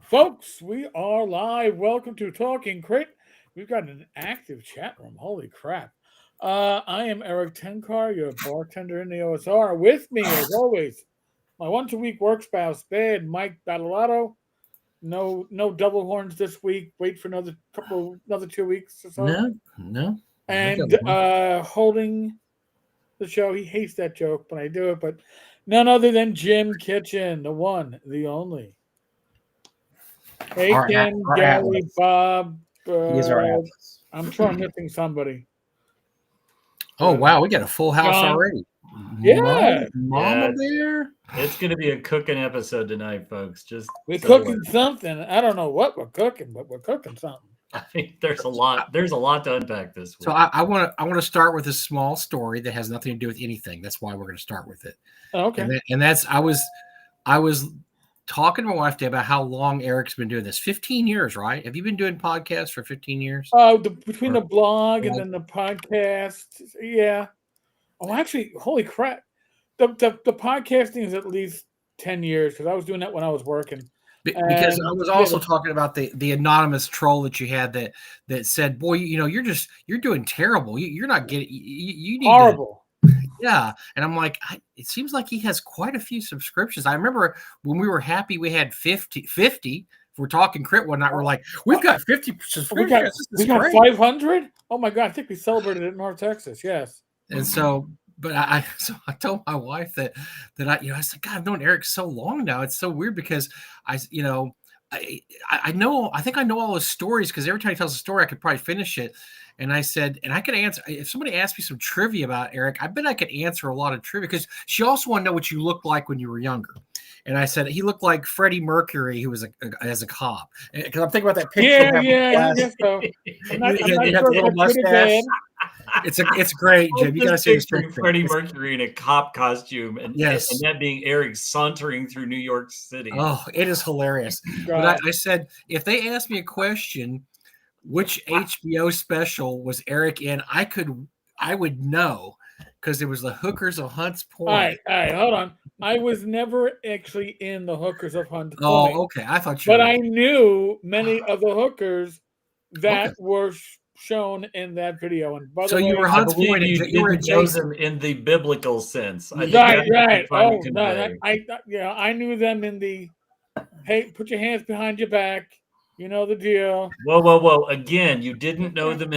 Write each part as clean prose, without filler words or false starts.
Folks, we are live. Welcome to Talking Crit. We've got an active chat room. Holy crap. I am Eric Tenkar, your bartender in the OSR. With me, as always, my once a week work spouse, Bad Mike Battalato. No double horns this week. Wait for another 2 weeks or so. No. And holding the show, he hates that joke, but I do it. But none other than Jim Kitchen, the one, the only. Hey, Ken, Our Gary, Atlas. Bob. He is our Atlas. I'm sure I'm missing somebody. Oh wow, we got a full house John. already. Yeah. Mama Bear. It's going to be a cooking episode tonight, folks. We're cooking something. I don't know what we're cooking, but we're cooking something. I mean, there's a lot to unpack this week. So I want to start with a small story that has nothing to do with anything. That's why we're going to start with it. Okay. And that's I was talking to my wife today about how long Eric's been doing this. 15 years, right? Have you been doing podcasts for 15 years? Between the blog and then the podcast, yeah. Oh, actually, holy crap! The podcasting is at least 10 years because I was doing that when I was working. Because I was also talking about the anonymous troll that you had that said, "Boy, you're doing terrible. You're not getting you need horrible." Yeah, and I'm like, it seems like he has quite a few subscriptions. I remember when we were happy, we had 50. If we're talking crit one night, we're like, we've got 50 subscriptions. We got 500. Oh my god! I think we celebrated it in North Texas. Yes. And so. But I told my wife that I said, God, I've known Eric so long now. It's so weird because I think I know all his stories because every time he tells a story, I could probably finish it. And I said, and I could answer if somebody asked me some trivia about Eric, I bet I could answer a lot of trivia because she also wanted to know what you looked like when you were younger. And I said he looked like Freddie Mercury, who was as a cop. Because I'm thinking about that picture. Yeah, I guess so. I'm not sure a little mustache. It's great, Jim. You gotta see this picture. Freddie Mercury in a cop costume, and yes, and that being Eric sauntering through New York City. Oh, it is hilarious. But I said if they asked me a question, which HBO special was Eric in? I would know because it was the Hookers of Hunts Point. All right, hold on. I was never actually in the Hookers of Hunts Point. Oh, okay. I thought you. But I knew many of the hookers that were shown in that video. And by the way, you were Hunts Point. You were chosen in the biblical sense. Right. Oh no, I knew them in the hey, put your hands behind your back. You know the deal. Whoa! Again, you didn't know them.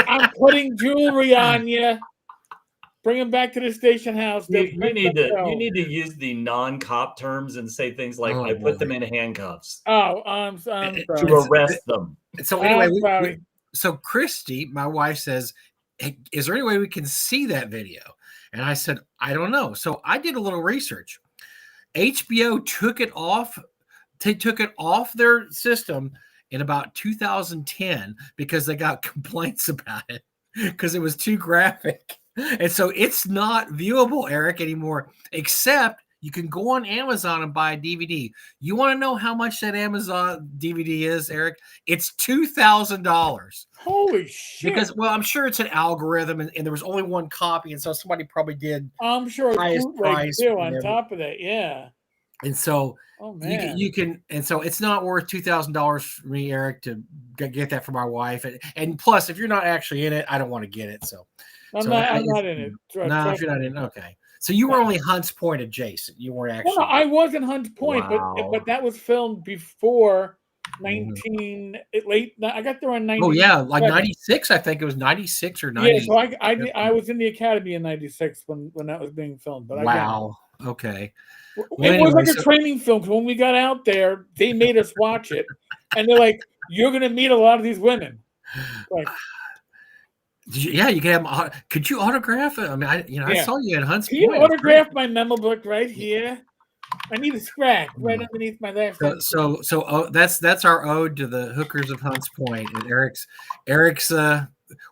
I'm putting jewelry on you. Bring them back to the station house. You need to use the non-cop terms and say things like, "I put them in handcuffs." Oh, I'm sorry. To arrest them. So anyway, so Christy, my wife, says, hey, "Is there any way we can see that video?" And I said, "I don't know." So I did a little research. HBO took it off. They took it off their system in about 2010 because they got complaints about it because it was too graphic. And so it's not viewable, Eric, anymore, except you can go on Amazon and buy a DVD. You want to know how much that Amazon DVD is, Eric? It's $2,000. Holy shit. Because, well, I'm sure it's an algorithm and there was only one copy. And so somebody probably did. I'm sure highest price too on top of that. Yeah. And so you can, and so it's not worth $2,000 for me, Eric, to get that for my wife. And plus, if you're not actually in it, I don't want to get it. So I'm not in it. No, if you're not in, okay. So you were only Hunts Point adjacent. You weren't actually. Well, I was in Hunts Point, but that was filmed before I got there on 90. Oh yeah, like 96. I think it was 96 or 90. Yeah, so I was in the academy in 96 when that was being filmed. But okay. It was like a training film. When we got out there, they made us watch it, and they're like, "You're going to meet a lot of these women." Like, yeah, you can have. Could you autograph it? I mean, I saw you at Hunts Point. Can you autograph my memo book right here? I need a scratch right underneath my left. So that's our ode to the Hookers of Hunts Point. And Eric's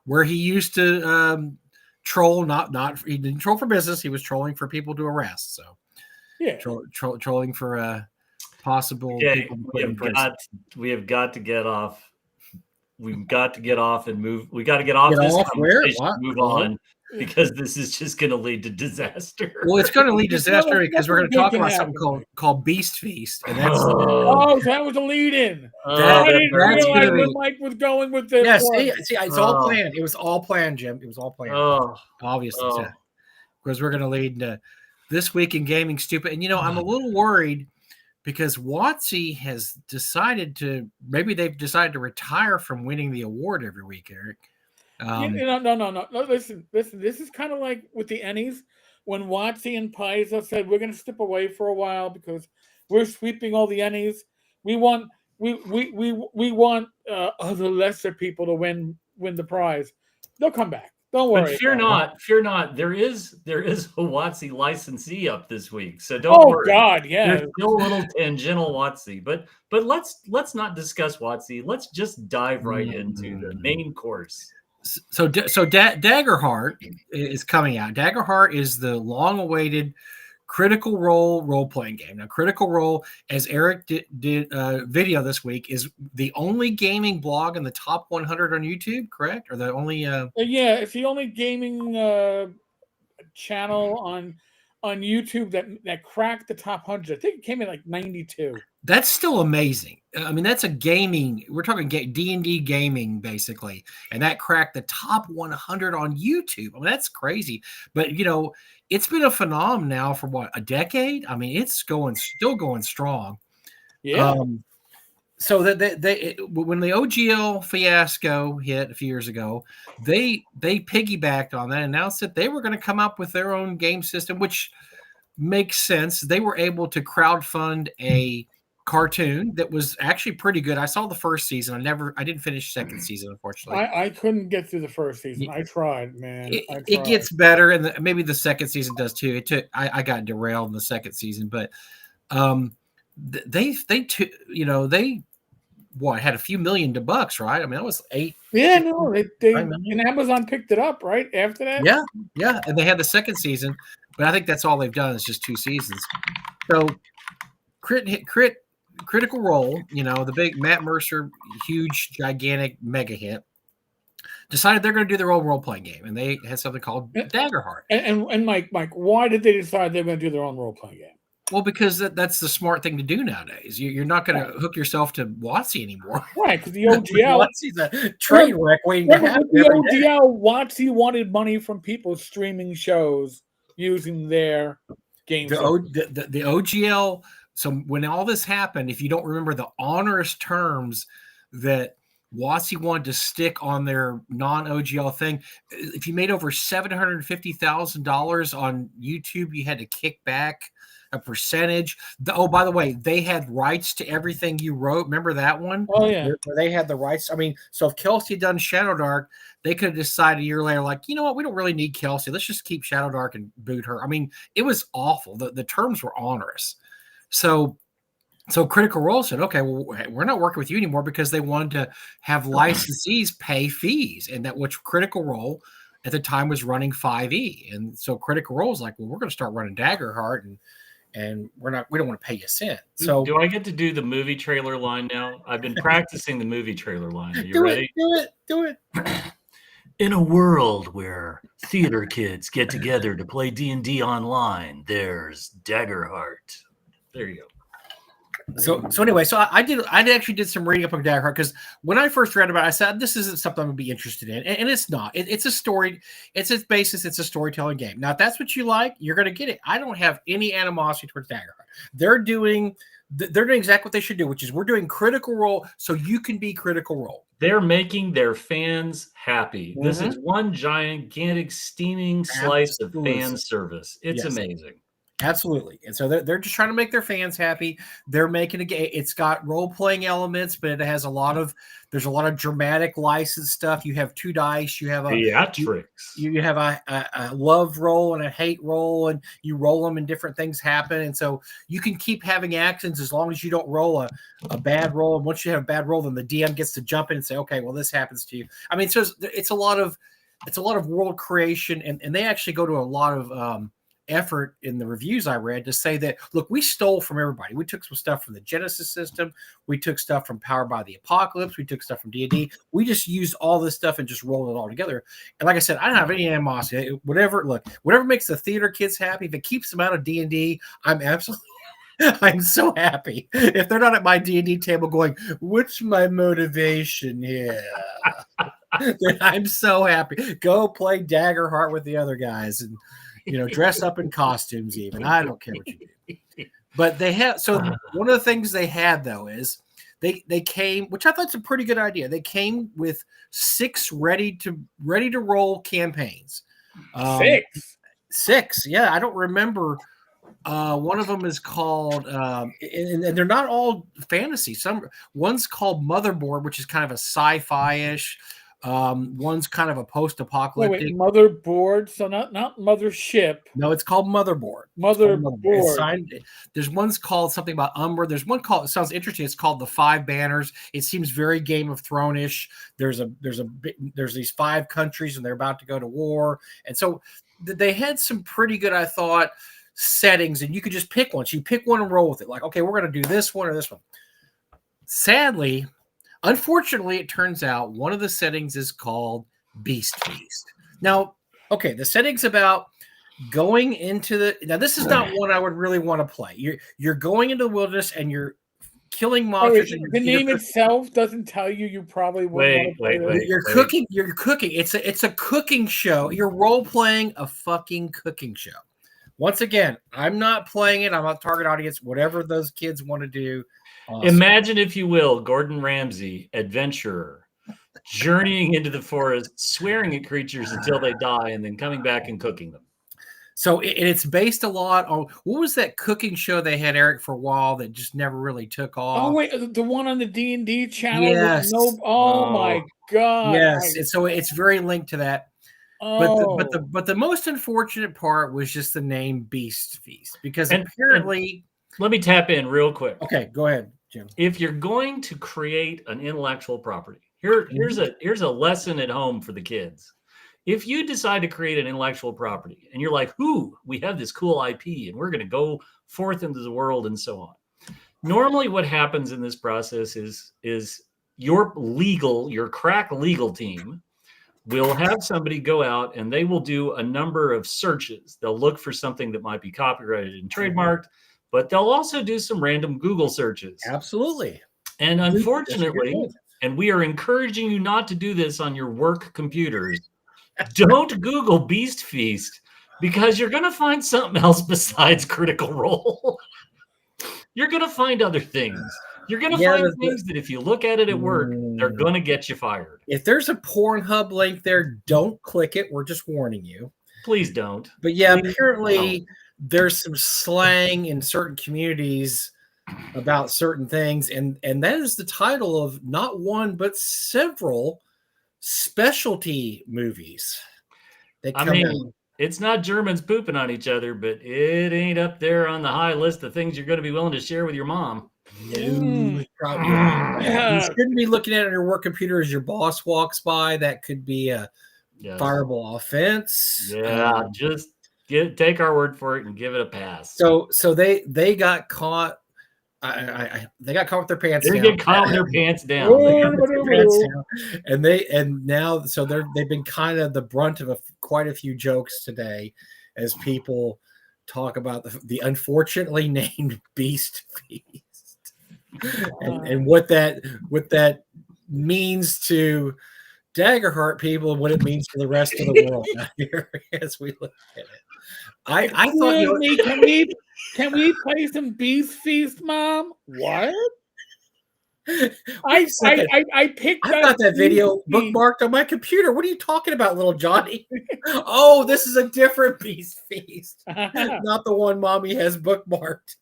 where he used to troll. He didn't troll for business. He was trolling for people to arrest. So. Yeah, trolling for possible. Okay, we have got to get off. We've got to get off and move. We got to get off this conversation. Move on. because this is just going to lead to disaster. Well, it's going to lead to disaster because we're going to talk about something called Beast Feast, and that's so that was a lead-in. I didn't realize where Mike was going with this. Yeah, see, it's all planned. It was all planned, Jim. It was all planned. Obviously, because we're going to lead into this week in gaming stupid. And I'm a little worried because WotC has decided they've decided to retire from winning the award every week, Eric. No. Listen. This is kind of like with the Ennies when WotC and Paizo said we're going to step away for a while because we're sweeping all the Ennies. We want other lesser people to win the prize. They'll come back. Don't worry. But fear not. There is a WotC licensee up this week, so don't worry. Oh God, yeah. There's still a little tangential WotC, but let's not discuss WotC. Let's just dive right into the main course. So Daggerheart is coming out. Daggerheart is the long-awaited Critical Role role-playing game. Now, Critical Role, as Eric did video this week, is the only gaming blog in the top 100 on YouTube, correct? Or the only? Yeah, it's the only gaming channel on YouTube that cracked the top 100. I think it came in like 92. That's still amazing. I mean, that's a gaming. We're talking D&D gaming, basically, and that cracked the top 100 on YouTube. I mean, that's crazy. But it's been a phenomenon now for a decade. I mean, it's still going strong. Yeah. So that when the OGL fiasco hit a few years ago, they piggybacked on that and announced that they were going to come up with their own game system, which makes sense. They were able to crowdfund a cartoon that was actually pretty good. I saw the first season. I didn't finish the second season, unfortunately. I couldn't get through the first season. I tried, man. It gets better, and maybe the second season does too. I got derailed in the second season, but they had a few $1 million, right? I mean, that was $8. Yeah, no, they and Amazon picked it up right after that. Yeah, and they had the second season, but I think that's all they've done is just 2 seasons. So, Critical Role, the big Matt Mercer, huge, gigantic mega hit, decided they're going to do their own role-playing game, and they had something called Daggerheart. And Mike, why did they decide they're going to do their own role-playing game? Well, because that's the smart thing to do nowadays. You're not going to hook yourself to WotC anymore. Right, because the OGL... WotC's a train wreck waiting to happen. The OGL, WotC wanted money from people streaming shows using their games. The OGL... So when all this happened, if you don't remember the onerous terms that WotC wanted to stick on their non-OGL thing, if you made over $750,000 on YouTube, you had to kick back a percentage. By the way, they had rights to everything you wrote. Remember that one? Oh, yeah. Where they had the rights. I mean, so if Kelsey had done Shadow Dark, they could have decided a year later, like, you know what? We don't really need Kelsey. Let's just keep Shadow Dark and boot her. I mean, it was awful. The terms were onerous. So Critical Role said, okay, well, we're not working with you anymore because they wanted to have licensees pay fees, and that which Critical Role at the time was running 5e. And so Critical Role is like, well, we're going to start running Daggerheart, and we don't want to pay you a cent. So do I get to do the movie trailer line now? I've been practicing the movie trailer line. Are you ready? Do it. In a world where theater kids get together to play D&D online, there's Daggerheart. There you go. So anyway, I actually did some reading up on Daggerheart because when I first read about it, I said this isn't something I'm gonna be interested in, and it's not. It's a story. It's its basis. It's a storytelling game. Now, if that's what you like, you're gonna get it. I don't have any animosity towards Daggerheart. They're doing exactly what they should do, which is we're doing Critical Role so you can be Critical Role. They're making their fans happy. Mm-hmm. This is one gigantic steaming slice of fan service. It's amazing. Absolutely. And so they're just trying to make their fans happy. They're making a game. It's got role-playing elements, but it has there's a lot of dramatic license stuff. You have 2 dice. You have theatrics. You have a love roll and a hate roll, and you roll them and different things happen. And so you can keep having actions as long as you don't roll a bad roll. And once you have a bad roll, then the DM gets to jump in and say, okay, well, this happens to you. I mean, so it's a lot of world creation, and they actually go to a lot of effort in the reviews I read to say that, look, we stole from everybody. We took some stuff from the Genesis system. We took stuff from Powered by the Apocalypse. We took stuff from D&D. We just used all this stuff and just rolled it all together. And like I said, I don't have any animosity. Whatever makes the theater kids happy, if it keeps them out of D&D, I'm so happy. If they're not at my D&D table going, what's my motivation here? I'm so happy. Go play Daggerheart with the other guys and, dress up in costumes even. I don't care what you do. But they have, so one of the things they had though is they came, which I thought's a pretty good idea. They came with 6 ready to roll campaigns. 6. Yeah. I don't remember. One of them is called, and they're not all fantasy. One's called Motherboard, which is kind of a sci-fi-ish. One's kind of a post-apocalyptic. Wait, Motherboard, so not Mothership. No, it's called Motherboard. There's one's called something about Umbra. There's one called, it sounds interesting. It's called The 5 Banners. It seems very Game of Thrones-ish. There's these 5 countries, and they're about to go to war, and so they had some pretty good, I thought, settings, and you could just pick one. So you pick one and roll with it. Like, okay, we're going to do this one or this one. Unfortunately, it turns out one of the settings is called Beast Feast. Now, okay, the setting's about going into now this is not one I would really want to play. You're going into the wilderness and you're killing monsters. The name itself doesn't tell you. You probably wait. You're cooking. It's a cooking show. You're role playing a fucking cooking show. Once again, I'm not playing it. I'm not target audience. Whatever those kids want to do. Awesome. Imagine, if you will, Gordon Ramsay, adventurer, journeying into the forest, swearing at creatures until they die, and then coming back and cooking them. So it's based a lot on, what was that cooking show they had, Eric, for a while that just never really took off? Oh wait, the one on the D&D channel. Yes. My God. Yes. And so it's very linked to that. But the most unfortunate part was just the name Beast Feast, because apparently. Let me tap in real quick. Okay, go ahead, Jim. If you're going to create an intellectual property, here's a lesson at home for the kids. If you decide to create an intellectual property and you're like, "Ooh, we have this cool IP and we're going to go forth into the world and so on." Normally, what happens in this process is your crack legal team will have somebody go out and they will do a number of searches. They'll look for something that might be copyrighted and trademarked, but they'll also do some random Google searches. Absolutely. And unfortunately, and we are encouraging you not to do this on your work computers, don't Google Beast Feast, because you're going to find something else besides Critical Role. You're going to find other things. You're going to find things that if you look at it at work, they're going to get you fired. If there's a Pornhub link there, don't click it. We're just warning you. Please don't. But yeah, apparently there's some slang in certain communities about certain things. And that is the title of not one, but several specialty movies. It's not Germans pooping on each other, but it ain't up there on the high list of things you're going to be willing to share with your mom. No, probably. You shouldn't be looking at it on your work computer as your boss walks by. That could be a fireable offense. Yeah, just take our word for it and give it a pass. So they got caught. They got caught with their pants down. They get caught with their pants down. And now they've been kind of the brunt of quite a few jokes today, as people talk about the unfortunately named Beast Feast. And what that means to Daggerheart people and what it means for the rest of the world out here as we look at it. I thought can we play some Beast Feast, Mom? What? I picked I got that video bookmarked on my computer. What are you talking about, little Johnny? Oh, this is a different Beast Feast, not the one Mommy has bookmarked.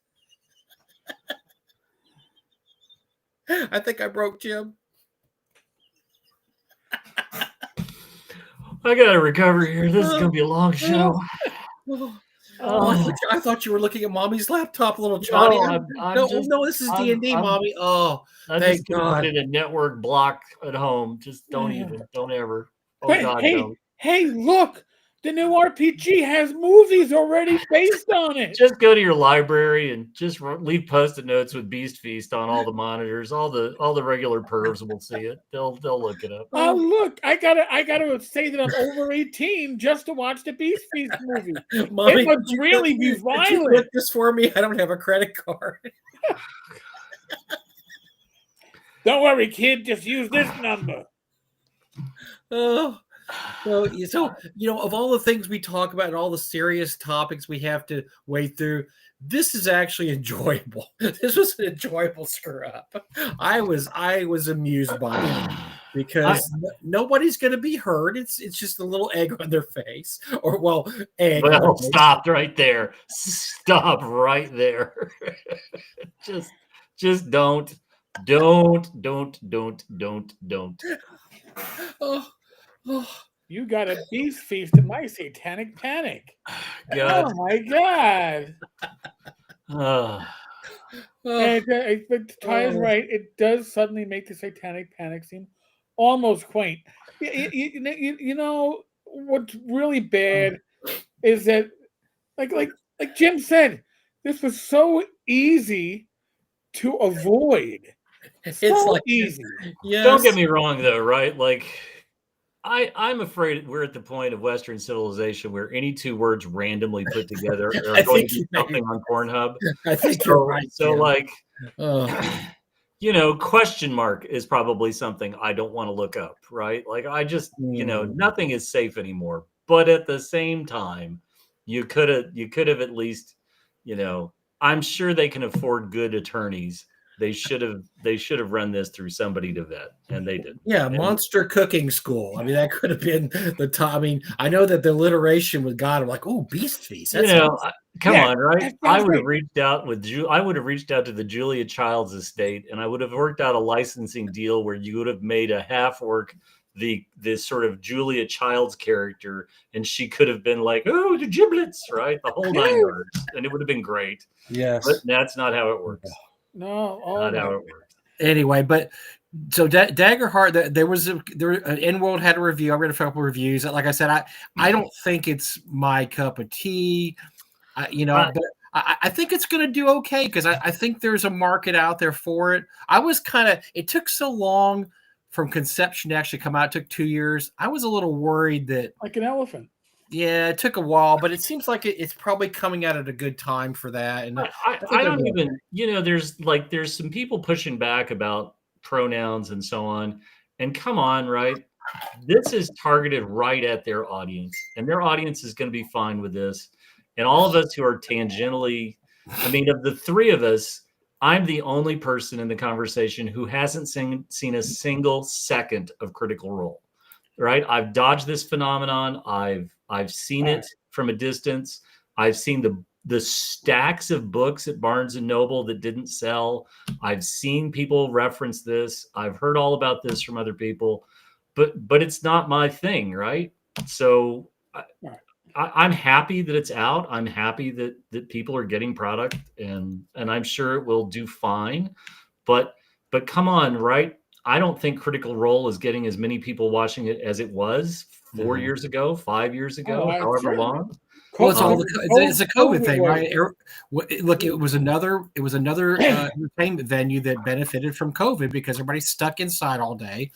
I think I broke Jim. I gotta recover here. This is gonna be a long show. I thought you were looking at Mommy's laptop, little Johnny. No, this is D&D, Mommy. Oh, thank God. Put in a network block at home. Just don't ever. Oh, but God, hey, no. Hey, look. The new RPG has movies already based on it. Just go to your library and just leave Post-it notes with Beast Feast on all the monitors. All the regular pervs will see it. They'll look it up. Oh, look! I gotta say that I'm over 18 just to watch the Beast Feast movie. Mommy, it must really be Could you violent. click this for me? I don't have a credit card. Don't worry, kid. Just use this number. Oh. So, of all the things we talk about and all the serious topics we have to wade through, this is actually enjoyable. This was an enjoyable screw up. I was amused by it because nobody's going to be hurt. It's just a little egg on their face, or egg. Well, stop right there. Stop right there. just don't. Oh. You got a Beast Feast in my satanic panic. God. Oh my God. But Ty is right. It does suddenly make the satanic panic seem almost quaint. You know what's really bad is that, like Jim said, this was so easy to avoid. It's so like easy. Yes. Don't get me wrong, though, right? Like, I'm afraid we're at the point of Western civilization where any two words randomly put together are going to be something on Pornhub. I think you're right. So, Jim. like, question mark is probably something I don't want to look up, right? Like, I just, nothing is safe anymore. But at the same time, you could have at least, I'm sure they can afford good attorneys. They should have run this through somebody to vet, and they didn't. Yeah, Monster Cooking School. I mean, that could have been the top. I mean, I know that the alliteration with God, I'm like, oh, Beast Feast. That's come on, right? I would have reached out to the Julia Childs estate, and I would have worked out a licensing deal where you would have made a half orc this sort of Julia Childs character, and she could have been like, oh, the giblets, right? The whole 9 yards, and it would have been great. Yes, but that's not how it works. No, not how it works. Anyway, but so Daggerheart, there was N-World had a review. I read a couple of reviews. Like I said, I don't think it's my cup of tea. But I think it's going to do okay because I think there's a market out there for it. It took so long from conception to actually come out. It took 2 years. I was a little worried that like an elephant. Yeah, it took a while, but it seems like it's probably coming out at a good time for that. And I don't even, there's some people pushing back about pronouns and so on. And come on, right? This is targeted right at their audience, and their audience is going to be fine with this. And all of us who are tangentially, of the three of us, I'm the only person in the conversation who hasn't seen a single second of Critical Role. Right? I've dodged this phenomenon. I've seen it from a distance. I've seen the stacks of books at Barnes and Noble that didn't sell. I've seen people reference this. I've heard all about this from other people, but it's not my thing, right? So I'm happy that it's out. I'm happy that people are getting product, and I'm sure it will do fine. But come on, right? I don't think Critical Role is getting as many people watching it as it was 4 years ago, 5 years ago, however long. Well, it's a COVID thing, right? Look, it was another entertainment venue that benefited from COVID because everybody's stuck inside all day,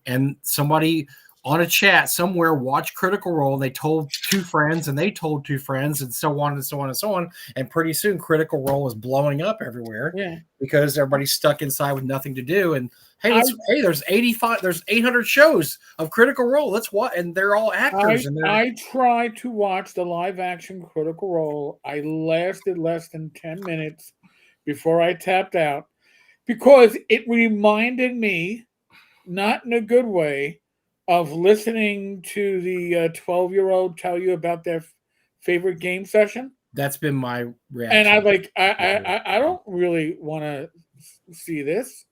and somebody on a chat somewhere watched Critical Role. They told 2 friends, and they told 2 friends, and so on and so on and so on. And pretty soon, Critical Role is blowing up everywhere because everybody's stuck inside with nothing to do. And there's 800 shows of Critical Role. Let's watch, and they're all actors. I tried to watch the live action Critical Role. I lasted less than 10 minutes before I tapped out because it reminded me, not in a good way, of listening to the 12-year-old tell you about their favorite game session. That's been my reaction. And I don't really want to see this.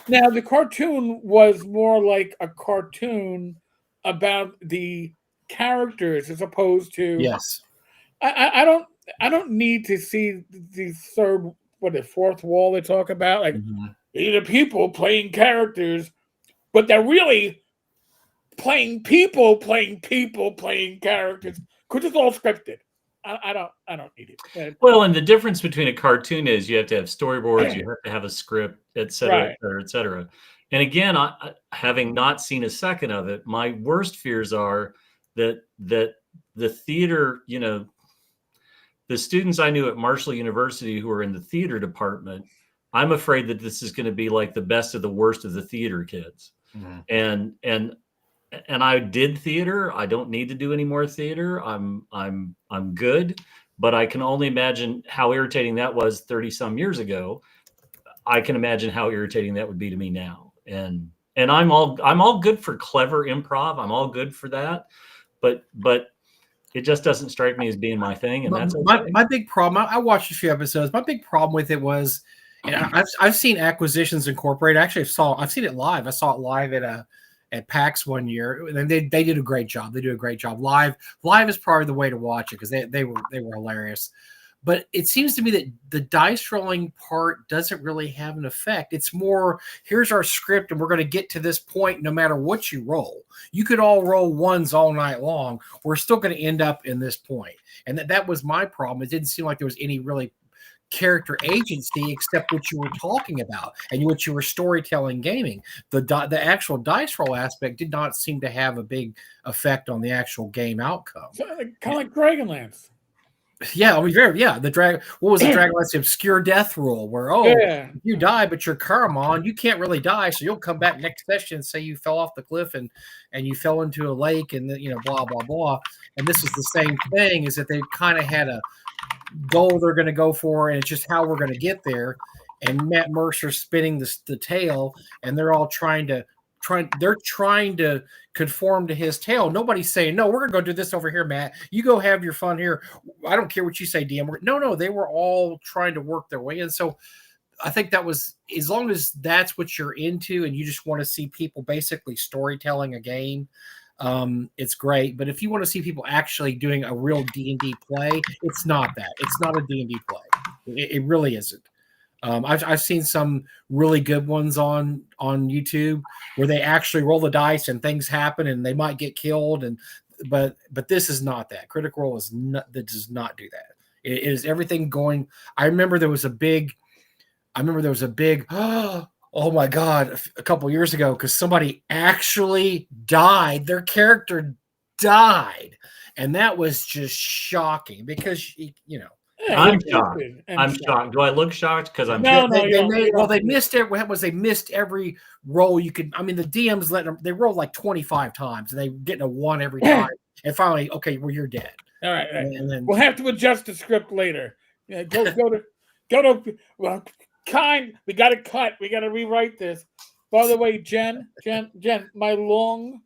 Now, the cartoon was more like a cartoon about the characters as opposed to. Yes. I don't need to see the fourth wall they talk about. Like, these are people playing characters, but they're really playing people playing characters. because it's all scripted. I don't need it. Well, and the difference between a cartoon is you have to have storyboards, you have to have a script, et cetera, Right. et cetera, et cetera. And again, having not seen a second of it, my worst fears are that the theater, the students I knew at Marshall University who are in the theater department, I'm afraid that this is going to be like the best of the worst of the theater kids. Mm-hmm. And I did theater. I don't need to do any more theater. I'm good, but I can only imagine how irritating that was 30 some years ago. I can imagine how irritating that would be to me now. And I'm all good for clever improv. I'm all good for that. But it just doesn't strike me as being my thing. And that's okay. My big problem, I watched a few episodes. My big problem with it was, and I've seen Acquisitions Incorporated. Actually, I've seen it live. I saw it live at PAX one year, and they did a great job. They do a great job live. Live is probably the way to watch it because they were hilarious. But it seems to me that the dice rolling part doesn't really have an effect. It's more, here's our script, and we're going to get to this point no matter what you roll. You could all roll ones all night long. We're still going to end up in this point. And that was my problem. It didn't seem like there was any really character agency except what you were talking about and what you were storytelling gaming. The actual dice roll aspect did not seem to have a big effect on the actual game outcome. So, kind of like Dragonlance. Yeah, the what was the Dragonlance obscure death rule where if you die but you're Caramon, you can't really die, so you'll come back next session and say you fell off the cliff and you fell into a lake and blah blah blah. And this is the same thing, is that they kind of had a goal they're going to go for, and it's just how we're going to get there. And Matt Mercer spinning the tail, and they're all trying to conform to his tail. Nobody's saying, no, we're going to go do this over here, Matt. You go have your fun here. I don't care what you say, DM. No, they were all trying to work their way in. So I think that was, as long as that's what you're into and you just want to see people basically storytelling a game, it's great. But if you want to see people actually doing a real D&D play, it's not that. It's not a D&D play. It really isn't. I've seen some really good ones on YouTube where they actually roll the dice and things happen and they might get killed, but this is not that. Critical Role that does not do that. It is everything going. I remember there was a big oh my God, a couple years ago, because somebody actually died. Their character died, and that was just shocking because I'm shocked. I'm shocked. Do I look shocked? Because I'm they missed it. What was they missed every roll you could. I mean, the DMs let them. They rolled like 25 times, and they getting a 1 every time. And finally, okay, well, you're dead. All right. And then, we'll have to adjust the script later. Go to. Well, we got to cut. We got to rewrite this. By the way, Jen, my long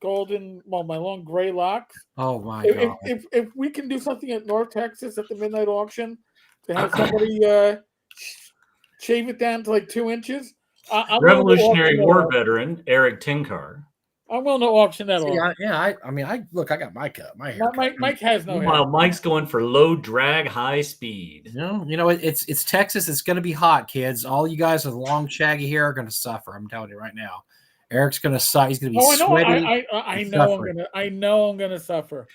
gray locks. Oh my God! If we can do something at North Texas at the midnight auction to have somebody shave it down to like 2 inches, Revolutionary War veteran Eric Tenkar. I'm willing to auction that off. I got my cut. My hair. Mike has no hair. While Mike's going for low drag, high speed. It's Texas. It's going to be hot, kids. All you guys with long, shaggy hair are going to suffer. I'm telling you right now. Eric's going to suffer. He's going to be sweaty. I know I'm going to suffer.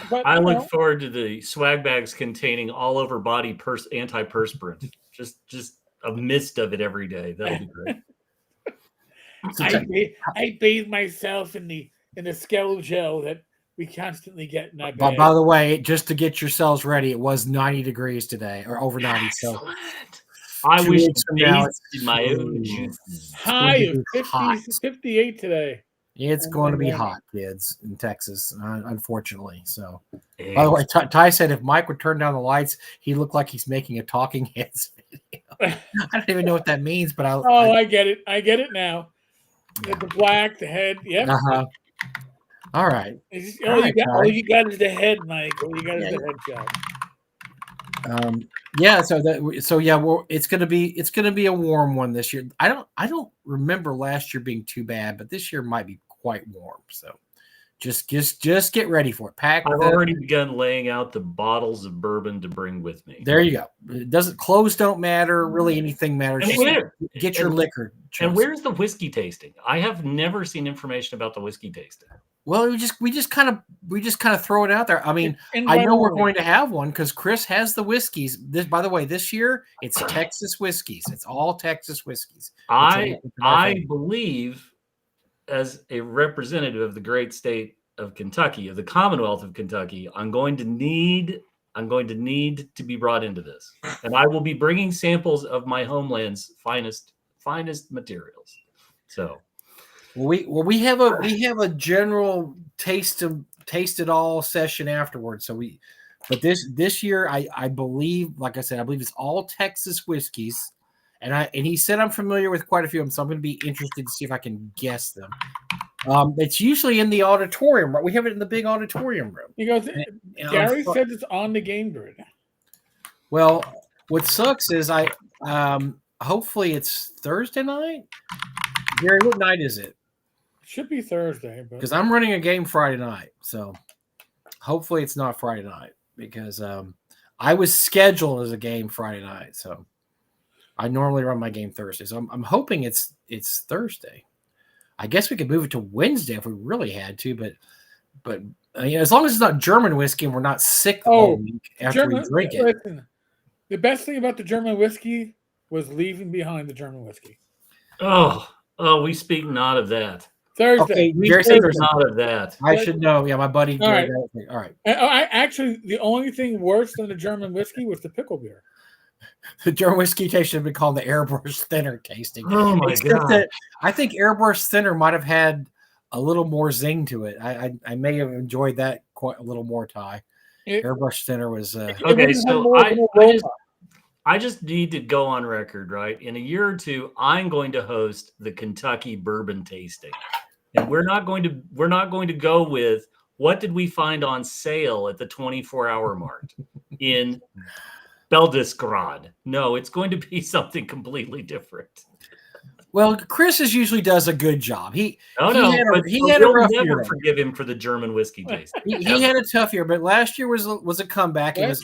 But, I look forward to the swag bags containing all over body antiperspirant. Just a mist of it every day. That'll be great. I bathe myself in the skeletal gel that we constantly get in our bed. By the way, just to get yourselves ready, it was 90 degrees today, or over 90. Excellent. So I wish tasted my own juice. High of 58 today. It's going to be hot, kids, in Texas, unfortunately. So, by the way, Ty said if Mike would turn down the lights, he looked like he's making a Talking Heads video. I don't even know what that means, but I get it. I get it now. The black, the head. Yep. All right. All you got is the head, Mike. All you got is the head shot. It's gonna be a warm one this year. I don't remember last year being too bad, but this year might be quite warm. So just get ready for it. I've already begun laying out the bottles of bourbon to bring with me. There you go. Clothes don't matter, really anything matters. Get your liquor. And where's the whiskey tasting? I have never seen information about the whiskey tasting. Well, we just kind of throw it out there. I mean, I Invite know we're only. going to have one because Chris has the whiskeys. By the way, this year it's Texas whiskeys. It's all Texas whiskeys. I believe, as a representative of the great state of Kentucky, of the Commonwealth of Kentucky, I'm going to need to be brought into this, and I will be bringing samples of my homeland's finest materials. So. we have a general taste it all session afterwards. But this year I believe, like I said, I believe it's all Texas whiskeys, and he said I'm familiar with quite a few of them, so I'm going to be interested to see if I can guess them. It's usually in the auditorium, right? We have it in the big auditorium room. He goes, Gary said it's on the game grid. Well, what sucks is hopefully it's Thursday night. Gary, what night is it? Should be Thursday, because I'm running a game Friday night, so hopefully it's not Friday night because I was scheduled as a game Friday night, so I normally run my game Thursday. So I'm hoping it's Thursday. I guess we could move it to Wednesday if we really had to, but as long as it's not German whiskey and we're not sick all week after we drink it. Listen, the best thing about the German whiskey was leaving behind the German whiskey. Oh, we speak not of that. Thursday. We speak not of that. I should know. Yeah, my buddy. All right. All right. Actually, the only thing worse than the German whiskey was the pickle beer. The German whiskey tasting should have been called the Airbrush Thinner tasting. Oh my God! I think Airbrush Thinner might have had a little more zing to it. I may have enjoyed that quite a little more. Ty. Airbrush Thinner was okay. So I just need to go on record, right? In a year or two, I'm going to host the Kentucky bourbon tasting, and we're not going to go with what did we find on sale at the 24-hour mark in Beldesgrad. No, it's going to be something completely different. Well, Chris usually does a good job. He had a rough year. Forgive him for the German whiskey taste. He had a tough year, but last year was a comeback. It was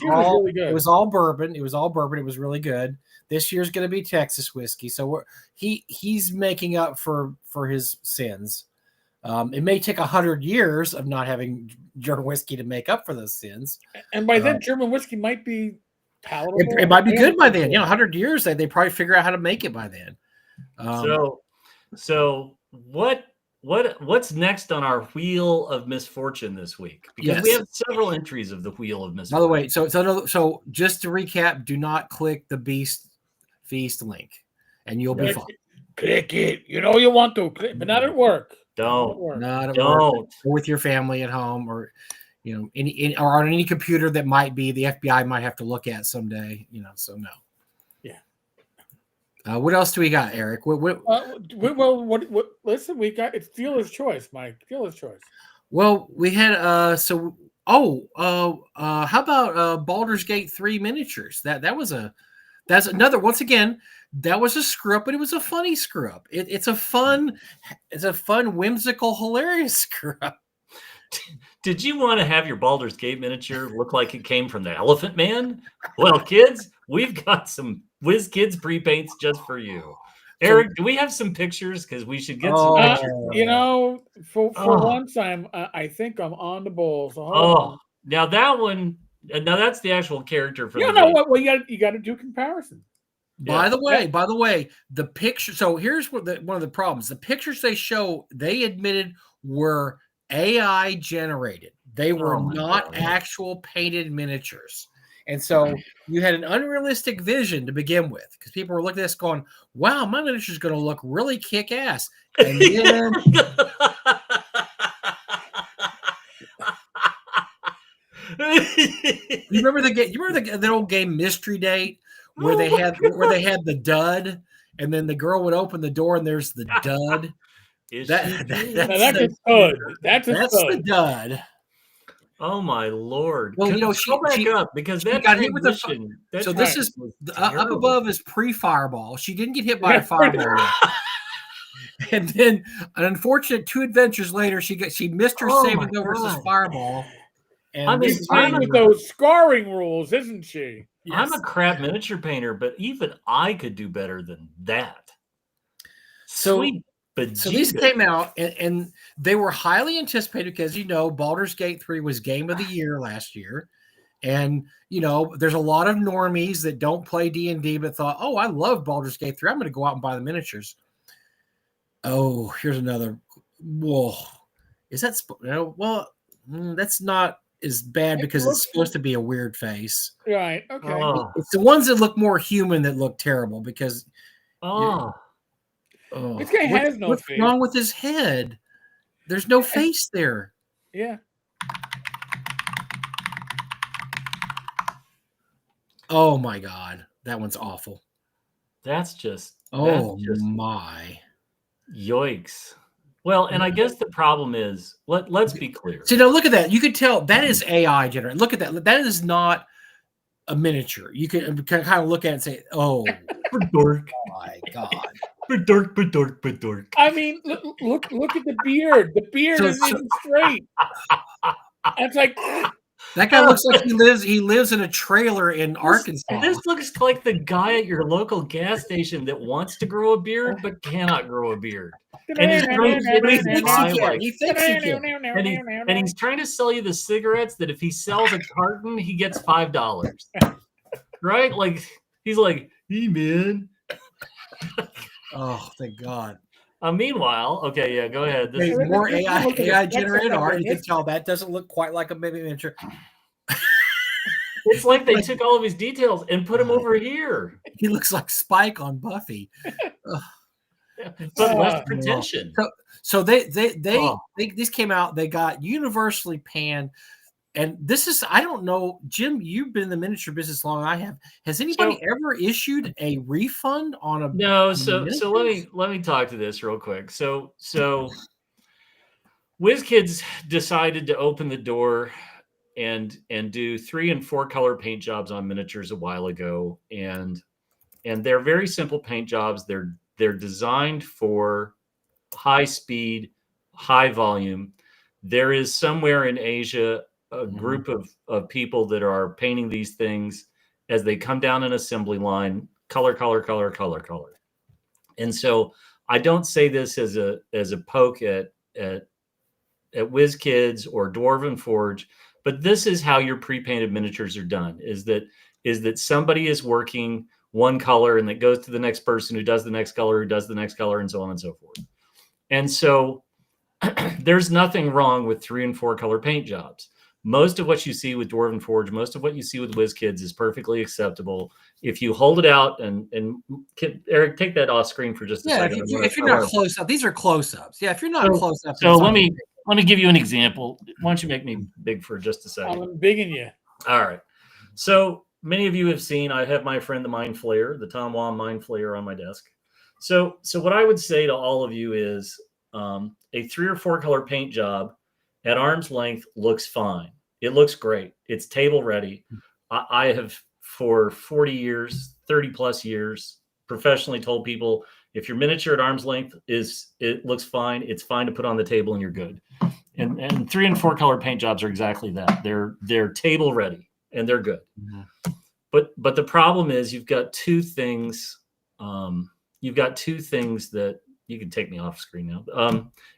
all bourbon. It was all bourbon. It was really good. This year's going to be Texas whiskey, so he's making up for his sins. It may take 100 years of not having German whiskey to make up for those sins. And by then, German whiskey might be palatable. It might be good by then. 100 years, they probably figure out how to make it by then. So what's next on our wheel of misfortune this week? Because we have several entries of the wheel of misfortune. By the way, so just to recap, do not click the Beast Feast link, and you'll be fine. Click it. You know you want to, but not at work. Don't. Not at work. Or with your family at home, or or on any computer that might be the FBI might have to look at someday. So no. What else do we got, Eric? What? Listen, we got it's dealer's choice, Mike. Dealer's choice. Well, we had how about Baldur's Gate 3 miniatures? That's another. Once again, that was a screw up, but it was a funny screw up. It's a fun, whimsical, hilarious screw up. Did you want to have your Baldur's Gate miniature look like it came from the Elephant Man? Well, kids, we've got some Whiz Kids pre-paints just for you. Eric, do we have some pictures? Because we should get some pictures. For once, I think I'm on the ball. So now that one, that's the actual character for the game. Well, you got to do comparison. By the way, the picture. So here's one of the problems. The pictures they show, they admitted were AI generated. They were not actual painted miniatures. And so you had an unrealistic vision to begin with, because people were looking at this going, wow, my miniature is going to look really kick-ass. And then you remember the old game Mystery Date where they had the dud, and then the girl would open the door and there's the dud. That's the dud. Oh my Lord! Well, go back up because that got hit with the. So this is up above is pre-fireball. She didn't get hit by a fireball, and then an unfortunate 2 adventures later, she missed her saving throw versus fireball. And she's playing with those scoring rules, isn't she? Yes. I'm a crap miniature painter, but even I could do better than that. So Sweet But So these came out, and they were highly anticipated because, Baldur's Gate 3 was Game of the Year last year. And, there's a lot of normies that don't play D&D but thought, oh, I love Baldur's Gate 3. I'm going to go out and buy the miniatures. Oh, here's another. Whoa. Is that well, that's not as bad because it's supposed to be a weird face. Right. Okay. Oh. It's the ones that look more human that look terrible because this guy has no what's face. wrong with his head? There's no face there. Yeah. Oh my God. That one's awful. That's just my. Yikes. Well, and I guess the problem is, let's be clear. See, now look at that. You could tell that is AI generated. Look at that. That is not a miniature. You can kind of look at it and say, oh, dork. My God. Dork. I mean, look at the beard. The beard isn't even straight. It's like that guy looks like he lives in a trailer in Arkansas. This looks like the guy at your local gas station that wants to grow a beard but cannot grow a beard. And he's trying to sell you the cigarettes that if he sells a carton, he gets $5. Right? Like he's like, hey man. Oh, thank God. Meanwhile, okay, yeah, go ahead. This is more AI generated art. You can tell that doesn't look quite like a miniature. It's like they took all of his details and put him over here. He looks like Spike on Buffy. But less pretension. So these came out. They got universally panned. And this is, I don't know, Jim, you've been in the miniature business long as I have. Has anybody ever issued a refund on a No, so let me talk to this real quick. So WizKids decided to open the door and do 3 and 4 color paint jobs on miniatures a while ago. And they're very simple paint jobs. They're designed for high speed, high volume. There is somewhere in Asia a group of people that are painting these things as they come down an assembly line, color. And so I don't say this as a poke at WizKids or Dwarven Forge, but this is how your pre-painted miniatures are done, is that somebody is working one color and that goes to the next person who does the next color, and so on and so forth. And so there's nothing wrong with 3 and 4 color paint jobs. Most of what you see with Dwarven Forge, most of what you see with WizKids is perfectly acceptable. If you hold it out and Eric, take that off screen for just a second. If you're not close up, these are close ups. Yeah, if you're not close up. So let me give you an example. Why don't you make me big for just a second? I'm bigging you. All right. So many of you have seen, I have my friend the Mind Flayer, the Tom Wam Mind Flayer on my desk. So what I would say to all of you is a 3 or 4 color paint job at arm's length looks fine. It looks great. It's table ready. I have for 40 years, 30 plus years, professionally told people, if your miniature at arm's length it looks fine, it's fine to put on the table and you're good. And 3 and 4 color paint jobs are exactly that. They're table ready and they're good. Mm-hmm. But the problem is you've got two things. You've got two things that you can take me off screen now.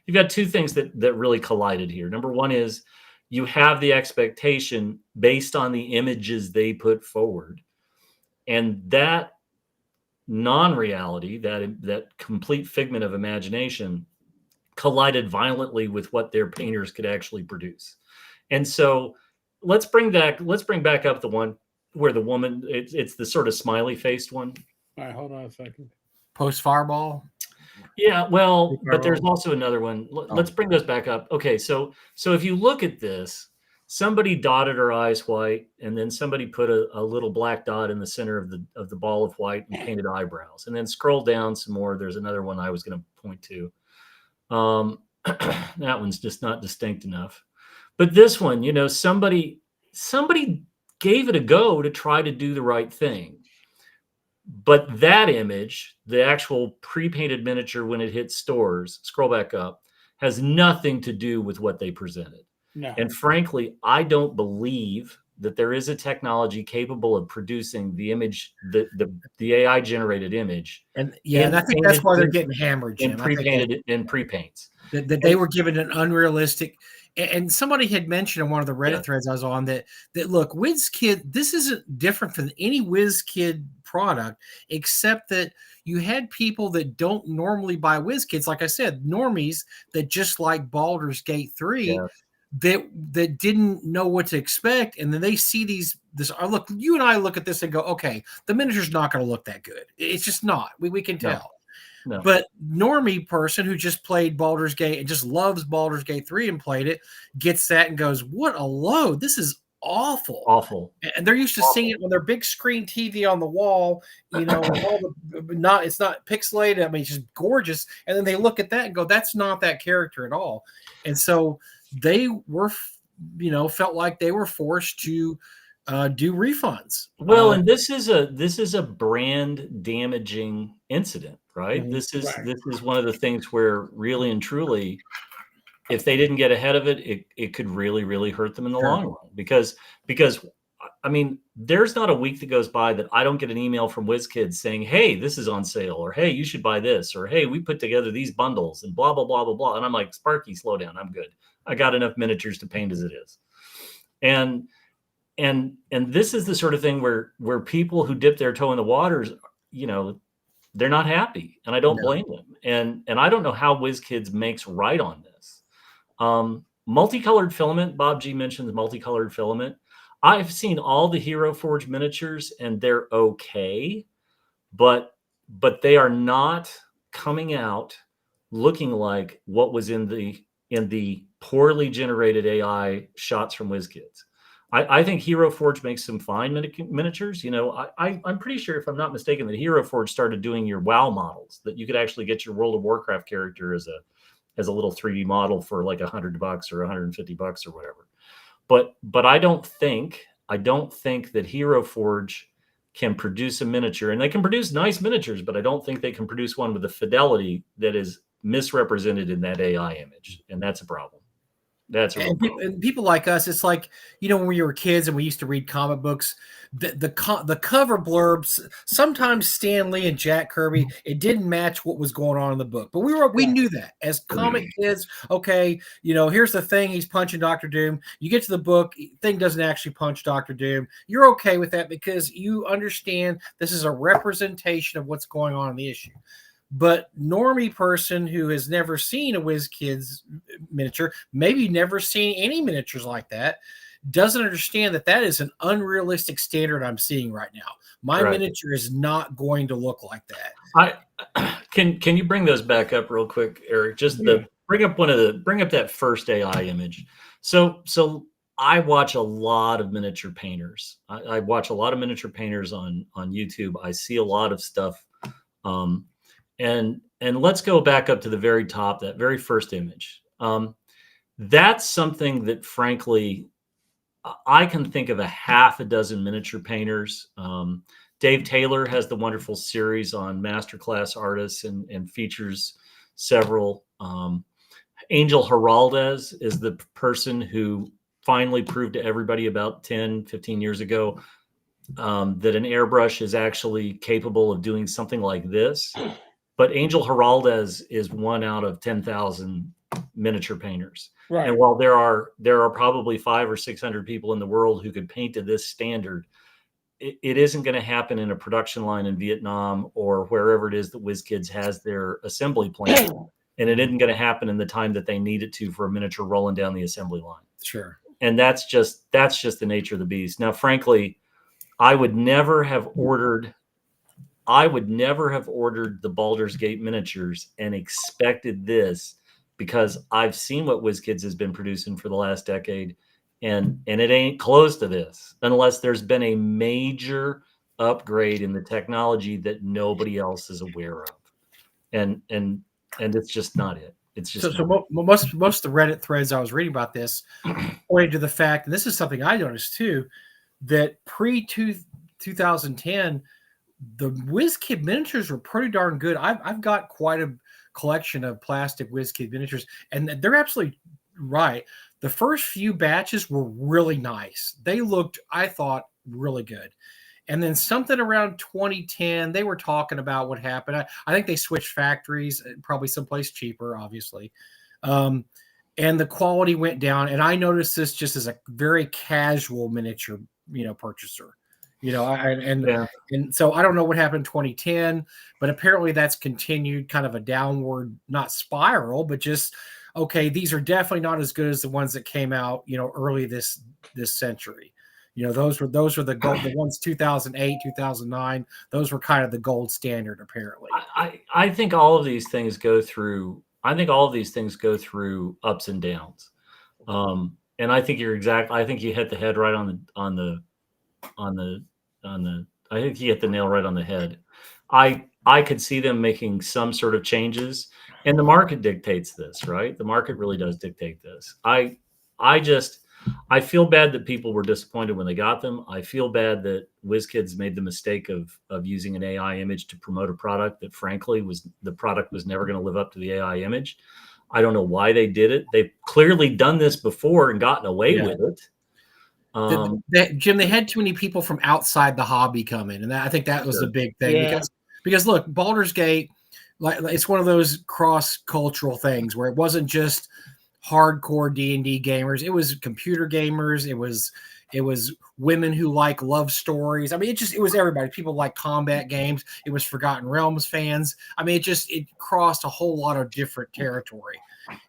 You've got two things that really collided here. Number one is you have the expectation based on the images they put forward, and that non-reality, that complete figment of imagination, collided violently with what their painters could actually produce. And so let's bring back up the one where the woman, it's the sort of smiley faced one. All right, hold on a second. Post Fireball. Yeah, well, but there's also another one. Let's bring those back up. Okay, so if you look at this, somebody dotted her eyes white, and then somebody put a little black dot in the center of the ball of white and painted eyebrows. And then scroll down some more. There's another one I was going to point to. That one's just not distinct enough. But this one, somebody gave it a go to try to do the right thing. But that image, the actual pre-painted miniature when it hits stores, scroll back up, has nothing to do with what they presented. No. And frankly, I don't believe that there is a technology capable of producing the image, the AI generated image, And I think that's why they're getting hammered, Jim. I think pre-painted in pre-paints. That they were given an unrealistic. And somebody had mentioned in one of the Reddit threads I was on that look, WizKid, this isn't different from any WizKid product, except that you had people that don't normally buy WizKids, like I said, normies that just like Baldur's Gate 3, that didn't know what to expect, and then they see look, you and I look at this and go, okay, the miniature's not going to look that good. It's just not. We can tell. No. But normie person who just played Baldur's Gate and just loves Baldur's Gate 3 and played it gets that and goes, what a load. This is awful. And they're used to seeing it on their big screen TV on the wall, and it's not pixelated. I mean, it's just gorgeous. And then they look at that and go, that's not that character at all. And so they were, felt like they were forced to do refunds. Well, and this is a brand damaging incident, right? This is one of the things where really and truly, if they didn't get ahead of it, it could really, really hurt them in the long run. Because I mean, there's not a week that goes by that I don't get an email from WizKids saying, hey, this is on sale, or hey, you should buy this, or hey, we put together these bundles and blah, blah, blah, blah, blah. And I'm like, Sparky, slow down. I'm good. I got enough miniatures to paint as it is. And this is the sort of thing where people who dip their toe in the waters, they're not happy, and I don't blame them. And I don't know how WizKids makes right on this. Multicolored filament. Bob G mentions multicolored filament. I've seen all the Hero Forge miniatures, and they're okay, but they are not coming out looking like what was in the poorly generated AI shots from WizKids. I think Hero Forge makes some fine miniatures. I'm pretty sure, if I'm not mistaken, that Hero Forge started doing your WoW models, that you could actually get your World of Warcraft character as a little 3D model for like $100 or $150 or whatever. But I don't think that Hero Forge can produce a miniature, and they can produce nice miniatures, but I don't think they can produce one with the fidelity that is misrepresented in that AI image, and that's a problem. That's a real problem. And people like us, it's like, when we were kids and we used to read comic books, the cover blurbs, sometimes Stan Lee and Jack Kirby, it didn't match what was going on in the book. But we knew that as comic kids. Okay, here's the thing, he's punching Dr. Doom. You get to the book, thing doesn't actually punch Dr. Doom. You're okay with that because you understand this is a representation of what's going on in the issue. But normie person who has never seen a WizKids miniature, maybe never seen any miniatures like that, doesn't understand that is an unrealistic standard I'm seeing right now. My miniature is not going to look like that. Can you bring those back up real quick, Eric? Just bring up that first AI image. So I watch a lot of miniature painters. I watch a lot of miniature painters on YouTube. I see a lot of stuff. And let's go back up to the very top, that very first image. That's something that, frankly, I can think of a half a dozen miniature painters. Dave Taylor has the wonderful series on masterclass artists and features several. Angel Giraldez is the person who finally proved to everybody about 10, 15 years ago that an airbrush is actually capable of doing something like this. But Angel Giraldez is one out of 10,000 miniature painters. Right. And while there are probably 500 or 600 people in the world who could paint to this standard, it isn't going to happen in a production line in Vietnam or wherever it is that WizKids has their assembly plant. And it isn't going to happen in the time that they need it to for a miniature rolling down the assembly line. Sure. And that's just the nature of the beast. Now, frankly, I would never have ordered the Baldur's Gate miniatures and expected this, because I've seen what WizKids has been producing for the last decade, and it ain't close to this unless there's been a major upgrade in the technology that nobody else is aware of. And it's just not it. It's just most of the Reddit threads I was reading about this pointed to the fact, and this is something I noticed too, that pre-2010, the WizKid miniatures were pretty darn good. I've got quite a collection of plastic WizKid miniatures, and they're absolutely Right. The first few batches were really nice. They looked, I thought, really good. And then something around 2010, they were talking about what happened. I think they switched factories, probably someplace cheaper, obviously. Um, and the quality went down. And I noticed this just as a very casual miniature, purchaser. Yeah. And so I don't know what happened in 2010, but apparently that's continued kind of a downward, not spiral, but just okay, these are definitely not as good as the ones that came out, early this century. Those were the gold, the ones 2008, 2009. Those were kind of the gold standard, apparently. I think all of these things go through. I think all of these things go through ups and downs. And I think you're exact. I think you hit the head right on the. I think you hit the nail right on the head. I could see them making some sort of changes, and the market dictates this, right? The market really does dictate this. I feel bad that people were disappointed when they got them. I feel bad that WizKids made the mistake of using an AI image to promote a product that, frankly, the product was never going to live up to the AI image. I don't know why they did it. They've clearly done this before and gotten away with it. Jim, they had too many people from outside the hobby come in, and I think that was the big thing. Yeah. Because look, Baldur's Gate, like it's one of those cross cultural things where it wasn't just hardcore D&D gamers; it was computer gamers. It was women who like love stories. I mean, it was everybody. People like combat games. It was Forgotten Realms fans. I mean, it crossed a whole lot of different territory.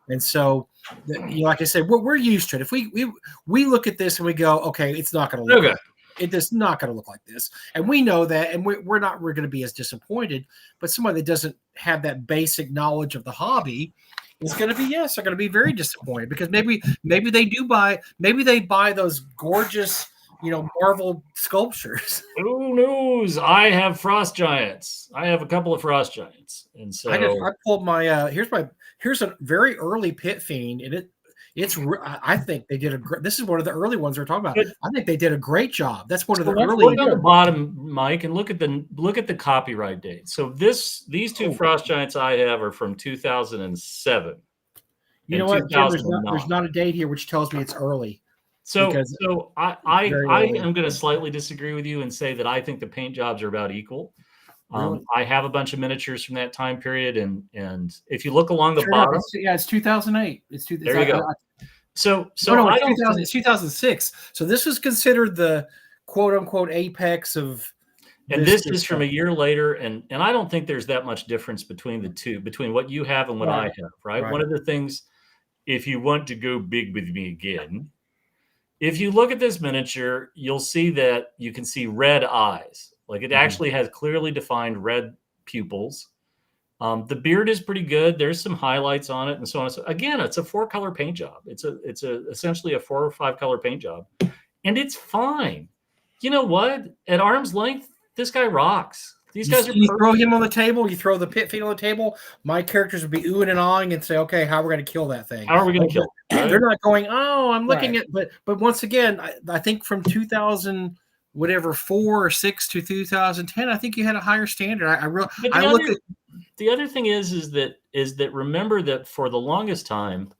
And so, like I said, we're used to it. If we look at this and we go, okay, it's not going to look. Okay. It is not going to look like this, and we know that, and we're going to be as disappointed. But somebody that doesn't have that basic knowledge of the hobby is going to be they're going to be very disappointed because maybe they buy those gorgeous Marvel sculptures. Who knows? I have frost giants. I have a couple of frost giants, and so I pulled my here's a very early Pit Fiend, and I think they did this is one of the early ones we're talking about. I think they did a great job. That's one of the early. Look on the bottom, Mike, and look at the copyright date. So these two frost giants I have are from 2007. You know what, Jim? There's not a date here which tells me it's early. So I am going to slightly disagree with you and say that I think the paint jobs are about equal. Really? I have a bunch of miniatures from that time period, and if you look along the bottom, it's 2008. There you go. It's 2006. So this was considered the quote unquote apex of. And this is from a year later, and I don't think there's that much difference between the two, between what you have and what I have. Right? One of the things, if you want to go big with me again, if you look at this miniature, you'll see that you can see red eyes. Like it actually has clearly defined red pupils. The beard is pretty good. There's some highlights on it and so on. So again, it's a 4-color paint job. It's essentially a 4 or 5 color paint job, and it's fine. You know what? At arm's length, this guy rocks. These guys are. You throw him on the table. You throw the Pit Fiend on the table. My characters would be oohing and awing and say, "Okay, how are we going to kill that thing? How are we going to kill it?" Right? They're not going. Oh, I'm looking at. But once again, I think from 2000. Whatever 4 or 6 to 2010, I think you had a higher standard. The other thing is that remember that for the longest time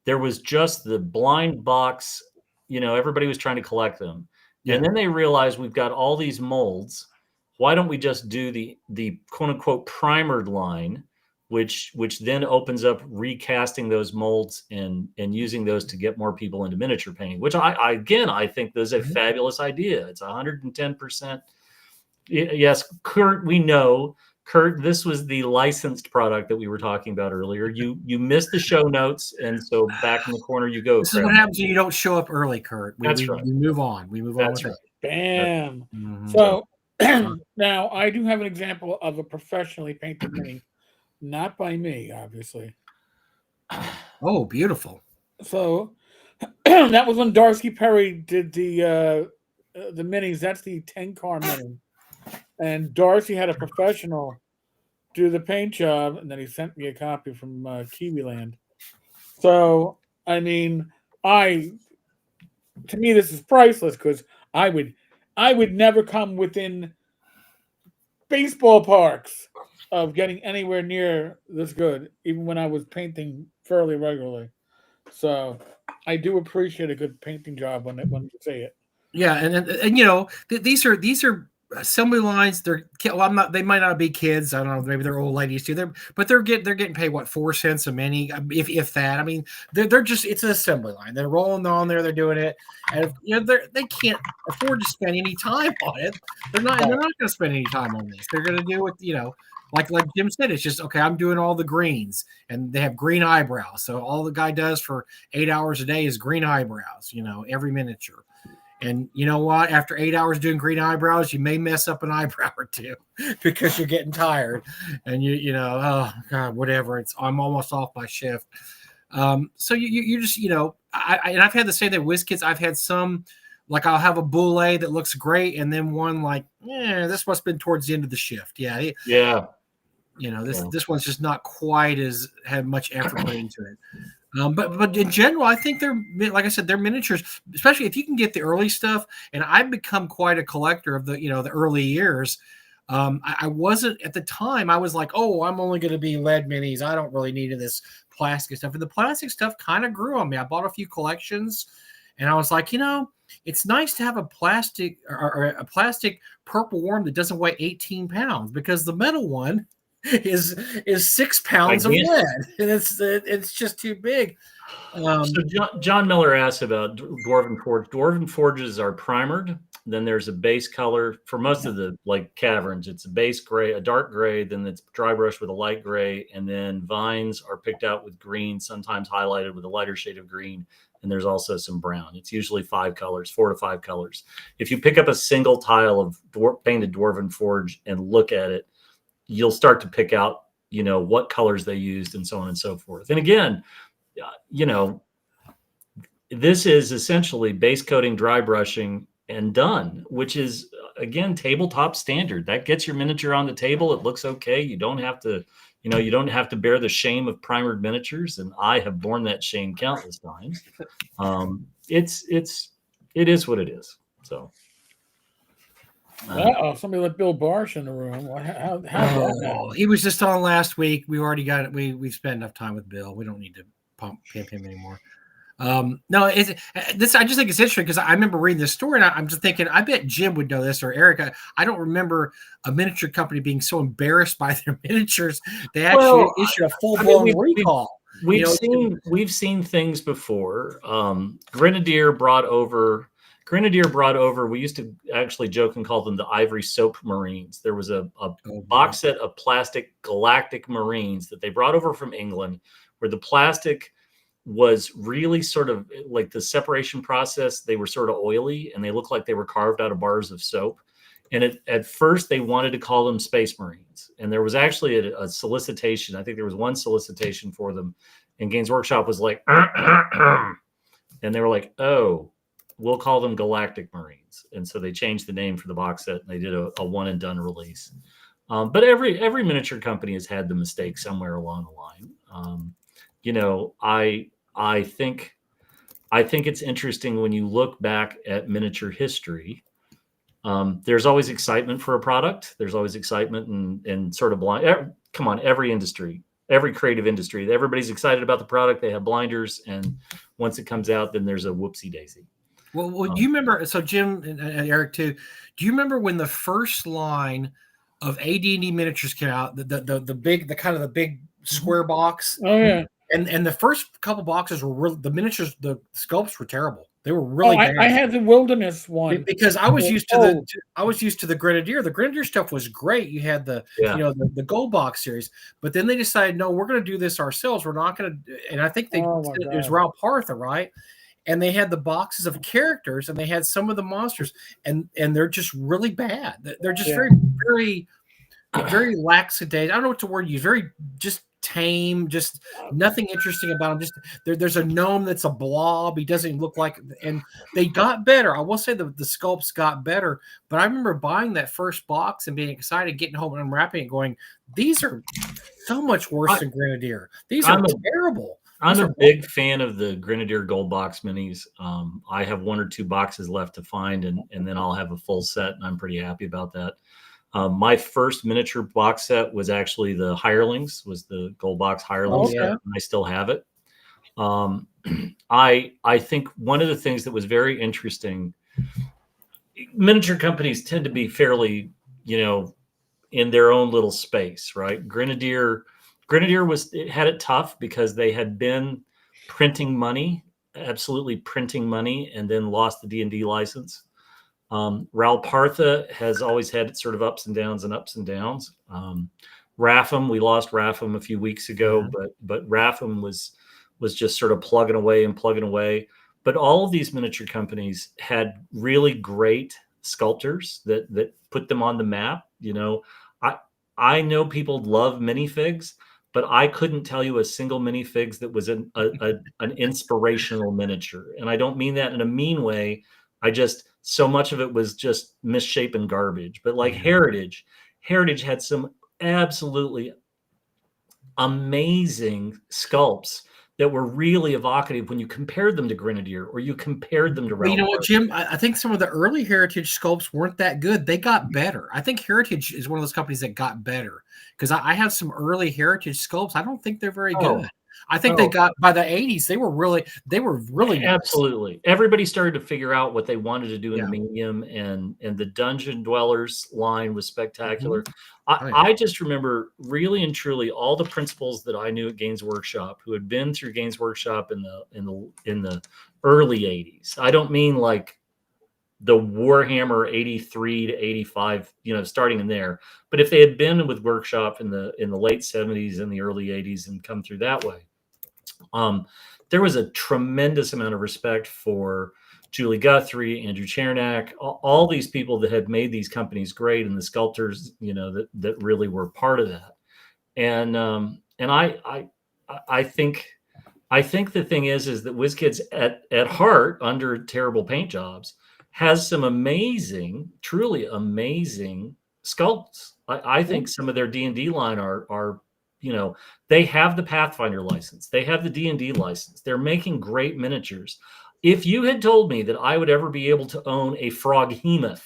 there was just the blind box. Everybody was trying to collect them, and then they realized we've got all these molds. Why don't we just do the quote unquote primered line, which then opens up recasting those molds and using those to get more people into miniature painting, which I think is a fabulous idea. It's 110%. Yes, Kurt, we know. Kurt, this was the licensed product that we were talking about earlier. You missed the show notes, and so back in the corner you go. This is what happens when you don't show up early, Kurt. That's right. We move on. We move on. That's right. Bam. So now I do have an example of a professionally painted painting. Not by me, obviously. Oh, beautiful. So that was when Darcy Perry did the minis. That's the Tenkar mini. And Darcy had a professional do the paint job, and then he sent me a copy from Kiwiland. So, I mean, to me, this is priceless because I would never come within baseball parks of getting anywhere near this good, even when I was painting fairly regularly. So I do appreciate a good painting job when you say it. Yeah, and you know these are assembly lines. Well, I'm not. They might not be kids. I don't know. Maybe they're old ladies too. They're getting paid what, 4 cents a mini, if that. I mean, they're just, it's an assembly line. They're rolling on there. They're doing it, and you know they can't afford to spend any time on it. They're not going to spend any time on this. They're going to do it. You know, like Jim said, it's just okay. I'm doing all the greens, and they have green eyebrows. So all the guy does for 8 hours a day is green eyebrows. You know, every miniature. And you know what? After 8 hours doing green eyebrows, you may mess up an eyebrow or two because you're getting tired, and you know, oh God, whatever. I'm almost off my shift. So you just, you know, and I've had the same thing with WizKids. I've had some, like I'll have a Boule that looks great, and then one like, this must have been towards the end of the shift. Yeah, Yeah. you know, this one's just not quite as had much effort put into it. But in general, I think they're, like I said, they're miniatures, especially if you can get the early stuff. And I've become quite a collector of the early years. I wasn't at the time. I was like, oh, I'm only going to be lead minis. I don't really need this plastic stuff. And the plastic stuff kind of grew on me. I bought a few collections, and I was like, it's nice to have a plastic or a plastic purple worm that doesn't weigh 18 pounds, because the metal one is 6 pounds of lead, and it's just too big. So John Miller asked about Dwarven Forge. Dwarven Forges are primered. Then there's a base color for most of the like caverns. It's a base gray, a dark gray. Then it's dry brush with a light gray, and then vines are picked out with green, sometimes highlighted with a lighter shade of green. And there's also some brown. It's usually 5 colors, 4 to 5 colors. If you pick up a single tile of painted Dwarven Forge and look at it, you'll start to pick out, what colors they used and so on and so forth. And again, this is essentially base coating, dry brushing, and done, which is, again, tabletop standard. That gets your miniature on the table. It looks okay. You don't have to, you don't have to bear the shame of primered miniatures. And I have borne that shame countless times. It is what it is. So. Somebody let Bill Barsh in the room. He was just on last week. We already got it. We spent enough time with Bill. We don't need to pimp him anymore. No, I just think it's interesting because I remember reading this story, and I'm just thinking, I bet Jim would know this, or Eric. I don't remember a miniature company being so embarrassed by their miniatures they actually issued a full-blown recall. We've seen things before. Grenadier brought over. We used to actually joke and call them the Ivory Soap Marines. There was a box set of plastic Galactic Marines that they brought over from England, where the plastic was really sort of like the separation process. They were sort of oily, and they looked like they were carved out of bars of soap. And at first they wanted to call them Space Marines. And there was actually a solicitation. I think there was one solicitation for them, and Games Workshop was like, and they were like, oh, we'll call them Galactic Marines. And so they changed the name for the box set, and they did a one and done release. But every miniature company has had the mistake somewhere along the line. I think it's interesting when you look back at miniature history. There's always excitement for a product. There's always excitement and sort of blind. Come on, every industry, every creative industry, everybody's excited about the product. They have blinders, and once it comes out, then there's a whoopsie daisy. Well, do you remember? So Jim and Eric too. Do you remember when the first line of AD&D miniatures came out? The big square box. Oh yeah. And the first couple boxes were really, the miniatures, the sculpts were terrible. They were really bad. I had the Wilderness one because I was used to the Grenadier. The Grenadier stuff was great. You had the Gold Box series, but then they decided, no, we're going to do this ourselves. We're not going to. And I think it was Ralph Partha, right? And they had the boxes of characters, and they had some of the monsters, and they're just really bad. They're just very, very, very lackadaisical. I don't know what the word you use. Very just tame, just nothing interesting about him. Just there's a gnome that's a blob. He doesn't look like, and they got better. I will say the sculpts got better, but I remember buying that first box and being excited, getting home and unwrapping it, going, these are so much worse than Grenadier. These are terrible. I'm a big fan of the Grenadier Gold Box minis. I have 1 or 2 boxes left to find, and then I'll have a full set, and I'm pretty happy about that. My first miniature box set was actually the Hirelings, was the Gold Box Hirelings, and I still have it. Um, I think one of the things that was very interesting, miniature companies tend to be fairly, in their own little space, right? Grenadier had it tough because they had been printing money, absolutely printing money, and then lost the D&D license. Ralpartha has always had sort of ups and downs and ups and downs. Rapham, we lost Rapham a few weeks ago, but Rapham was just sort of plugging away and plugging away. But all of these miniature companies had really great sculptors that put them on the map. I I know people love minifigs, but I couldn't tell you a single minifigs that was an inspirational miniature. And I don't mean that in a mean way. I just, so much of it was just misshapen garbage. But like Heritage had some absolutely amazing sculpts that were really evocative when you compared them to Grenadier or you compared them to Well, you know what, Ralph. Jim? I think some of the early Heritage sculpts weren't that good. They got better. I think Heritage is one of those companies that got better because I have some early Heritage sculpts. I don't think they're very good. I think they got by the 80s. They were really nice. Absolutely. Everybody started to figure out what they wanted to do in the medium, and the Dungeon Dwellers line was spectacular. I just remember really and truly all the principals that I knew at Games Workshop who had been through Games Workshop in the early 80s. I don't mean like the Warhammer 83 to 85, starting in there. But if they had been with Workshop in the late 70s and the early 80s and come through that way, there was a tremendous amount of respect for Julie Guthrie, Andrew Chernak, all these people that had made these companies great, and the sculptors, that really were part of that. And I think the thing is that WizKids at heart, under terrible paint jobs, has some amazing, truly amazing sculpts. I think some of their D&D line are they have the Pathfinder license, they have the D&D license, they're making great miniatures. If you had told me that I would ever be able to own a Froghemoth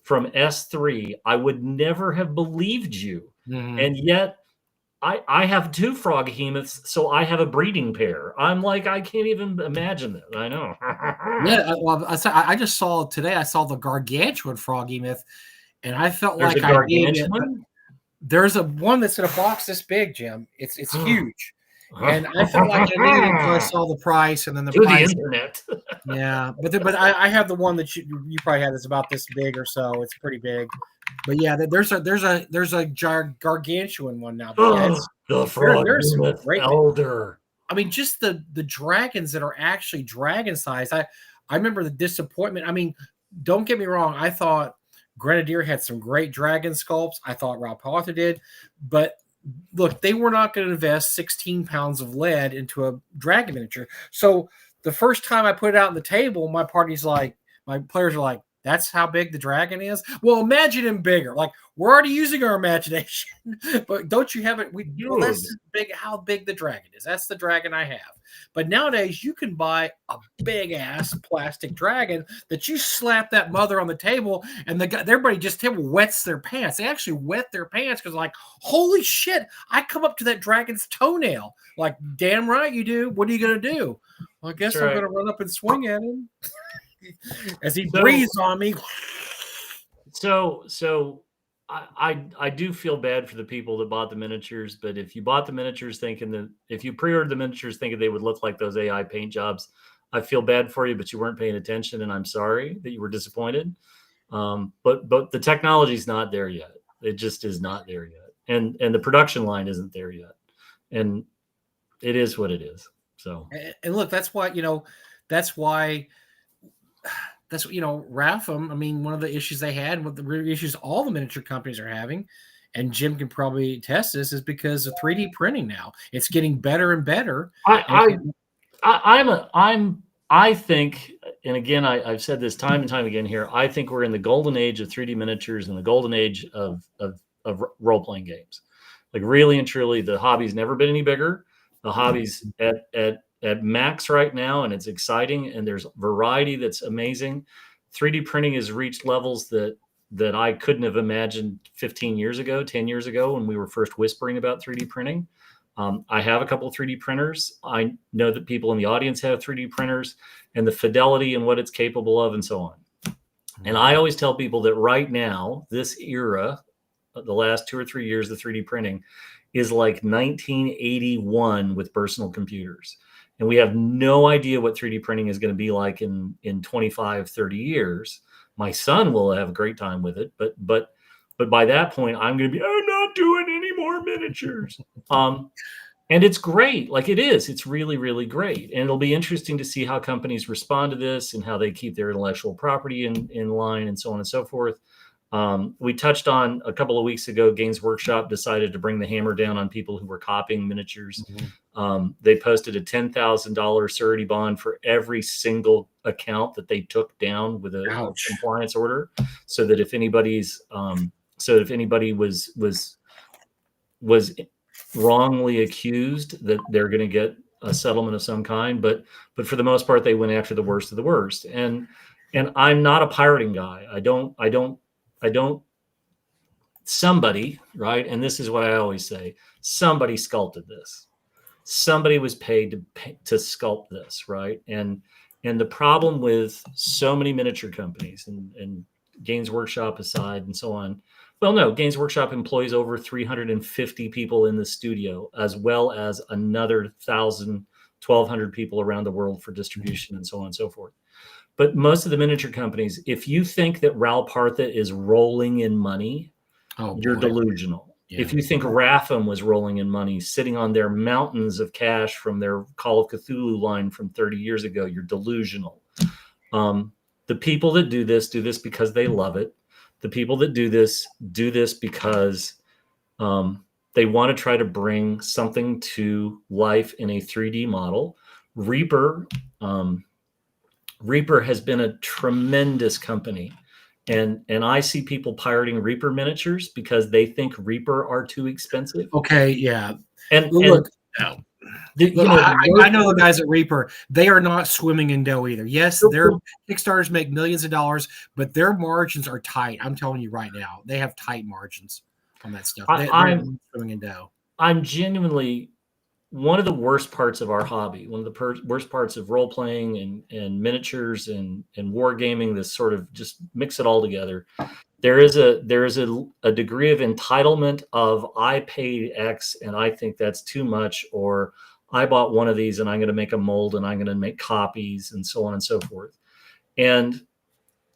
from S3, I would never have believed you. And yet I have two Froghemoths, so I have a breeding pair. I'm like, I can't even imagine that. I know. Yeah, well, I just saw today. I saw the gargantuan Froghemoth, and I felt There's like a gargantuan. There's a one that's in a box this big, Jim. It's huge, and I felt like I needed it until I saw the price, and then the price. The internet. Yeah, but I have the one that you probably had that's about this big or so. It's pretty big, but yeah, there's a gargantuan one now. But yeah, the Froghemoth Elder. I mean, just the dragons that are actually dragon size. I remember the disappointment. I mean, don't get me wrong. I thought Grenadier had some great dragon sculpts. I thought Ralpartha did, but look, they were not going to invest 16 pounds of lead into a dragon miniature. So the first time I put it out on the table, my players are like, that's how big the dragon is. Well, imagine him bigger. Like, we're already using our imagination, but don't you have it? Well, that's how big the dragon is. That's the dragon I have. But nowadays, you can buy a big ass plastic dragon that you slap that mother on the table, and everybody just wets their pants. They actually wet their pants because, like, holy shit! I come up to that dragon's toenail. Like, damn right you do. What are you gonna do? Well, I guess I'm gonna run up and swing at him as he breathes on me. So I do feel bad for the people that bought the miniatures, but if you bought the miniatures if you pre-ordered the miniatures thinking they would look like those AI paint jobs, I feel bad for you, but you weren't paying attention, and I'm sorry that you were disappointed. But the technology's not there yet. It just is not there yet, and the production line isn't there yet, and it is what it is. So, and look, that's why Rapham. I mean, one of the issues they had, with the issues all the miniature companies are having, and Jim can probably test this, is because of 3D printing now. It's getting better and better. I think, and again, I've said this time and time again here, I think we're in the golden age of 3D miniatures and the golden age of role-playing games. Like, really and truly, the hobby's never been any bigger. The hobby's at max right now, and it's exciting, and there's variety that's amazing. 3D printing has reached levels that I couldn't have imagined 15 years ago, 10 years ago, when we were first whispering about 3D printing. I have a couple of 3D printers. I know that people in the audience have 3D printers, and the fidelity and what it's capable of, and so on. And I always tell people that right now, this era, the last 2 or 3 years of 3D printing, is like 1981 with personal computers. And we have no idea what 3D printing is going to be like in 25, 30 years. My son will have a great time with it, but by that point, I'm not doing any more miniatures. And it's great. Like it is. It's really, really great. And it'll be interesting to see how companies respond to this and how they keep their intellectual property in line and so on and so forth. We touched on a couple of weeks ago, Games Workshop decided to bring the hammer down on people who were copying miniatures. They posted a $10,000 surety bond for every single account that they took down with a compliance order, so that if anybody was wrongly accused, that they're going to get a settlement of some kind. But for the most part, they went after the worst of the worst. And I'm not a pirating guy. I don't somebody, right? And this is what I always say, somebody sculpted this. Somebody was paid to sculpt this, right? And the problem with so many miniature companies and Games Workshop aside and so on, well, no, Games Workshop employs over 350 people in the studio, as well as another 1,000, 1,200 people around the world for distribution and so on and so forth. But most of the miniature companies, if you think that Ral Partha is rolling in money, you're delusional. Yeah. If you think Ratham was rolling in money, sitting on their mountains of cash from their Call of Cthulhu line from 30 years ago, you're delusional. The people that do this because they love it. The people that do this because they want to try to bring something to life in a 3D model. Reaper has been a tremendous company. And I see people pirating Reaper miniatures because they think Reaper are too expensive. Okay, yeah. And look, I know the guys at Reaper, they are not swimming in dough either. Yes, their Kickstarters make millions of dollars, but their margins are tight. I'm telling you right now, they have tight margins on that stuff. I'm swimming in dough. I'm genuinely, one of the worst parts of our hobby, one of the worst parts of role playing and miniatures and wargaming, this sort of just mix it all together. There is a degree of entitlement of I paid X and I think that's too much, or I bought one of these and I'm going to make a mold and I'm going to make copies and so on and so forth. And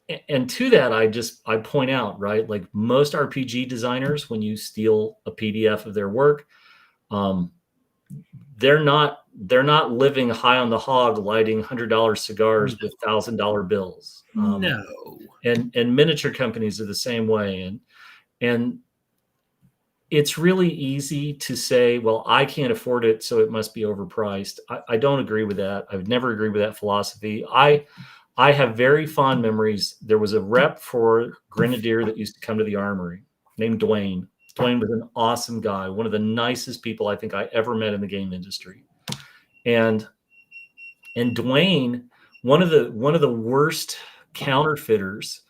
to that, I point out, right, like most RPG designers, when you steal a PDF of their work, they're not living high on the hog, lighting $100 cigars with $1,000 bills. No. And miniature companies are the same way. And it's really easy to say, well, I can't afford it, so it must be overpriced. I don't agree with that. I've never agreed with that philosophy. I have very fond memories. There was a rep for Grenadier that used to come to the armory named Dwayne. Dwayne was an awesome guy, one of the nicest people I think I ever met in the game industry. And Dwayne, one of the worst counterfeiters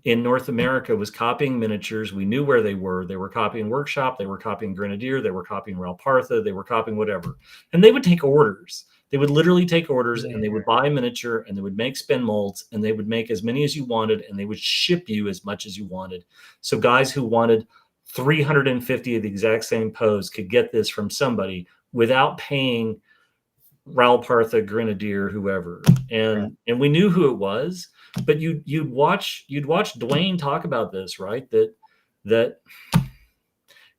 in North America, was copying miniatures. We knew where they were. They were copying Workshop. They were copying Grenadier. They were copying Ral Partha. They were copying whatever. And they would take orders. They would literally take orders and they would buy a miniature and they would make spin molds and they would make as many as you wanted and they would ship you as much as you wanted. So guys who wanted 350 of the exact same pose could get this from somebody without paying Ral Partha, Grenadier, whoever. And we knew who it was, but you'd watch Dwayne talk about this, right? That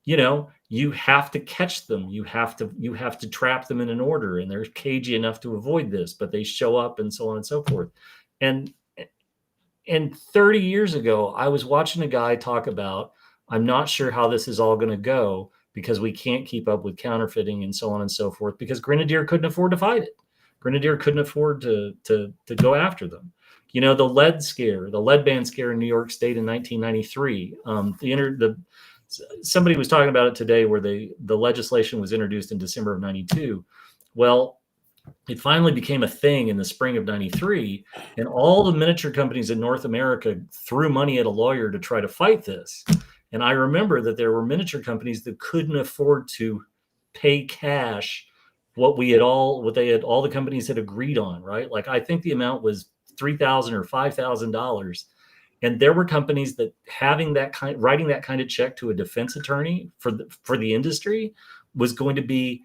you have to catch them. You have to trap them in an order, and they're cagey enough to avoid this, but they show up and so on and so forth. And 30 years ago, I was watching a guy talk about, I'm not sure how this is all going to go because we can't keep up with counterfeiting and so on and so forth, because Grenadier couldn't afford to fight it. Grenadier couldn't afford to go after them. The lead band scare in New York State in 1993. Somebody was talking about it today, where the legislation was introduced in December of 92. Well, it finally became a thing in the spring of 93, and all the miniature companies in North America threw money at a lawyer to try to fight this. And I remember that there were miniature companies that couldn't afford to pay cash what all the companies had agreed on, right? Like I think the amount was $3,000 or $5,000. And there were companies that writing that kind of check to a defense attorney for the industry was going to be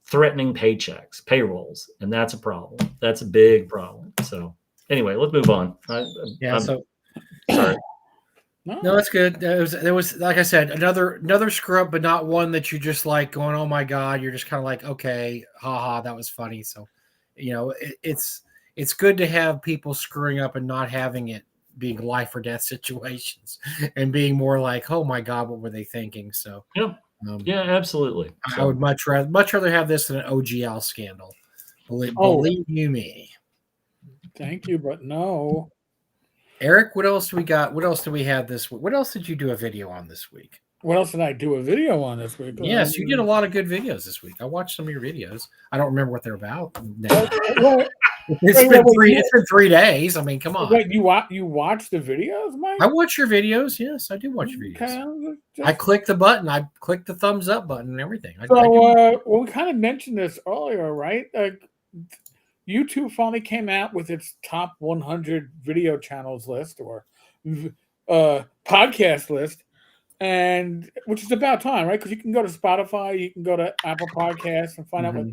threatening payrolls, and that's a problem. That's a big problem. So anyway, let's move on. I'm sorry. No, that's good. There was like I said, another screw up, but not one that you just like going, oh my god. You're just kind of like, okay, haha, that was funny. So, it's good to have people screwing up and not having it being life or death situations, and being more like, oh my god, what were they thinking? So yeah, absolutely. I would much rather have this than an OGL scandal. Believe you me. Thank you, but no. Eric, what else do we got? What else do we have this week? What else did you do a video on this week? What else did I do a video on this week? Yes, you did a lot of good videos this week. I watched some of your videos. I don't remember what they're about. It's been 3 days. I mean, come on. Wait, you watch the videos, Mike? I watch your videos. Yes, I do watch your videos. Okay, I click the button. I click the thumbs up button and everything. Well, we kind of mentioned this earlier, right? Like, YouTube finally came out with its top 100 video channels list or podcast list, and which is about time, right? Because you can go to Spotify, you can go to Apple Podcasts and find out what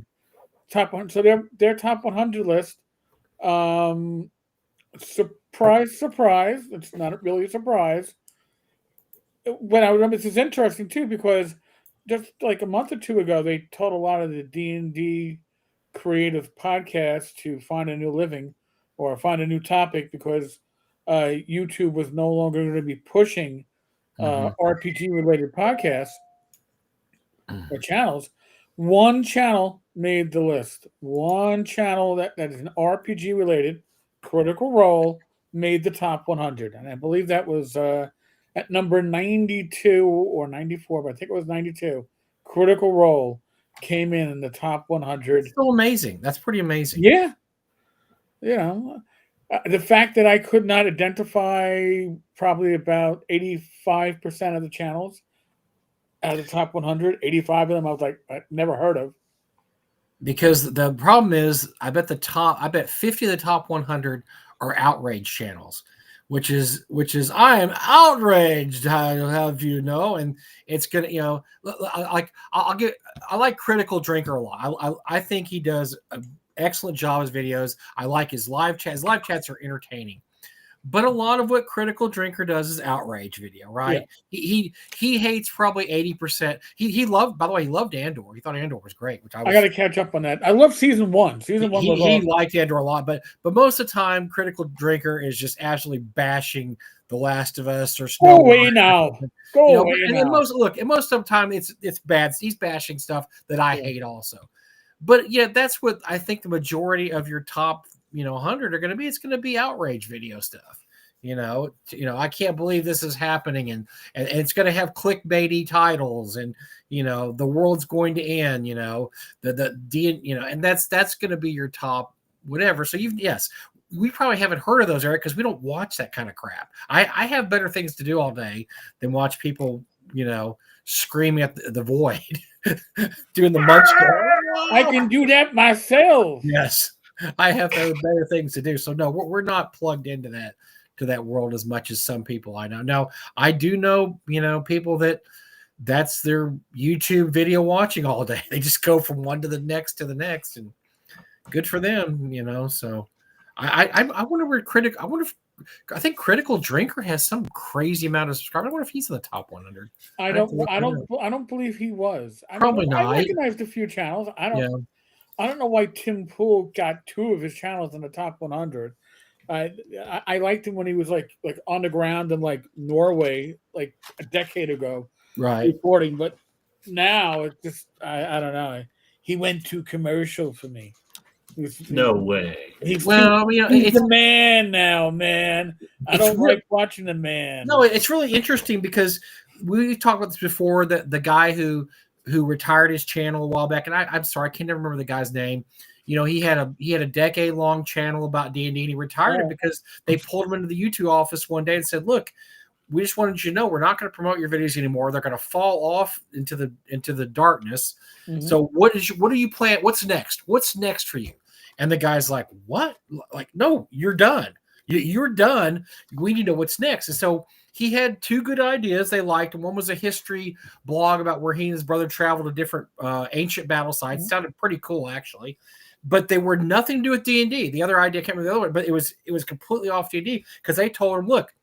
top 100. So their top 100 list. Surprise! It's not really a surprise. But I remember this is interesting too because just like a month or two ago, they told a lot of the D&D creative podcasts to find a new living or find a new topic because YouTube was no longer going to be pushing RPG related podcasts or channels. One channel made the list. One channel that is an RPG related, Critical Role, made the top 100. And I believe that was at number 92 or 94, but I think it was 92. Critical Role came in the top 100. That's so amazing. That's pretty amazing. Yeah. The fact that I could not identify probably about 85% of the channels out of the top 100, 85 of them I was like, I never heard of. Because the problem is, I bet 50 of the top 100 are outrage channels, which is I am outraged. I'll have you know, and it's gonna I like Critical Drinker a lot. I think he does an excellent job with videos. I like his live chat. His live chats are entertaining. But a lot of what Critical Drinker does is outrage video, right? Yeah. He hates probably 80%. He loved, by the way, he loved Andor. He thought Andor was great, which I got to catch up on that. I love season 1. Season 1 was he liked Andor a lot, but most of the time, Critical Drinker is just absolutely bashing The Last of Us or Snow. Go away now. Go away now. And most of the time, it's bad. He's bashing stuff that I hate also. But yeah, that's what I think the majority of your top 100 are going to be. It's going to be outrage video stuff. I can't believe this is happening, and it's going to have clickbaity titles, and the world's going to end. And that's going to be your top whatever. So we probably haven't heard of those, Eric, because we don't watch that kind of crap. I have better things to do all day than watch people screaming at the void, doing the munchkin. I can do that myself. Yes, I have better things to do. So no, we're not plugged into that world as much as some people I know. Now, I do know, people that's their YouTube video watching all day. They just go from one to the next, and good for them, So I wonder where I think Critical Drinker has some crazy amount of subscribers. I wonder if he's in the top 100. I don't believe he was. Probably not. I recognized a few channels. I don't know why Tim Pool got 2 of his channels in the top 100. I liked him when he was like on the ground in like Norway like a decade ago, right? Reporting, but now it's just I don't know. He went too commercial for me. No way. He's the man now, man. I don't like watching the man. No, it's really interesting because we talked about this before. That the guy who retired his channel a while back, and I'm sorry, I can't remember the guy's name. He had a decade-long channel about D&D, and he retired it because they pulled him into the YouTube office one day and said, "Look, we just wanted you to know we're not going to promote your videos anymore. They're going to fall off into the darkness. Mhm. So what do you plan? What's next? What's next for you? And the guy's like, what? Like, no, you're done. You're done. We need to know what's next. And so he had two good ideas they liked. One was a history blog about where he and his brother traveled to different ancient battle sites. Mhm. Sounded pretty cool, actually. But they were nothing to do with D&D. The other idea, I can't remember the other one, but it was completely off D&D because they told him, look,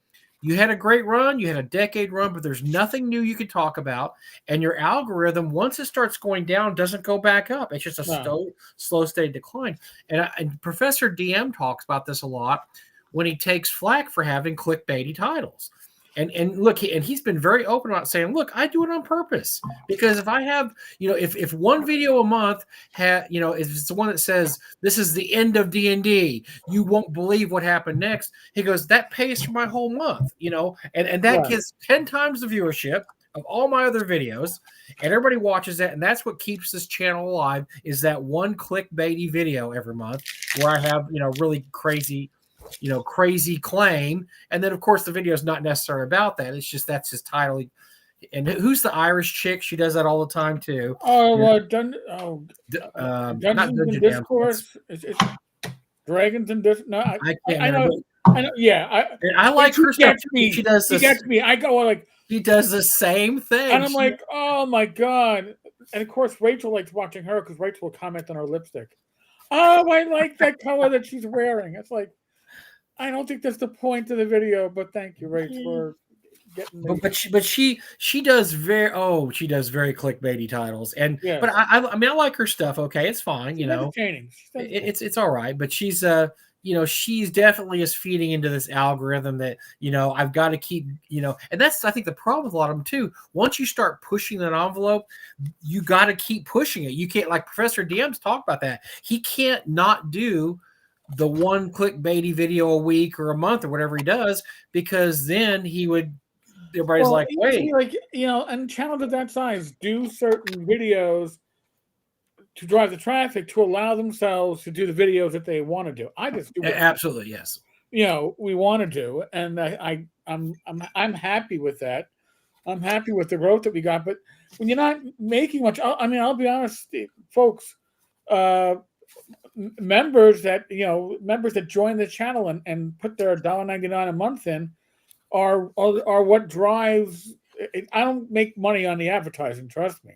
you had a great run, you had a decade run, but there's nothing new you can talk about. And your algorithm, once it starts going down, doesn't go back up. It's just a slow, steady decline. And Professor DM talks about this a lot when he takes flack for having clickbaity titles. And look, he's been very open about saying, look, I do it on purpose because if I have, if one video a month if it's the one that says this is the end of D&D, you won't believe what happened next. He goes, that pays for my whole month, and that gets 10 times the viewership of all my other videos, and everybody watches that, and that's what keeps this channel alive is that one clickbaity video every month where I have, really crazy claim. And then of course the video is not necessarily about that. It's just, that's his title. And who's the Irish chick? She does that all the time too. Dungeons and Discourse. It's Dragons and Discourse. No, I can't I remember. know. I know. Yeah. I like her stuff. She does this. She gets me. I go like, she does the same thing. And I'm like, oh my God. And of course Rachel likes watching her because Rachel will comment on her lipstick. Oh, I like that color that she's wearing. It's like, I don't think that's the point of the video, but thank you, Rach, for getting me. But she does very clickbaity titles, and yes. But I mean I like her stuff. Okay, it's fine, She's entertaining. It's all right, but she's she's definitely is feeding into this algorithm that I've got to keep and that's I think the problem with a lot of them too. Once you start pushing that envelope, you got to keep pushing it. You can't, like Professor DM's talked about that. He can't not do the one clickbaity video a week or a month or whatever he does, because then everybody's like, wait, and channels of that size do certain videos to drive the traffic to allow themselves to do the videos that they want to do. I just do absolutely, yes. We want to do, and I'm happy with that. I'm happy with the growth that we got, but when you're not making much, I'll be honest, folks. Members that join the channel and put their $1.99 a month in are what drives it. I don't make money on the advertising, trust me.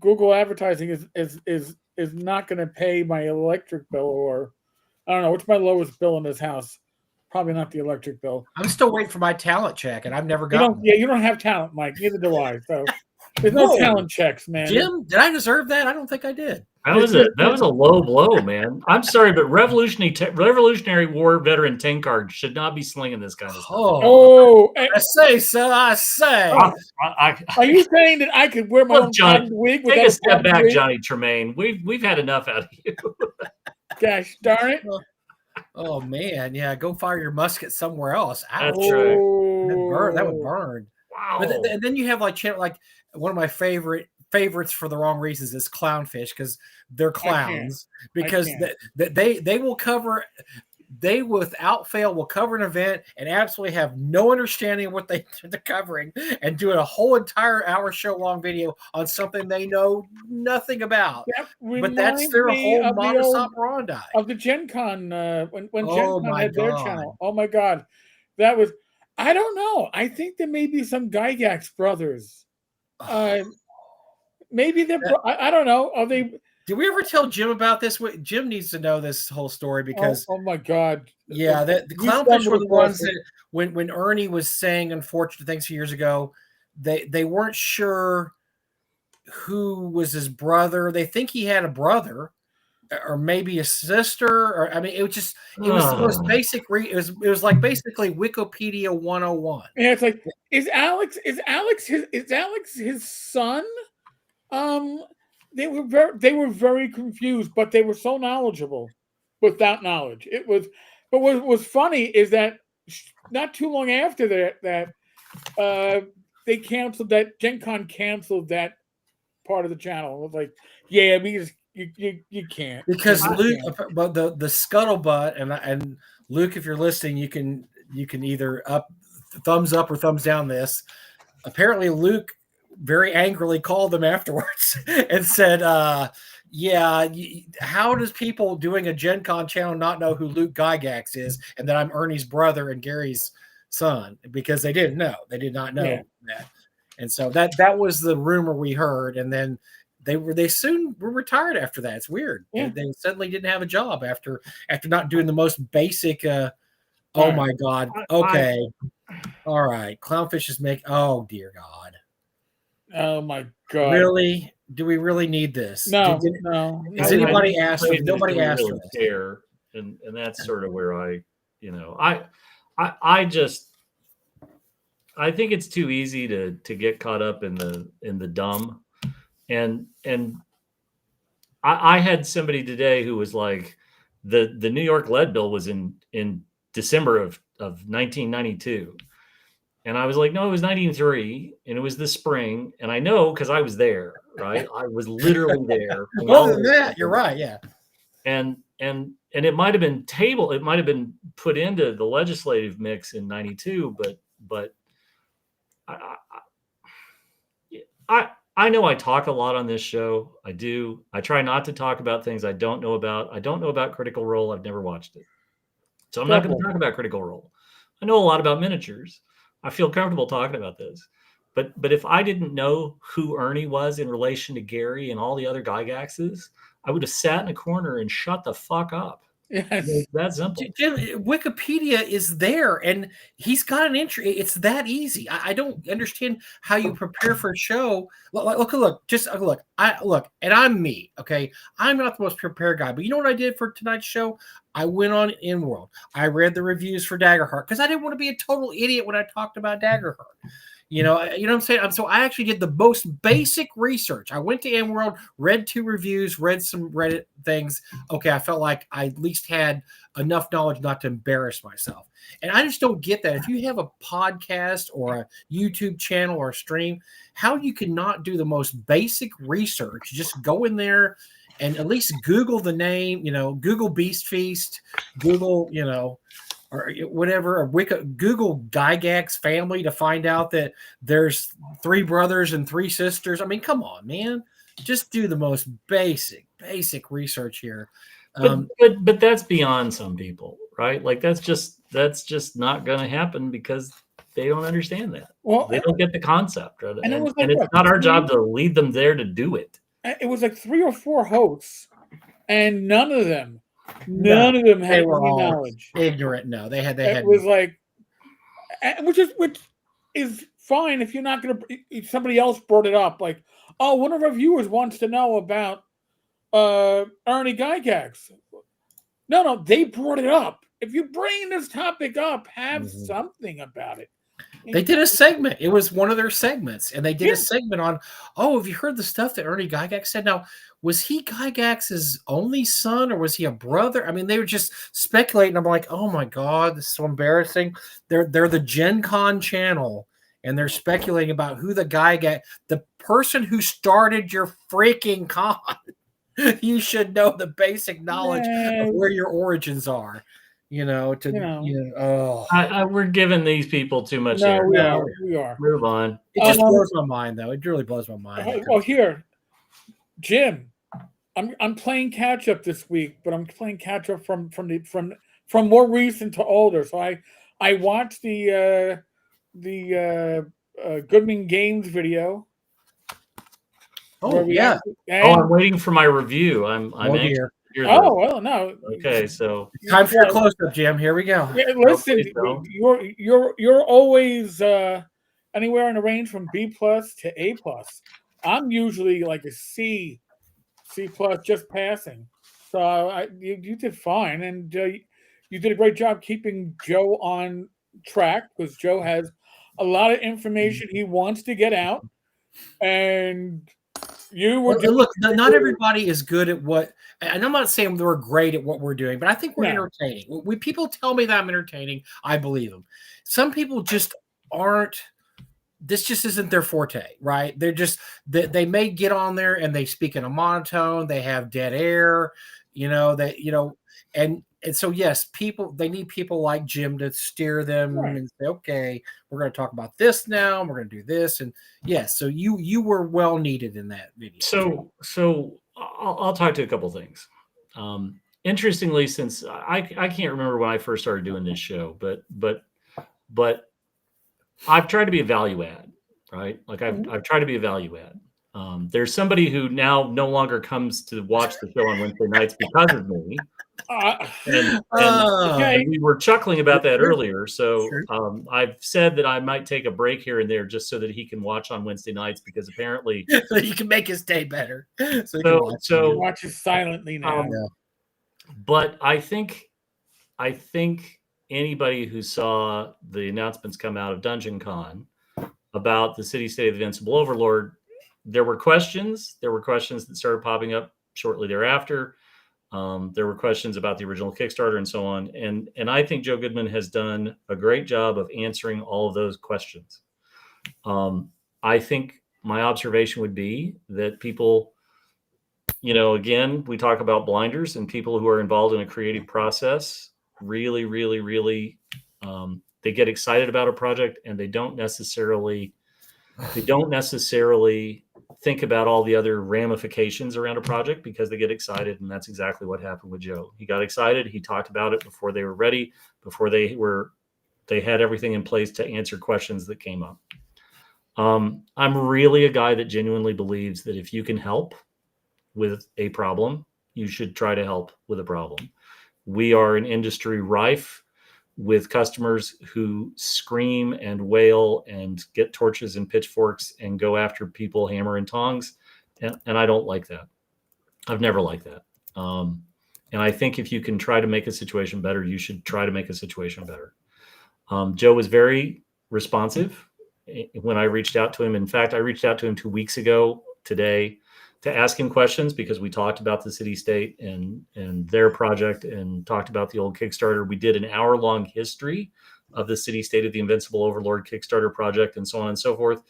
Google advertising is not going to pay my electric bill, or I don't know what's my lowest bill in this house. Probably not the electric bill. I'm still waiting for my talent check, and I've never gotten. You don't have talent, Mike. Neither do I. So there's no talent checks, man. Jim, did I deserve that? I don't think I did. That was a low blow, man. I'm sorry, but Revolutionary War veteran Tenkar should not be slinging this kind of stuff. I say so. I say. Are you saying that I could wear my own Johnny, wig? Take a step back, Johnny Tremaine. We've had enough out of you. Gosh darn it! Oh man, yeah. Go fire your musket somewhere else. That's right. That would burn. Wow. But and then you have like one of my favorites for the wrong reasons is Clownfish, because they're clowns, because they will cover. They without fail will cover an event and absolutely have no understanding of what they're covering, and do a whole entire hour show long video on something they know nothing about. But that's their whole modus operandi of the Gen Con when Gen Con had their channel. Oh my God, that was, I don't know. I think there may be some Gygax brothers. Maybe they're. I don't know. Are they? Did we ever tell Jim about this? Jim needs to know this whole story because. Oh my God. Yeah, the Clownfish were the ones that when Ernie was saying unfortunate things years ago, they weren't sure who was his brother. They think he had a brother, or maybe a sister, or I mean, it was the most basic. It was like basically Wikipedia 101. Yeah, it's like is Alex his son? They were very confused, but they were so knowledgeable without knowledge. It was, but what was funny is that not too long after that they canceled that. Gen Con canceled that part of the channel. It was like, yeah, because you can't, because Luke, but the scuttlebutt and Luke, if you're listening, you can either thumbs up or thumbs down this. Apparently, Luke very angrily called them afterwards and said, yeah, how does people doing a Gen Con channel not know who Luke Gygax is and that I'm Ernie's brother and Gary's son? Because they didn't know. They did not know that. And so that was the rumor we heard. And then they soon were retired after that. It's weird. Yeah. They suddenly didn't have a job after not doing the most basic oh Right. my God. Okay. All right. Clownfish is oh dear God. Oh my God. Really? Do we really need this? No. Has anybody asked? Nobody asked really for this. care, and that's sort of where I just think it's too easy to get caught up in the dumb, and I had somebody today who was like, the New York lead bill was in December of 1992. And I was like, no, it was 1993, and it was the spring. And I know because I was there, right? I was literally there. Other than that, you're right, yeah. And it might have been put into the legislative mix in 92, but I know I talk a lot on this show. I do. I try not to talk about things I don't know about. I don't know about Critical Role. I've never watched it. So I'm not going to talk about Critical Role. I know a lot about miniatures. I feel comfortable talking about this, but if I didn't know who Ernie was in relation to Gary and all the other Gygaxes, I would have sat in a corner and shut the fuck up. Yes. That's simple. Jim, Wikipedia is there, and he's got an entry. It's that easy. I don't understand how you prepare for a show. Look, and I'm me. Okay, I'm not the most prepared guy, but you know what I did for tonight's show? I went on InWorld. I read the reviews for Daggerheart because I didn't want to be a total idiot when I talked about Daggerheart. You know what I'm saying? So I actually did the most basic research. I went to InWorld, read 2 reviews, read some Reddit things. Okay, I felt like I at least had enough knowledge not to embarrass myself. And I just don't get that. If you have a podcast or a YouTube channel or a stream, how you cannot do the most basic research. Just go in there and at least Google the name, Google Beast Feast, Google, or whatever, or Google Gygax family to find out that there's 3 brothers and 3 sisters. I mean, come on, man. Just do the most basic research here. But that's beyond some people, right? Like that's just not going to happen because they don't understand that. Well, they don't get the concept, right? And it's not our job to lead them there to do it. It was like 3 or 4 hosts, and none of them had any knowledge. Ignorant. No, they had. It was like, which is fine if you're not going to. If somebody else brought it up, like, oh, one of our viewers wants to know about Ernie Gygax. No, they brought it up. If you bring this topic up, have something about it. They did a segment. It was one of their segments, and they did a segment on, have you heard the stuff that Ernie Gygax said? Now, was he Gygax's only son, or was he a brother? I mean, they were just speculating. I'm like, oh my God, this is so embarrassing. They're the Gen Con channel, and they're speculating about who the Gygax, the person who started your freaking con. You should know the basic knowledge of where your origins are. We're giving these people too much air. We are. Move on. It just blows my mind, though. It really blows my mind. Well, here, Jim, I'm playing catch up this week, but I'm playing catch up from more recent to older. So I watched the Goodman Games video. Oh yeah. I'm waiting for my review. I'm here. Well, no. Okay, so time for your close-up, Jim. Here we go. Yeah, listen, you're always anywhere in the range from B+ to A+. I'm usually like a C+, just passing. So you did fine, and you did a great job keeping Joe on track because Joe has a lot of information he wants to get out, and you were. Look, not everybody is good at what. And I'm not saying we're great at what we're doing, but I think we're entertaining. When people tell me that I'm entertaining, I believe them. Some people just aren't. This just isn't their forte, right? They're just they may get on there and they speak in a monotone. They have dead air, and so yes, they need people like Jim to steer them Right. and say, okay, we're going to talk about this now. We're going to do this, and yes, so you were well needed in that video. So I'll talk to a couple things. Interestingly, since I can't remember when I first started doing this show, but I've tried to be a value add, right? Like I've tried to be a value add. There's somebody who now no longer comes to watch the show on Wednesday nights because of me. And we were chuckling about that earlier. So I've said that I might take a break here and there just so that he can watch on Wednesday nights, because apparently so you can make his day better. So watch it silently now. But I think anybody who saw the announcements come out of Dungeon Con about the city state of the Invincible Overlord, there were questions. There were questions that started popping up shortly thereafter. There were questions about the original Kickstarter and so on. And I think Joe Goodman has done a great job of answering all of those questions. I think my observation would be that people, again, we talk about blinders, and people who are involved in a creative process really, really, really, they get excited about a project, and they don't necessarily think about all the other ramifications around a project because they get excited. And that's exactly what happened with Joe. He got excited. He talked about it before they were ready, before they had everything in place to answer questions that came up. I'm really a guy that genuinely believes that if you can help with a problem, you should try to help with a problem. We are an industry rife with customers who scream and wail and get torches and pitchforks and go after people hammer and tongs. And I don't like that. I've never liked that. And I think if you can try to make a situation better, you should try to make a situation better. Joe was very responsive when I reached out to him. In fact, I reached out to him 2 weeks ago today to ask him questions, because we talked about the city state and their project and talked about the old Kickstarter. We did an hour-long history of the city state of the Invincible Overlord Kickstarter project and so on and so forth.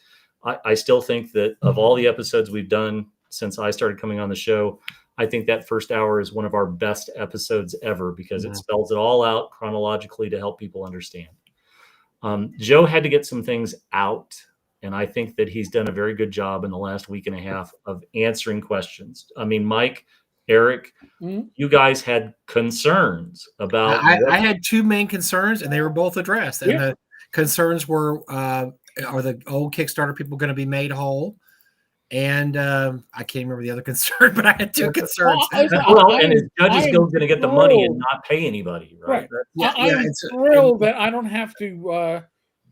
I still think that of all the episodes we've done since I started coming on the show, I think that first hour is one of our best episodes ever, because it spells it all out chronologically to help people understand. Joe had to get some things out, and I think that he's done a very good job in the last week and a half of answering questions. I mean, Mike, Eric, you guys had concerns about. I had two main concerns, and they were both addressed. And the concerns were, are the old Kickstarter people going to be made whole? And I can't remember the other concern, but I had two concerns. And is Judge still going to get the money and not pay anybody, right? I'm thrilled that I don't have to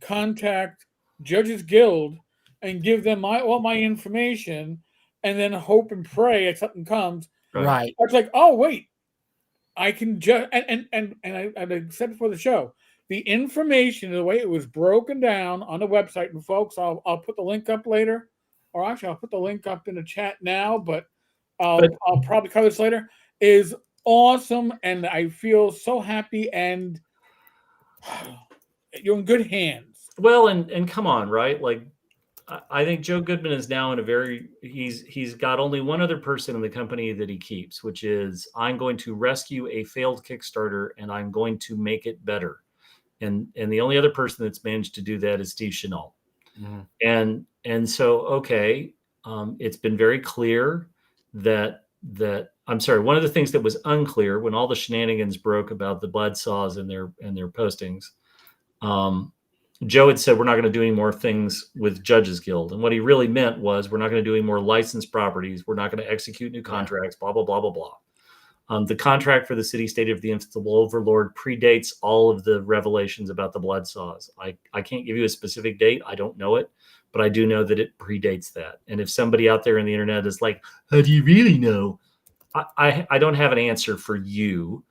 contact Judges Guild and give them all my information, and then hope and pray that something comes. Right. It's like, oh wait, I can just and I said before the show, the information, the way it was broken down on the website, and folks, I'll put the link up later. Or actually, I'll put the link up in the chat now, but I'll probably cover this later, is awesome. And I feel so happy, and you're in good hands. Well, and come on, right? Like, I think Joe Goodman is now in he's got only one other person in the company that he keeps, which is, I'm going to rescue a failed Kickstarter and I'm going to make it better. And the only other person that's managed to do that is Steve Chenault. Mm-hmm. And so, okay, it's been very clear that I'm sorry. One of the things that was unclear when all the shenanigans broke about the Bloodsaws and their postings, Joe had said, we're not going to do any more things with Judges Guild. And what he really meant was, we're not going to do any more licensed properties. We're not going to execute new contracts, blah, blah, blah, blah, blah. The contract for the city state of the Invincible Overlord predates all of the revelations about the Bloodsaws. I can't give you a specific date. I don't know it, but I do know that it predates that. And if somebody out there in the internet is like, how do you really know? I don't have an answer for you,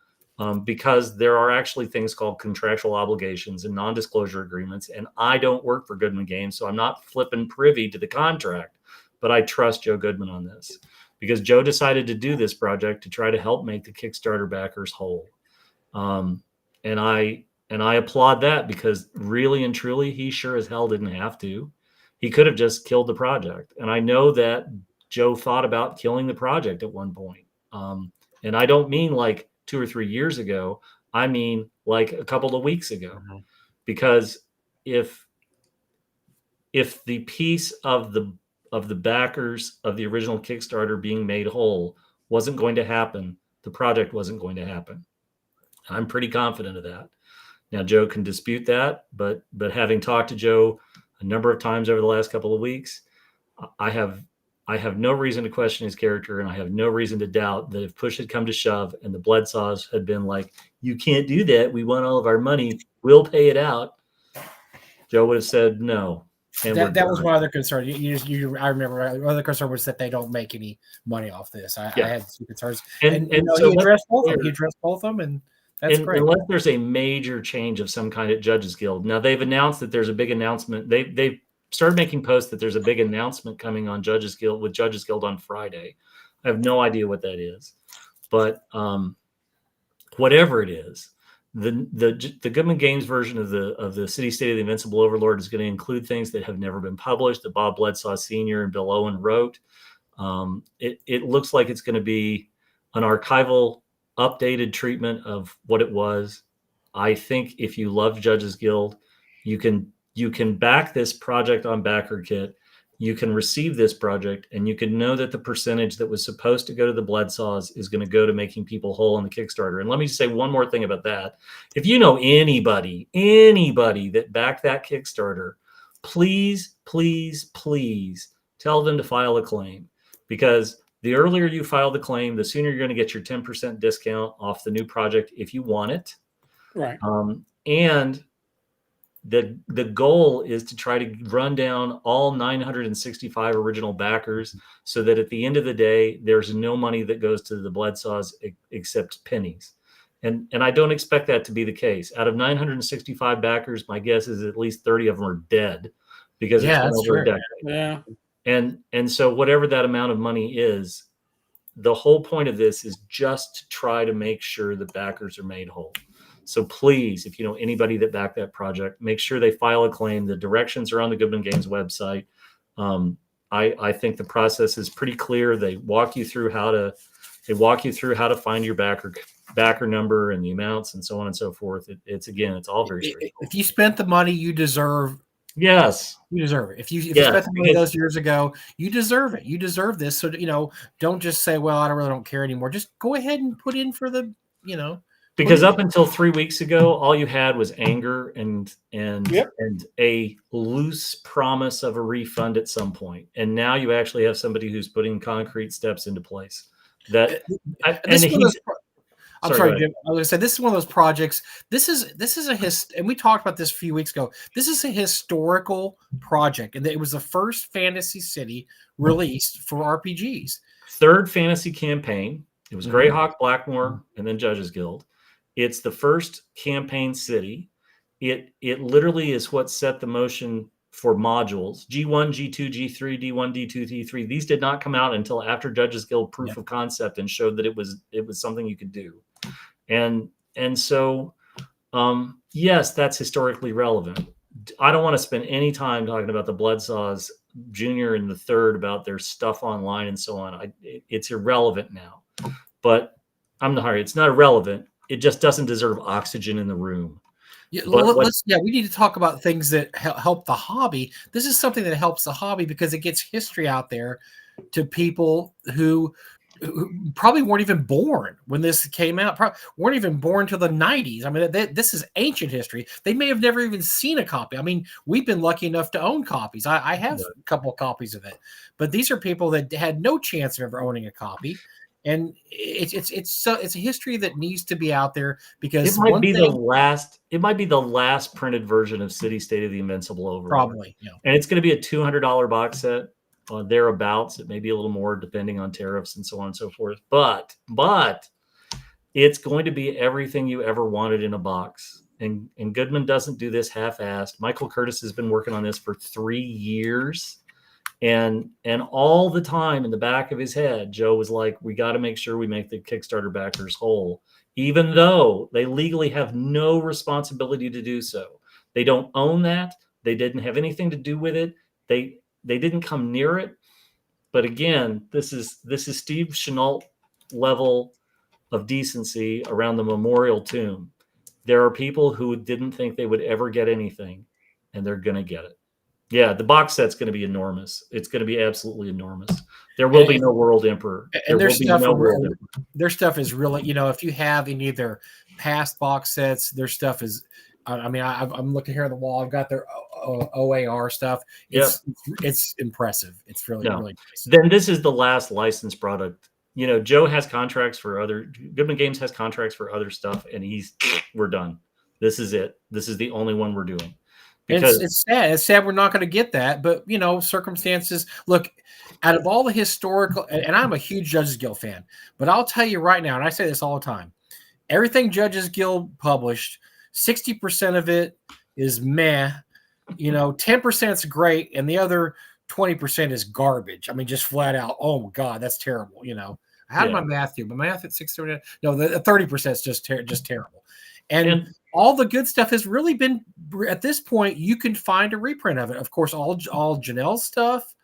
because there are actually things called contractual obligations and non-disclosure agreements. And I don't work for Goodman Games, so I'm not flipping privy to the contract, but I trust Joe Goodman on this, because Joe decided to do this project to try to help make the Kickstarter backers whole. And I applaud that, because really and truly, he sure as hell didn't have to. He could have just killed the project. And I know that Joe thought about killing the project at one point. And I don't mean like 2 or 3 years ago. I mean, like a couple of weeks ago, because if the piece of the backers of the original Kickstarter being made whole wasn't going to happen, the project wasn't going to happen. I'm pretty confident of that. Now, Joe can dispute that, but having talked to Joe a number of times over the last couple of weeks, I have no reason to question his character, and I have no reason to doubt that if push had come to shove and the Bledsaws had been like, "You can't do that. We want all of our money. We'll pay it out," Joe would have said no. And that was my other concern. I remember my other concern was that they don't make any money off this. I had some concerns, and so he addressed both of them. He addressed both of them, and that's great. Unless there's a major change of some kind at Judges Guild. Now they've announced that there's a big announcement. They've started making posts that there's a big announcement coming on Judges Guild on Friday. I have no idea what that is, but whatever it is, the Goodman Games version of the City State of the Invincible Overlord is going to include things that have never been published that Bob Bledsaw Sr. and Bill Owen wrote. It looks like it's going to be an archival, updated treatment of what it was. I think if you love Judges Guild, you can back this project on BackerKit. You can receive this project, and you can know that the percentage that was supposed to go to the Bledsaws is going to go to making people whole on the Kickstarter. And let me say one more thing about that. If you know anybody that backed that Kickstarter, please, please, please tell them to file a claim, because the earlier you file the claim, the sooner you're going to get your 10% discount off the new project if you want it. Right. And the goal is to try to run down all 965 original backers so that at the end of the day, there's no money that goes to the Bledsaws except pennies. And I don't expect that to be the case. Out of 965 backers, my guess is at least 30 of them are dead because it's been over a decade. Yeah. And so whatever that amount of money is, the whole point of this is just to try to make sure the backers are made whole. So please, if you know anybody that backed that project, make sure they file a claim. The directions are on the Goodman Games website. I think the process is pretty clear. They walk you through how to find your backer number and the amounts and so on and so forth. It's all very straightforward. If you spent the money, you deserve. Yes, you deserve it. If you spent the money those years ago, you deserve it. You deserve this. So don't just say, "Well, I don't care anymore." Just go ahead and put in for the. Because up until 3 weeks ago, all you had was anger and a loose promise of a refund at some point. And now you actually have somebody who's putting concrete steps into place. I'm sorry, Jim. I was going to say, this is one of those projects. This is and we talked about this a few weeks ago. This is a historical project, and it was the first fantasy city released for RPGs. Third fantasy campaign. It was Greyhawk, Blackmoor, and then Judges Guild. It's the first campaign city. It literally is what set the motion for modules. G1, G2, G3, D1, D2, D3. These did not come out until after Judges Guild proof of concept and showed that it was something you could do. And so yes, that's historically relevant. I don't want to spend any time talking about the Bledsaws Junior and the Third about their stuff online and so on. It's irrelevant now. But it's not irrelevant. It just doesn't deserve oxygen in the room. Yeah, we need to talk about things that help the hobby. This is something that helps the hobby because it gets history out there to people who probably weren't even born when this came out. Probably weren't even born till the 90s. I mean, this is ancient history. They may have never even seen a copy. I mean, we've been lucky enough to own copies. I have a couple of copies of it, but these are people that had no chance of ever owning a copy. And it's a history that needs to be out there because it might be the last printed version of City State of the Invincible Overlord. Probably, yeah. And it's going to be a $200 box set, thereabouts. It may be a little more depending on tariffs and so on and so forth. But it's going to be everything you ever wanted in a box. And Goodman doesn't do this half-assed. Michael Curtis has been working on this for 3 years. And all the time in the back of his head, Joe was like, we got to make sure we make the Kickstarter backers whole, even though they legally have no responsibility to do so. They don't own that. They didn't have anything to do with it. They didn't come near it. But again, this is Steve Chenault level of decency around the memorial tomb. There are people who didn't think they would ever get anything, and they're going to get it. Yeah, the box set's going to be enormous. It's going to be absolutely enormous. There will be no World Emperor. And their stuff is really, if you have any of their past box sets, their stuff is, I mean, I'm looking here on the wall. I've got their OAR stuff. It's impressive. It's really nice. Then this is the last licensed product. Joe has contracts for Goodman Games has contracts for other stuff, and we're done. This is it. This is the only one we're doing. Because it's sad. It's sad we're not going to get that, but circumstances. Look, out of all the historical, and I'm a huge Judges Guild fan, but I'll tell you right now, and I say this all the time, everything Judges Guild published, 60% of it is meh. 10% is great, and the other 20% is garbage. I mean, just flat out. Oh my God, that's terrible. How did my math do? My math at 630. No, the 30% is just terrible. And all the good stuff has really been, at this point, you can find a reprint of it. Of course, all Janelle's stuff,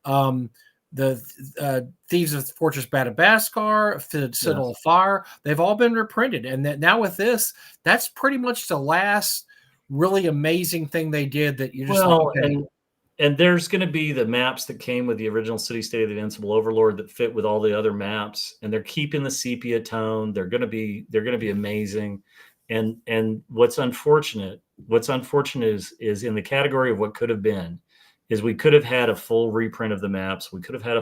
the Thieves of Fortress Madagascar, Citadel of Fire, they've all been reprinted. And now with this, that's pretty much the last really amazing thing they did that you just and there's going to be the maps that came with the original City State of the Invincible Overlord that fit with all the other maps, and they're keeping the sepia tone. They're going to be amazing. And what's unfortunate is in the category of what could have been, is we could have had a full reprint of the maps. We could have had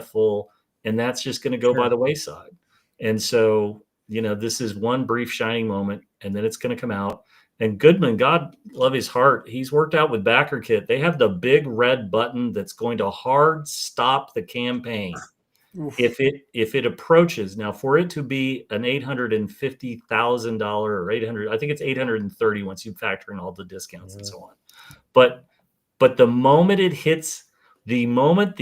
and that's just going to go by the wayside. And so, this is one brief shining moment, and then it's going to come out. And Goodman, God love his heart, he's worked out with Backer Kit. They have the big red button that's going to hard stop the campaign. Oof. If it approaches, now for it to be an $850,000 or 800, I think it's 830 once you factor in all the discounts and so on. But the moment the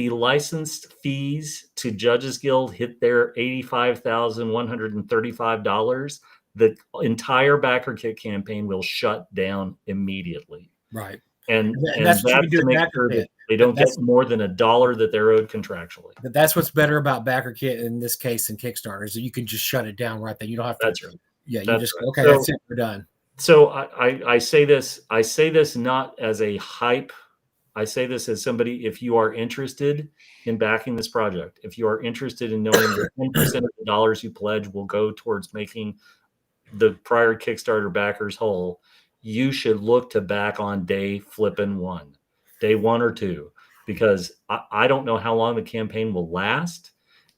licensed fees to Judges Guild hit their $85,135, the entire Backer Kit campaign will shut down immediately. Right. And that's to make sure that they don't get more than $1 that they're owed contractually. But that's what's better about Backer Kit in this case than Kickstarter, is that you can just shut it down right there. You don't have to. That's right. Yeah, you just okay. That's it. We're done. So I say this. I say this not as a hype. I say this as somebody. If you are interested in backing this project, if you are interested in knowing that 10% of the dollars you pledge will go towards making the prior Kickstarter backers whole, you should look to back on day 1 or 2, because I don't know how long the campaign will last.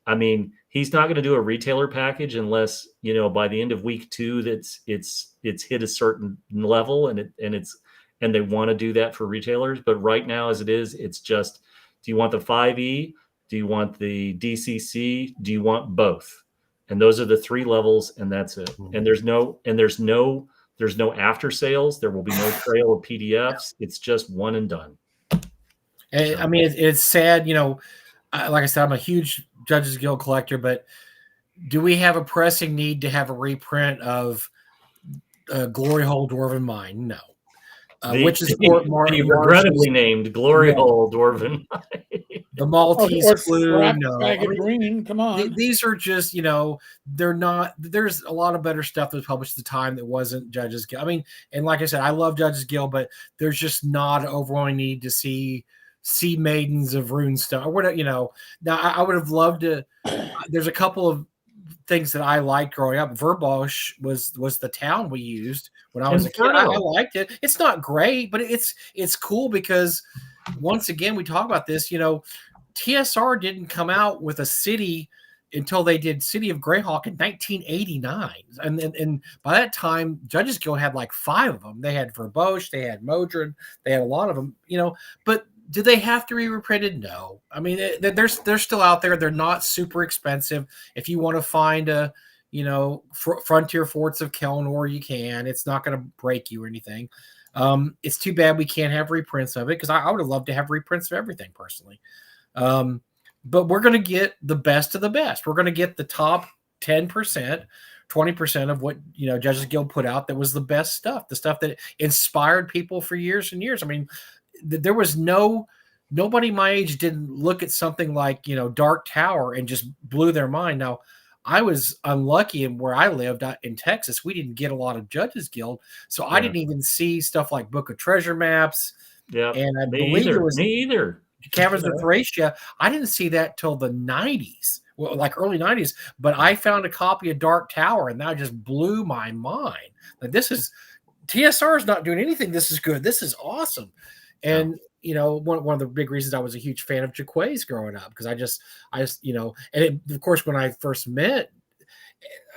I mean, he's not going to do a retailer package unless, by the end of week 2, it's hit a certain level and they want to do that for retailers. But right now, as it is, it's just, do you want the 5e? Do you want the DCC? Do you want both? And those are the 3 levels, and that's it. And there's no after sales. There will be no trail of PDFs. It's just one and done. And, I mean, it's sad, like I said, I'm a huge Judges Guild collector, but do we have a pressing need to have a reprint of Glory Hole Dwarven Mine? No. Which is regrettably named Glory Hole Dwarven Mine. The Maltese Blue. No. Green, come on. These are just, they're not. There's a lot of better stuff that was published at the time that wasn't Judges Guild. I mean, and like I said, I love Judges Guild, but there's just not an overwhelming need to see Sea Maidens of Runestone or whatever. Now I would have loved to. There's a couple of things that I liked growing up. Verbosch was the town we used when I was a kid. I liked it. It's not great, but it's cool because once again we talk about this. TSR didn't come out with a city until they did City of Greyhawk in 1989, and by that time Judges Guild had like 5 of them. They had Verbosch, they had Modron, they had a lot of them. But do they have to be reprinted? No. I mean, they're still out there. They're not super expensive. If you want to find a, Frontier Forts of Kelnor, you can. It's not going to break you or anything. It's too bad we can't have reprints of it, because I would have loved to have reprints of everything personally. But we're going to get the best of the best. We're going to get the top 10%, 20% of what, Judges Guild put out that was the best stuff, the stuff that inspired people for years and years. I mean, there was nobody my age didn't look at something like, Dark Tower and just blew their mind. Now, I was unlucky in where I lived in Texas. We didn't get a lot of Judges Guild, so I didn't even see stuff like Book of Treasure maps. Yeah, And I me believe either. there was Me either. Caverns of Thracia. I didn't see that till the 90s, well, like early 90s. But I found a copy of Dark Tower, and that just blew my mind. Like, this is TSR is not doing anything. This is good. This is awesome. And you know, one of the big reasons I was a huge fan of Jaquays growing up, because I just you know, and of course when I first met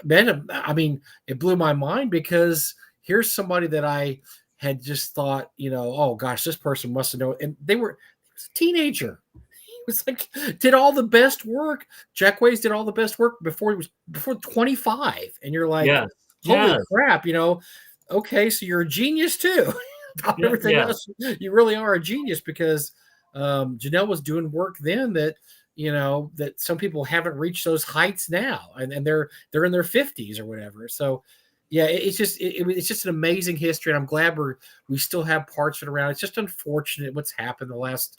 him, I mean, it blew my mind, because here's somebody that I had just thought, you know, oh gosh, this person must have known, and he was a teenager. He was like, did all the best work. Jaquays did all the best work before 25, and you're like, holy crap, you know. Okay, so you're a genius too. About everything else, you really are a genius, because Janelle was doing work then that, you know, that some people haven't reached those heights now, and they're in their 50s or whatever. So yeah, it's just it's just an amazing history, and I'm glad we still have parts of it around. It's just unfortunate what's happened the last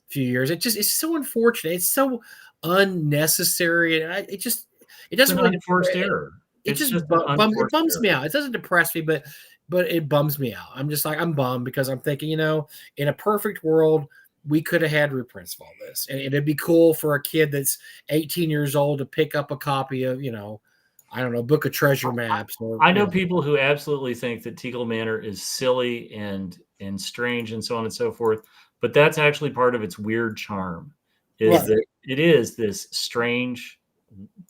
few years. It's so unfortunate. It's so unnecessary, and it doesn't really enforced error. It just bums me out. It doesn't depress me, but it bums me out. I'm just like, I'm bummed, because I'm thinking, you know, in a perfect world, we could have had reprints of all this, and it'd be cool for a kid that's 18 years old to pick up a copy of, you know, I don't know, Book of Treasure maps. I know people who absolutely think that Teagle Manor is silly and strange and so on and so forth, but that's actually part of its weird charm. That it is this strange.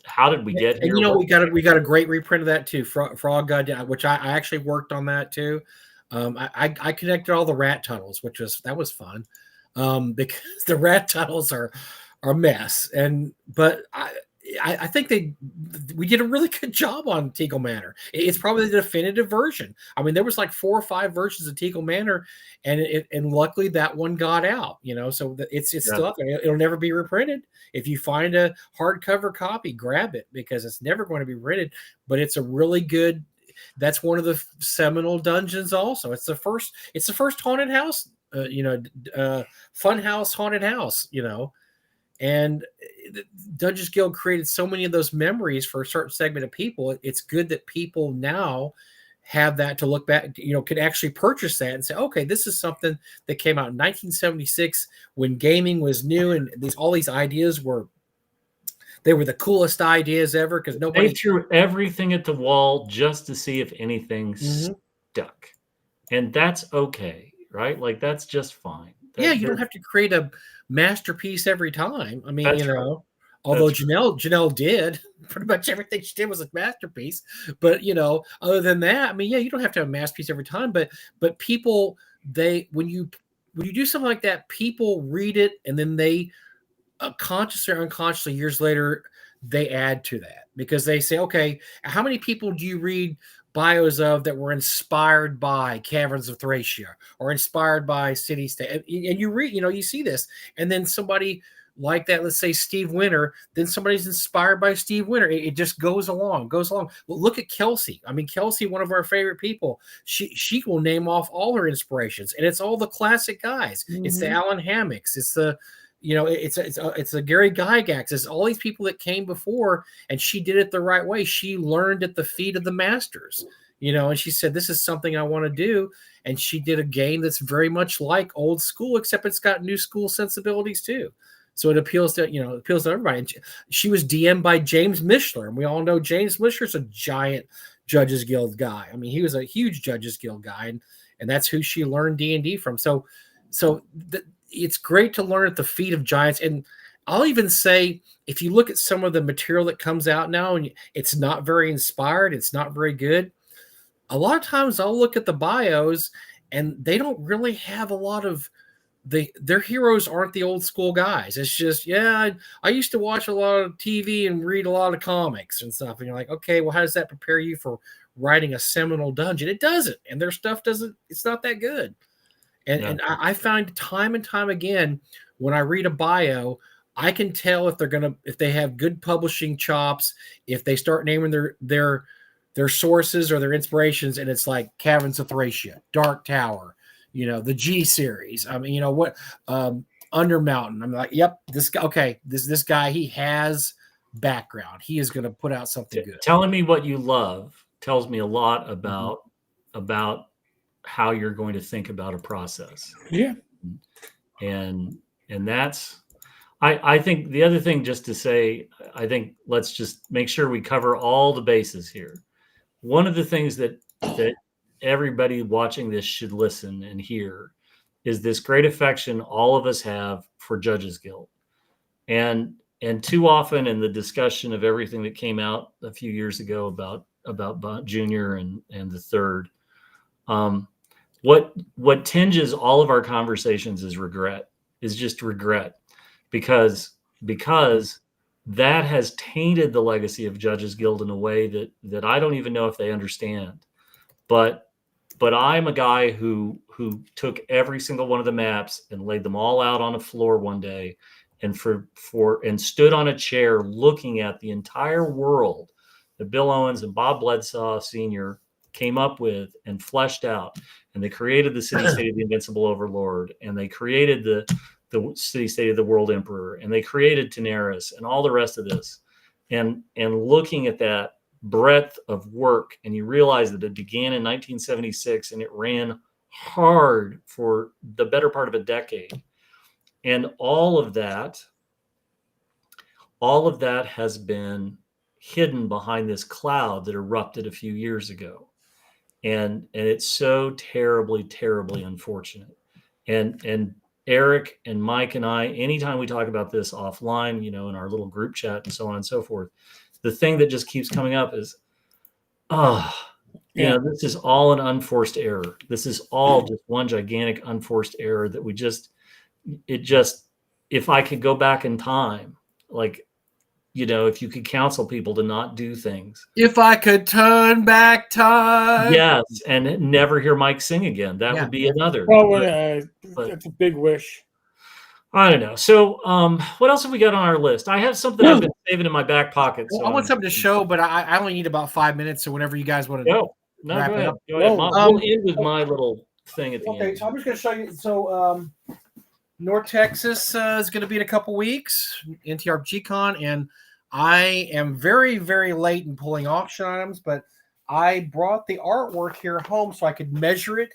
How did we get here? And you know, we got a great reprint of that too, Frog God, which I actually worked on that too. I connected all the rat tunnels, that was fun, because the rat tunnels are a mess, but I think we did a really good job on Teagle Manor. It's probably the definitive version. I mean, there was like 4 or 5 versions of Teagle Manor, and luckily that one got out. You know, so it's still up there. It'll never be reprinted. If you find a hardcover copy, grab it, because it's never going to be rented. But it's a really good. That's one of the seminal dungeons. Also, it's the first haunted house. Fun house, haunted house. You know. And Dungeons Guild created so many of those memories for a certain segment of people. It's good that people now have that to look back, you know, could actually purchase that and say, okay, this is something that came out in 1976 when gaming was new, and all these ideas were the coolest ideas ever, because they threw everything at the wall just to see if anything stuck. And that's okay, right? Like, that's just fine. You don't have to create a masterpiece every time. I mean, you know, although Janelle did pretty much everything she did was a masterpiece. But, you know, other than that, I mean, you don't have to have a masterpiece every time. But people, when you do something like that, people read it, and then they consciously or unconsciously years later they add to that, because they say, okay, how many people do you read bios of that were inspired by Caverns of Thracia or inspired by City State, and you read, you know, you see this, and then somebody like that, let's say Steve Winter, then somebody's inspired by Steve Winter. It just goes along. Well, look at Kelsey. I mean, Kelsey, one of our favorite people, she will name off all her inspirations, and it's all the classic guys. It's the Alan Hammocks. It's the, you know, it's a Gary Gygax. It's all these people that came before, and she did it the right way. She learned at the feet of the masters, you know, and she said, this is something I want to do. And she did a game that's very much like old school, except it's got new school sensibilities too. So it appeals to everybody. And she was DM'd by James Mishler, and we all know James Mishler's a giant Judges Guild guy. I mean, he was a huge Judges Guild guy, and that's who she learned D&D from. So it's great to learn at the feet of giants. And I'll even say, if you look at some of the material that comes out now and it's not very inspired, it's not very good, a lot of times I'll look at the bios and they don't really have a lot of their heroes aren't the old school guys. It's just, I used to watch a lot of TV and read a lot of comics and stuff. And you're like, okay, well, how does that prepare you for writing a seminal dungeon? It doesn't. And their stuff it's not that good. And I find time and time again, when I read a bio, I can tell if they have good publishing chops, if they start naming their sources or their inspirations, and it's like Caverns of Thracia, Dark Tower, you know, the G series. I mean, you know what, Undermountain. I'm like, yep, this guy. Okay, this guy, he has background. He is going to put out something good. Telling me what you love tells me a lot about how you're going to think about a process. Yeah. And that's, I think the other thing, just to say, I think let's just make sure we cover all the bases here. One of the things that everybody watching this should listen and hear is this great affection all of us have for Judges Guild. And too often in the discussion of everything that came out a few years ago about Junior and the third, what tinges all of our conversations is just regret, because that has tainted the legacy of Judges Guild in a way that I don't even know if they understand. But I'm a guy who took every single one of the maps and laid them all out on a floor one day, and and stood on a chair looking at the entire world that Bill Owens and Bob Bledsaw Sr. came up with and fleshed out. And they created the city-state of the Invincible Overlord, and they created the city-state of the World Emperor, and they created Daenerys and all the rest of this. And looking at that breadth of work, and you realize that it began in 1976 and it ran hard for the better part of a decade. And all of that has been hidden behind this cloud that erupted a few years ago. And it's so terribly, terribly unfortunate. And Eric and Mike and I, anytime we talk about this offline, in our little group chat and so on and so forth, the thing that just keeps coming up is, this is all an unforced error. This is all just one gigantic unforced error that if I could go back in time, if you could counsel people to not do things. If I could turn back time. Yes, and never hear Mike sing again. That would be another. Well, it's a big wish. I don't know. So what else have we got on our list? I have something I've been saving in my back pocket. Well, I want something to show, but I only need about 5 minutes, so whenever you guys want to go ahead. We'll end with my little thing at the end. Okay, so I'm just going to show you. So North Texas is going to be in a couple weeks, NTRGCon, and I am very, very late in pulling auction items, but I brought the artwork here home so I could measure it.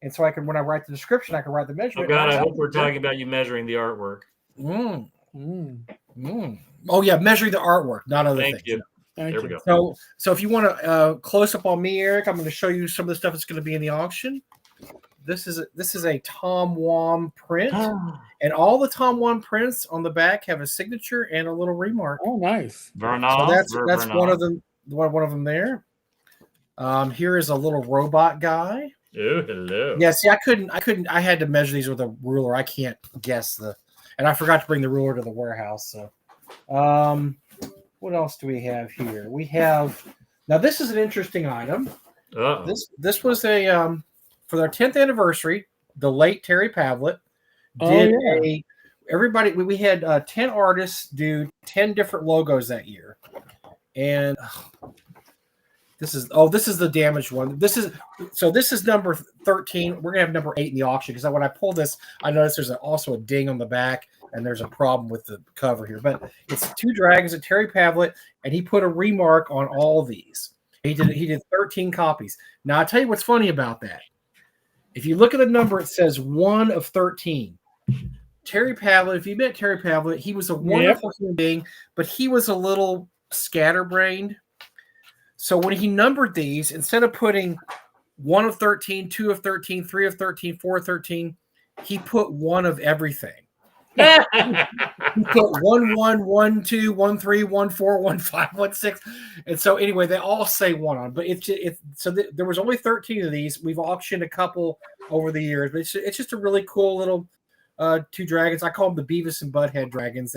And so I can, when I write the description, I can write the measurement. Oh God, I hope we're talking about you measuring the artwork. Oh yeah, measuring the artwork, not other things. Thank you. There we go. So if you want to close up on me, Eric, I'm going to show you some of the stuff that's going to be in the auction. This is a Tom Wam print, and all the Tom Wam prints on the back have a signature and a little remark. Oh, nice. So that's one of them. One of them there. Here is a little robot guy. Oh, hello. Yeah, see, I couldn't. I had to measure these with a ruler. I can't guess and I forgot to bring the ruler to the warehouse. So, what else do we have here? We have, now this is an interesting item. This was a for their 10th anniversary. The late Terry Pavlett did everybody. We had 10 artists do 10 different logos that year, and. This is the damaged one. This is number 13. We're gonna have number 8 in the auction because when I pull this, I noticed there's also a ding on the back and there's a problem with the cover here. But it's 2 dragons of Terry Pavlett, and he put a remark on all these. He did 13 copies. Now I'll tell you what's funny about that. If you look at the number, it says 1 of 13. Terry Pavlett. If you met Terry Pavlett, he was a wonderful human being, but he was a little scatterbrained. So when he numbered these, instead of putting 1 of 13, 2 of 13, 3 of 13, 4 of 13, he put 1 of everything. He put 1, 1, 1, 2, 1, 3, 1, 4, 1, 5, 1, 6. And so anyway, they all say 1 on, but there was only 13 of these. We've auctioned a couple over the years, but it's just a really cool little 2 dragons. I call them the Beavis and Butthead dragons.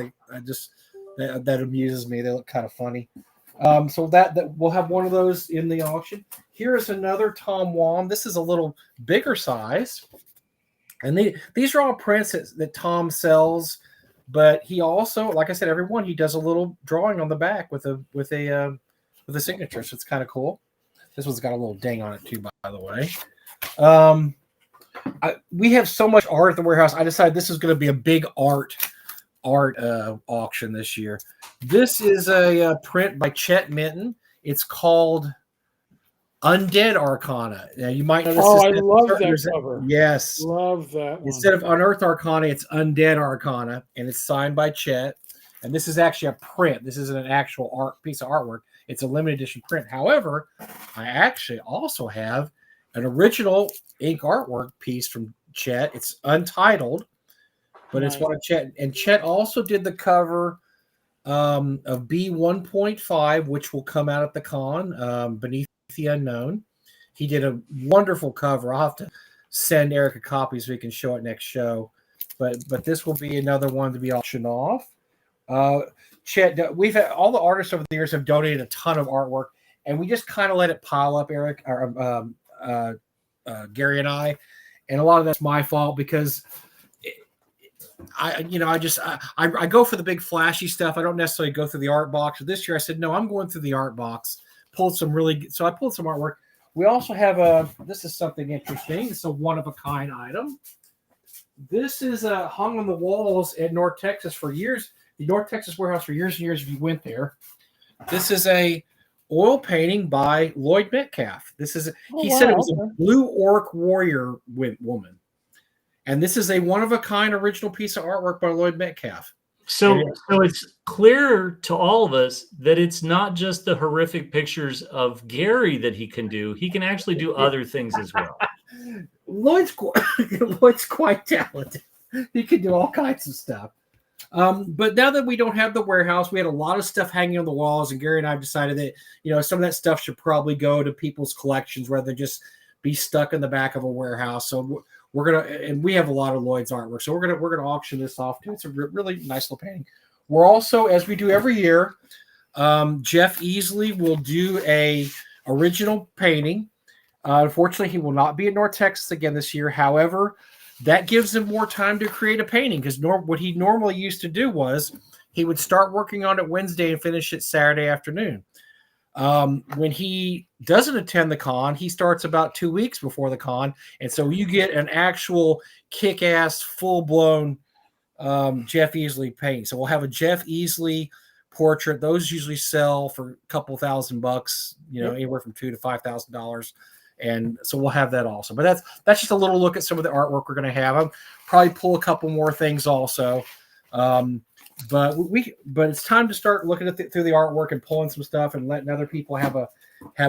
That amuses me. They look kind of funny. So that we'll have one of those in the auction. Here is another Tom Wam. This is a little bigger size, and these are all prints that Tom sells. But he also, like I said, every one he does a little drawing on the back with a signature. So it's kind of cool. This one's got a little ding on it too, by the way. We have so much art at the warehouse. I decided this is going to be a big art auction this year. This is a print by Chet Minton. It's called Undead Arcana. Now you might know this. Oh, I love that cover. Yes, love that one. Instead of Unearthed Arcana, it's Undead Arcana, and it's signed by Chet. And this is actually a print. This isn't an actual piece of artwork. It's a limited edition print. However, I actually also have an original ink artwork piece from Chet. It's untitled, but It's one of Chet. And Chet also did the cover of B1.5, which will come out at the con, Beneath the Unknown. He did a wonderful cover. I'll have to send Eric a copy so he can show it next show. But this will be another one to be auctioned off. Chet, we've had all the artists over the years have donated a ton of artwork, and we just kind of let it pile up, Eric, or Gary and I, and a lot of that's my fault because I go for the big flashy stuff. I don't necessarily go through the art box. This year I said, no, I'm going through the art box. I pulled some artwork. We also have this is something interesting. It's a one-of-a-kind item. This is hung on the walls at North Texas for years. The North Texas warehouse for years and years if you went there. This is a oil painting by Lloyd Metcalf. He said it was a blue orc warrior woman. And this is a one-of-a-kind original piece of artwork by Lloyd Metcalf. So it's clear to all of us that it's not just the horrific pictures of Gary that he can do. He can actually do other things as well. Lloyd's quite talented. He can do all kinds of stuff. But now that we don't have the warehouse, we had a lot of stuff hanging on the walls, and Gary and I have decided that some of that stuff should probably go to people's collections rather than just be stuck in the back of a warehouse. So and we have a lot of Lloyd's artwork, so we're gonna auction this off too. It's a really nice little painting. We're also, as we do every year, Jeff Easley will do a original painting. Unfortunately, he will not be in North Texas again this year. However, that gives him more time to create a painting because what he normally used to do was he would start working on it Wednesday and finish it Saturday afternoon. When he doesn't attend the con, he starts about 2 weeks before the con. And so you get an actual kick-ass, full-blown Jeff Easley painting. So we'll have a Jeff Easley portrait. Those usually sell for a couple $1,000, anywhere from $2,000 to $5,000. And so we'll have that also. But that's just a little look at some of the artwork we're going to have. I'll probably pull a couple more things also. But it's time to start looking at through the artwork and pulling some stuff and letting other people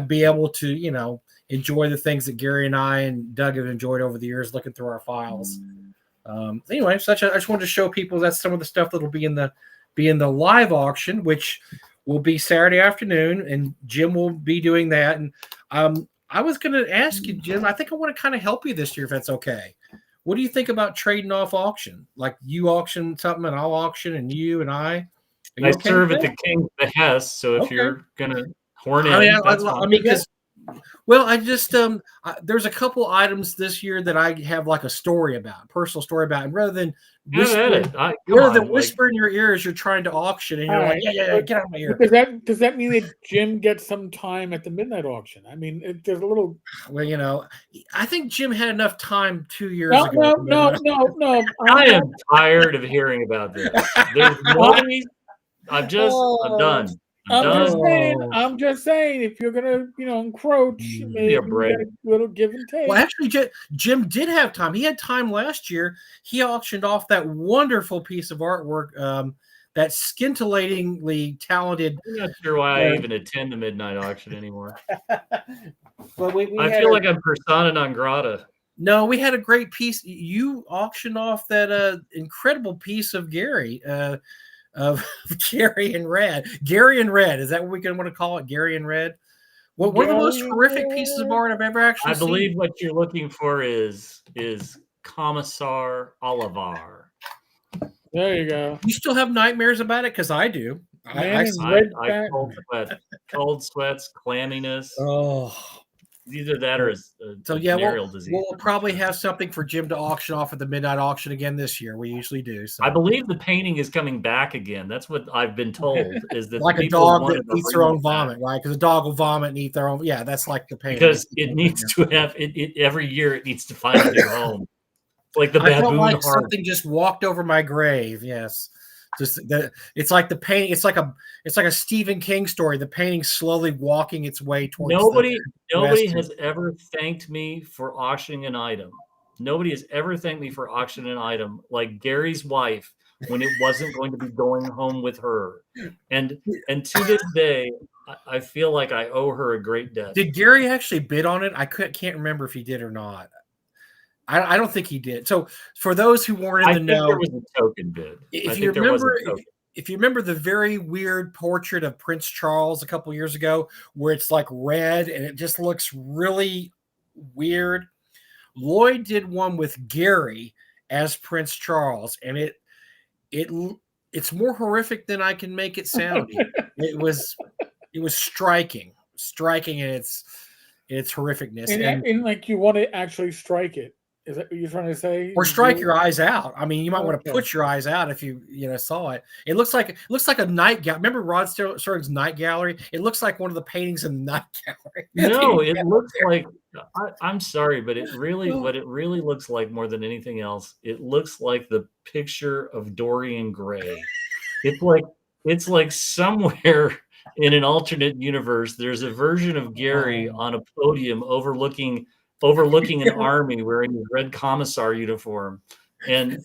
be able to enjoy the things that Gary and I and Doug have enjoyed over the years looking through our files. Anyway, I just wanted to show people that's some of the stuff that'll be in the live auction, which will be Saturday afternoon, and Jim will be doing that. And I was going to ask you, Jim, I think I want to kind of help you this year if that's okay. What do you think about trading off auction? Like you auction something and I'll auction and you and I. I serve at the king's behest, so if you're going to horn in, that's fine. Because I just there's a couple items this year that I have like a story about, personal story about, and rather than whisper in your ear as you're trying to auction, and you're get out of my ear. Does that mean that Jim gets some time at the midnight auction? I mean, there's a little. Well, I think Jim had enough time 2 years ago. No. I am tired of hearing about this. There's nobody. I'm done. I'm just saying, if you're gonna, encroach, maybe get a little give and take. Well, actually, Jim did have time. He had time last year. He auctioned off that wonderful piece of artwork, that scintillatingly talented. I'm not sure why I even attend the midnight auction anymore. But I feel like I'm persona non grata. No, we had a great piece. You auctioned off that incredible piece of Gary. Of Gary and Red. Gary and Red. Is that what we're going to want to call it? Gary and Red? Well, one of the most horrific pieces of art I've ever actually seen. I believe what you're looking for is Commissar Olivar. There you go. You still have nightmares about it? Because I do. I cold sweats, clamminess. Oh. Either that or venereal disease. We'll probably have something for Jim to auction off at the midnight auction again this year. We usually do. So. I believe the painting is coming back again. That's what I've been told. Is that like a dog that eats their own vomit, right? Because a dog will vomit and eat their own. Yeah, that's like the painting. Because it needs to have it every year. It needs to find a new home. Like the baboon. I felt like something just walked over my grave. Yes. Just that it's like the painting. It's like a Stephen King story. The painting slowly walking its way towards Nobody west. has ever thanked me for auctioning an item. Nobody has ever thanked me for auctioning an item like Gary's wife when it wasn't going to be going home with her. And to this day, I feel like I owe her a great debt. Did Gary actually bid on it? I can't remember if he did or not. I don't think he did. So for those who weren't in the know, there was a token bid. If you remember the very weird portrait of Prince Charles a couple years ago, where it's like red and it just looks really weird, Lloyd did one with Gary as Prince Charles, and it's more horrific than I can make it sound. It was striking in its horrificness, and like you want to actually strike it. Is that what you're trying to say? Or strike your eyes out. I mean, you might want to put your eyes out if you saw it. It looks like a night gallery. Remember Rod Serling's night gallery? It looks like one of the paintings in the night gallery. No, it looks like I'm sorry, but what it really looks like more than anything else, it looks like the picture of Dorian Gray. It's like somewhere in an alternate universe, there's a version of Gary on a podium overlooking an army wearing his red commissar uniform, and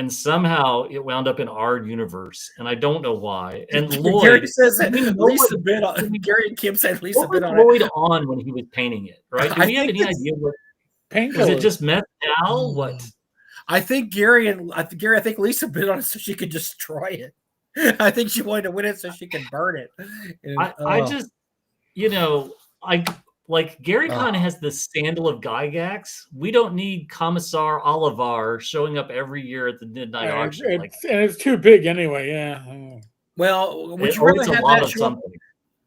somehow it wound up in our universe, and I don't know why. And Lloyd, Gary says that Lisa bid on. Gary and Kim said Lisa bid on Lloyd on when he was painting it, right? Do we have any idea what paint was? It just mezcal? What? I think Gary, I think Lisa bid on it so she could destroy it. I think she wanted to win it so she could burn it. And, I just, like Gary kind of has the sandal of Gygax. We don't need Commissar Olivar showing up every year at the midnight auction. And it's too big anyway. Yeah. Well, would you rather have that show up,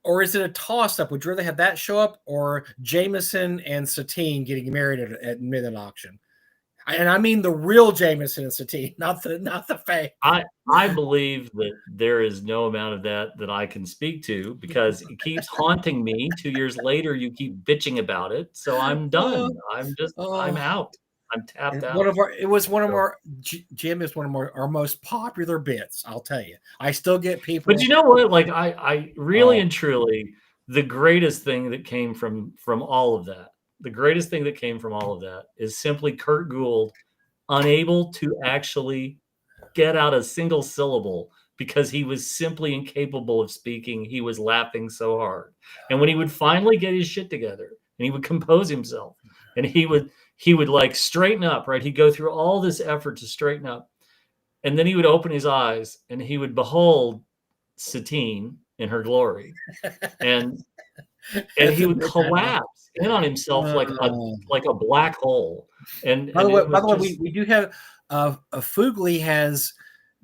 or is it a toss-up? Would you rather have that show up, or Jameson and Satine getting married at midnight auction? And I mean the real Jameson and Satine, not the fake. I believe that there is no amount of that I can speak to, because it keeps haunting me. 2 years later, you keep bitching about it, so I'm done. I'm out. I'm tapped out. Jim is one of our most popular bits. I'll tell you. I still get people. But you know what? Like I really and truly, the greatest thing that came from all of that. The greatest thing that came from all of that is simply Kurt Gould unable to actually get out a single syllable because he was simply incapable of speaking. He was laughing so hard. And when he would finally get his shit together and he would compose himself and he would like straighten up, right? He'd go through all this effort to straighten up. And then he would open his eyes and he would behold Satine in her glory. And he would collapse in on himself like a black hole. And by the way, we do have Fugly has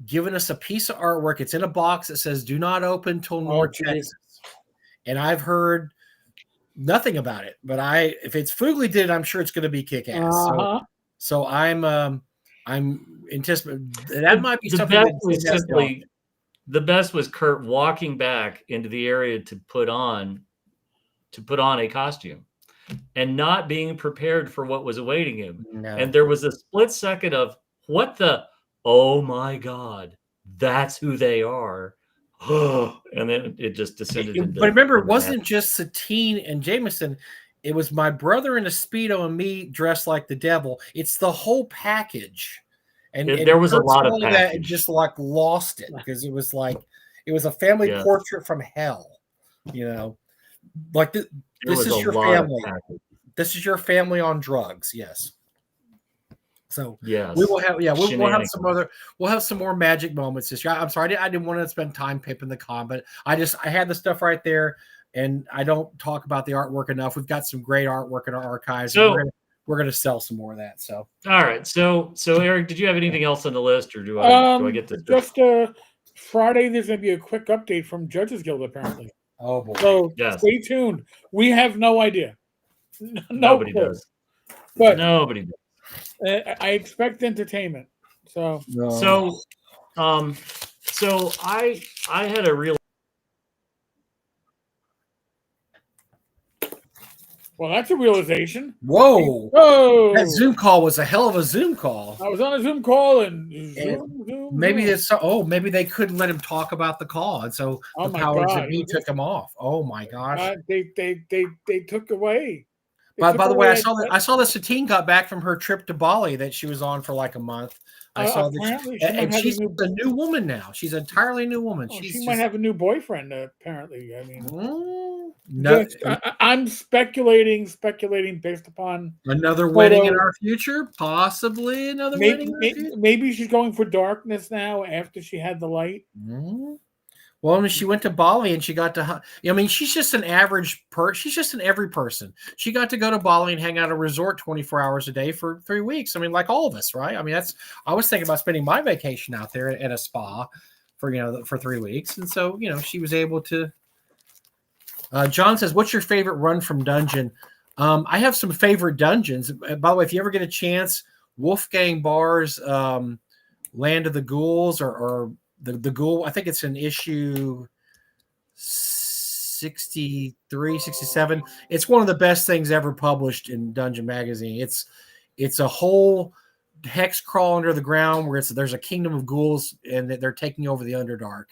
given us a piece of artwork. It's in a box that says "Do not open till North Texas," and I've heard nothing about it. But if it's Fugly did, I'm sure it's going to be kick ass. So I'm anticipating that might be something. The best was Kurt walking back into the area to put on a costume and not being prepared for what was awaiting him. No. And there was a split second of what the, oh my God, that's who they are. And then it just descended. But remember, it wasn't just Satine and Jameson. It was my brother in a Speedo and me dressed like the devil. It's the whole package. And there was a lot of that, and just like lost it because it was a family portrait from hell, like this is your family. This is your family on drugs. Yes. So yes, we will have we'll have some more magic moments this year. I'm sorry, I didn't want to spend time pimping the con, but I had the stuff right there, and I don't talk about the artwork enough. We've got some great artwork in our archives. So we're gonna sell some more of that. So all right. So Eric, did you have anything else on the list, or do I get this? Just Friday, there's gonna be a quick update from Judges Guild apparently. Oh boy! So stay tuned. We have no idea. Nobody does. But nobody does. I expect entertainment. So I had a real. Well, that's a realization. Whoa. Whoa! That Zoom call was a hell of a Zoom call. I was on a Zoom call and Maybe maybe they couldn't let him talk about the call, and so Oh the my powers God. that be took him off. Oh my gosh! They took away. By the way, I saw that Satine got back from her trip to Bali that she was on for like a month. I saw apparently that, and she's a a new woman now. She's an entirely new woman. She might have a new boyfriend. Apparently, I mean, no, I'm speculating based upon another wedding in our future, possibly another wedding. Maybe she's going for darkness now after she had the light. Well, I mean, she went to Bali and she got to. I mean, she's just an average She's just an every person. She got to go to Bali and hang out at a resort 24 hours a day for 3 weeks. I mean, like all of us, right? I mean, I was thinking about spending my vacation out there at a spa for 3 weeks, and so she was able to. John says, "What's your favorite run from dungeon?" I have some favorite dungeons. By the way, if you ever get a chance, Wolfgang Barr's Land of the Ghouls or the Ghoul, I think it's in issue 63, 67. It's one of the best things ever published in Dungeon Magazine. It's a whole hex crawl under the ground where there's a kingdom of ghouls and they're taking over the Underdark,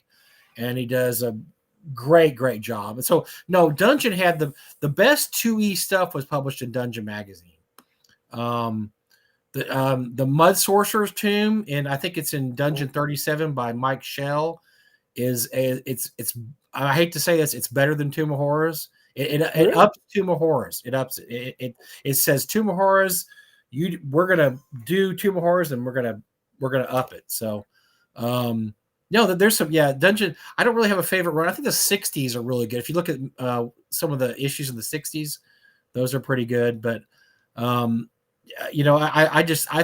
and he does a great job. And so Dungeon had the best 2E stuff was published in Dungeon Magazine. The Mud Sorcerer's Tomb, and I think it's in Dungeon 37 by Mike Shell. It's I hate to say this, it's better than Tomb of Horrors. It ups Tomb of Horrors. It ups it. It says Tomb of Horrors. We're gonna do Tomb of Horrors, and we're gonna up it. So, there's some Dungeon. I don't really have a favorite run. I think the 60s are really good. If you look at some of the issues in the 60s, those are pretty good. But I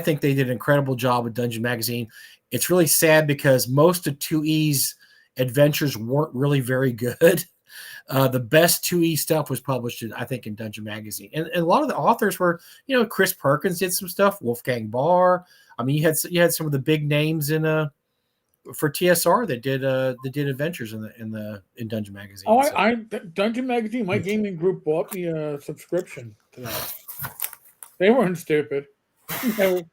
think they did an incredible job with Dungeon Magazine. It's really sad because most of 2E's adventures weren't really very good. The best 2E stuff was published in Dungeon Magazine, and a lot of the authors were, Chris Perkins did some stuff, Wolfgang Barr. I mean, you had some of the big names for TSR that did adventures in Dungeon Magazine. Dungeon Magazine, my gaming group bought me a subscription to that. They weren't stupid. They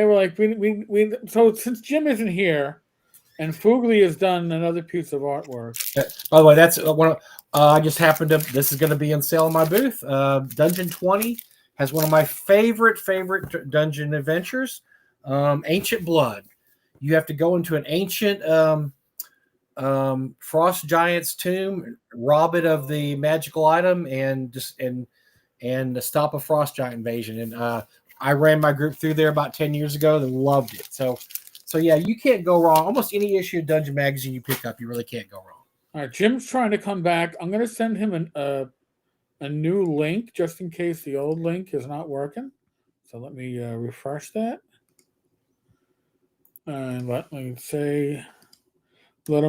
were like, we. So since Jim isn't here, and Fugly has done another piece of artwork. By the way, that's one. I just happened to. This is going to be on sale in my booth. Dungeon 20 has one of my favorite dungeon adventures. Ancient Blood. You have to go into an ancient frost giant's tomb, rob it of the magical item, and stop a frost giant invasion. And I ran my group through there about 10 years ago. They loved it. So yeah, you can't go wrong. Almost any issue of Dungeon Magazine you pick up, you really can't go wrong. All right, Jim's trying to come back. I'm going to send him a new link just in case the old link is not working. So let me refresh that. And let him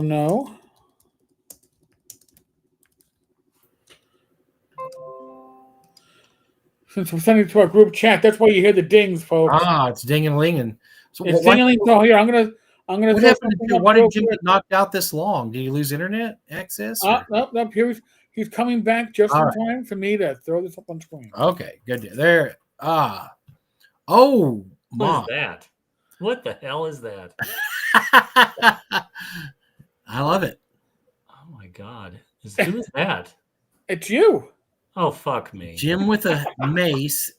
know. Since we're sending it to our group chat, that's why you hear the dings, folks. It's ding-a-linging. So it's ding-a-ling. So here, I'm gonna. What happened to Jim? Why did Jim get knocked out this long? Did he lose internet access? No. He's coming back just in time for me to throw this up on screen. Okay, good. There. Oh, what is that? What the hell is that? I love it. Oh my God. Who is that? It's you. Oh, fuck me. Jim with a mace.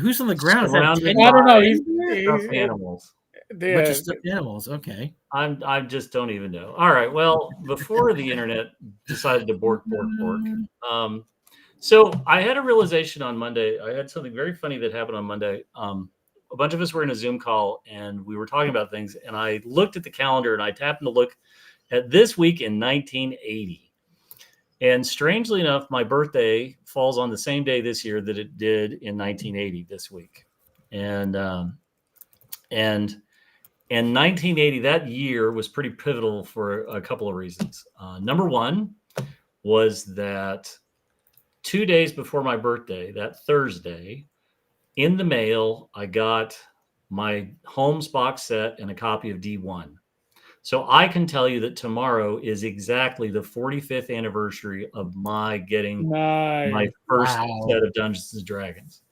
Who's on the ground? I don't know. He's animals. Stuffed animals. Okay. I just don't even know. All right. Well, before the internet decided to bork. So I had a realization on Monday. I had something very funny that happened on Monday. A bunch of us were in a Zoom call and we were talking about things. And I looked at the calendar and I happened to look at this week in 1980. And strangely enough, my birthday falls on the same day this year that it did in 1980 this week. And 1980, that year was pretty pivotal for a couple of reasons. Number one was that 2 days before my birthday, that Thursday, in the mail, I got my Holmes box set and a copy of D1. So I can tell you that tomorrow is exactly the 45th anniversary of my getting my Nice. first Wow. set of Dungeons and Dragons.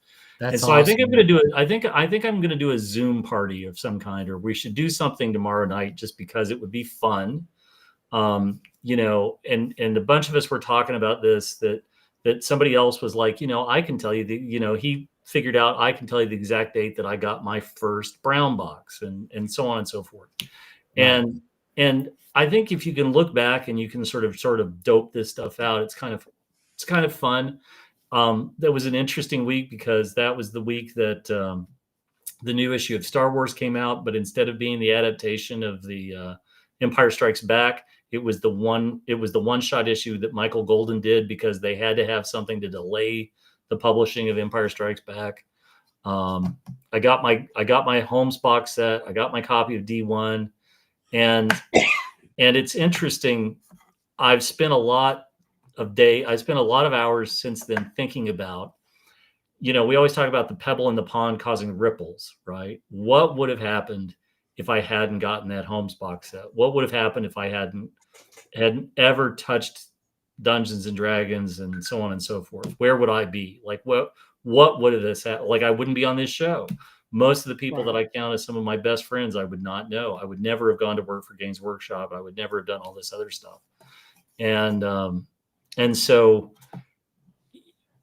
That's And so awesome. I think I'm going to do it. I think I'm going to do a Zoom party of some kind, or we should do something tomorrow night, just because it would be fun. You know, and a bunch of us were talking about this, that somebody else was like, you know, I can tell you that, you know, he figured out I can tell you the exact date that I got my first brown box, and so on and so forth. Right. And I think if you can look back and you can sort of dope this stuff out, it's kind of fun. That was an interesting week, because that was the week that the new issue of Star Wars came out, but instead of being the adaptation of the Empire Strikes Back, it was the one shot issue that Michael Golden did, because they had to have something to delay the publishing of Empire Strikes Back. I got my Holmes box set. I got my copy of D1, and it's interesting. I spent a lot of hours since then thinking about, you know, we always talk about the pebble in the pond causing ripples, right? What would have happened if I hadn't gotten that Holmes box set? What would have happened if I hadn't ever touched Dungeons and Dragons, and so on and so forth? Where would I be? Like, what would have this happened? Like, I wouldn't be on this show. Most of the people that I count as some of my best friends, I would not know. I would never have gone to work for Games Workshop. I would never have done all this other stuff. And so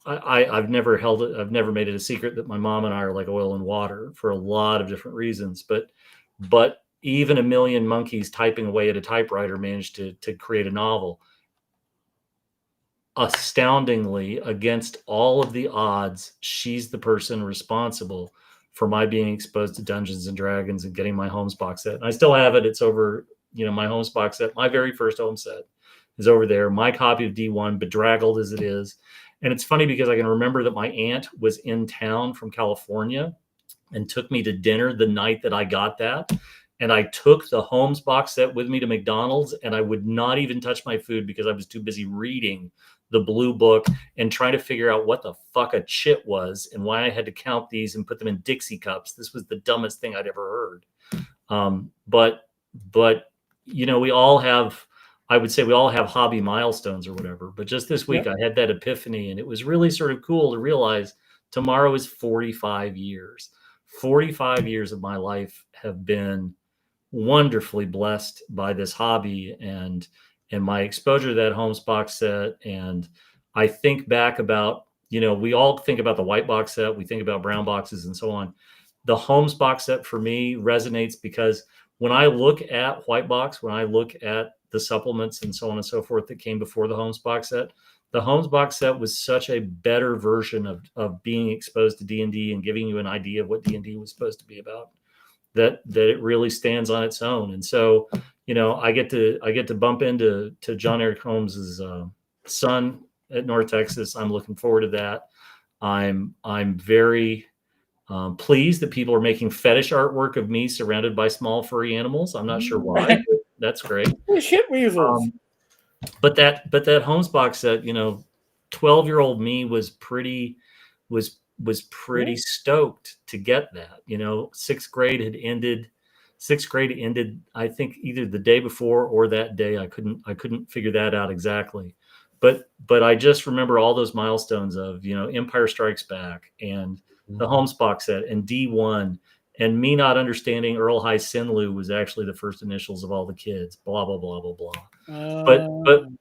I've never made it a secret that my mom and I are like oil and water for a lot of different reasons. But even a million monkeys typing away at a typewriter managed to create a novel. Astoundingly, against all of the odds, she's the person responsible for my being exposed to Dungeons and Dragons and getting my Holmes box set. And I still have it. It's over, you know, my Holmes box set, my very first Holmes set is over there. My copy of D1, bedraggled as it is. And it's funny because I can remember that my aunt was in town from California and took me to dinner the night that I got that. And I took the Holmes box set with me to McDonald's, and I would not even touch my food because I was too busy reading the blue book and trying to figure out what the fuck a chit was and why I had to count these and put them in Dixie cups. This was the dumbest thing I'd ever heard. But you know, I would say we all have hobby milestones or whatever. But just this week, I had that epiphany, and it was really sort of cool to realize tomorrow is 45 years. 45 years of my life have been wonderfully blessed by this hobby and my exposure to that Holmes box set. And I think back about, you know, we all think about the white box set, we think about brown boxes and so on. The Holmes box set for me resonates because when I look at white box, when I look at the supplements and so on and so forth that came before the Holmes box set, the Holmes box set was such a better version of being exposed to D&D and giving you an idea of what D&D was supposed to be about, that it really stands on its own. And so, you know, I get to bump into John Eric Holmes's son at North Texas. I'm looking forward to that. I'm very pleased that people are making fetish artwork of me surrounded by small furry animals. I'm not sure why, but that's great. Shit weasels. But that Holmes box set, you know, 12-year-old me was pretty stoked to get that. You know, sixth grade ended, I think either the day before or that day. I couldn't figure that out exactly. But I just remember all those milestones of, you know, Empire Strikes Back and the Holmes box set and D1, and me not understanding Earl High Sinlu was actually the first initials of all the kids, blah, blah, blah, blah, blah.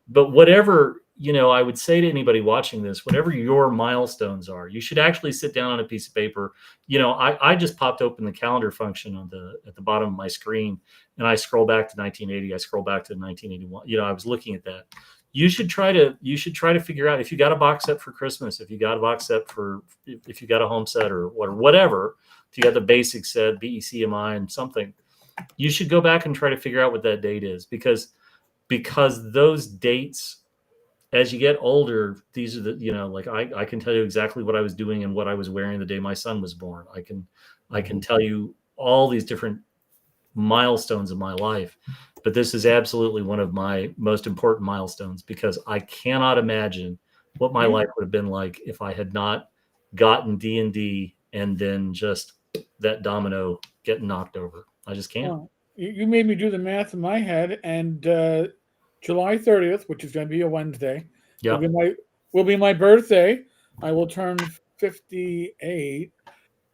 But whatever, you know, I would say to anybody watching this, whatever your milestones are, you should actually sit down on a piece of paper. You know, I just popped open the calendar function at the bottom of my screen, and I scroll back to 1980. I scroll back to 1981. You know, I was looking at that. You should try to figure out if you got a box set for Christmas, if you got a box set if you got a home set or whatever, if you got the basic set, BECMI and something, you should go back and try to figure out what that date is, because those dates, as you get older, these are the, you know, like I can tell you exactly what I was doing and what I was wearing the day my son was born. I can tell you all these different milestones of my life, but this is absolutely one of my most important milestones, because I cannot imagine what my life would have been like if I had not gotten D&D and then just that domino getting knocked over. I just can't. you made me do the math in my head, and July 30th, which is going to be a Wednesday, will Yep. be my birthday. I will turn 58.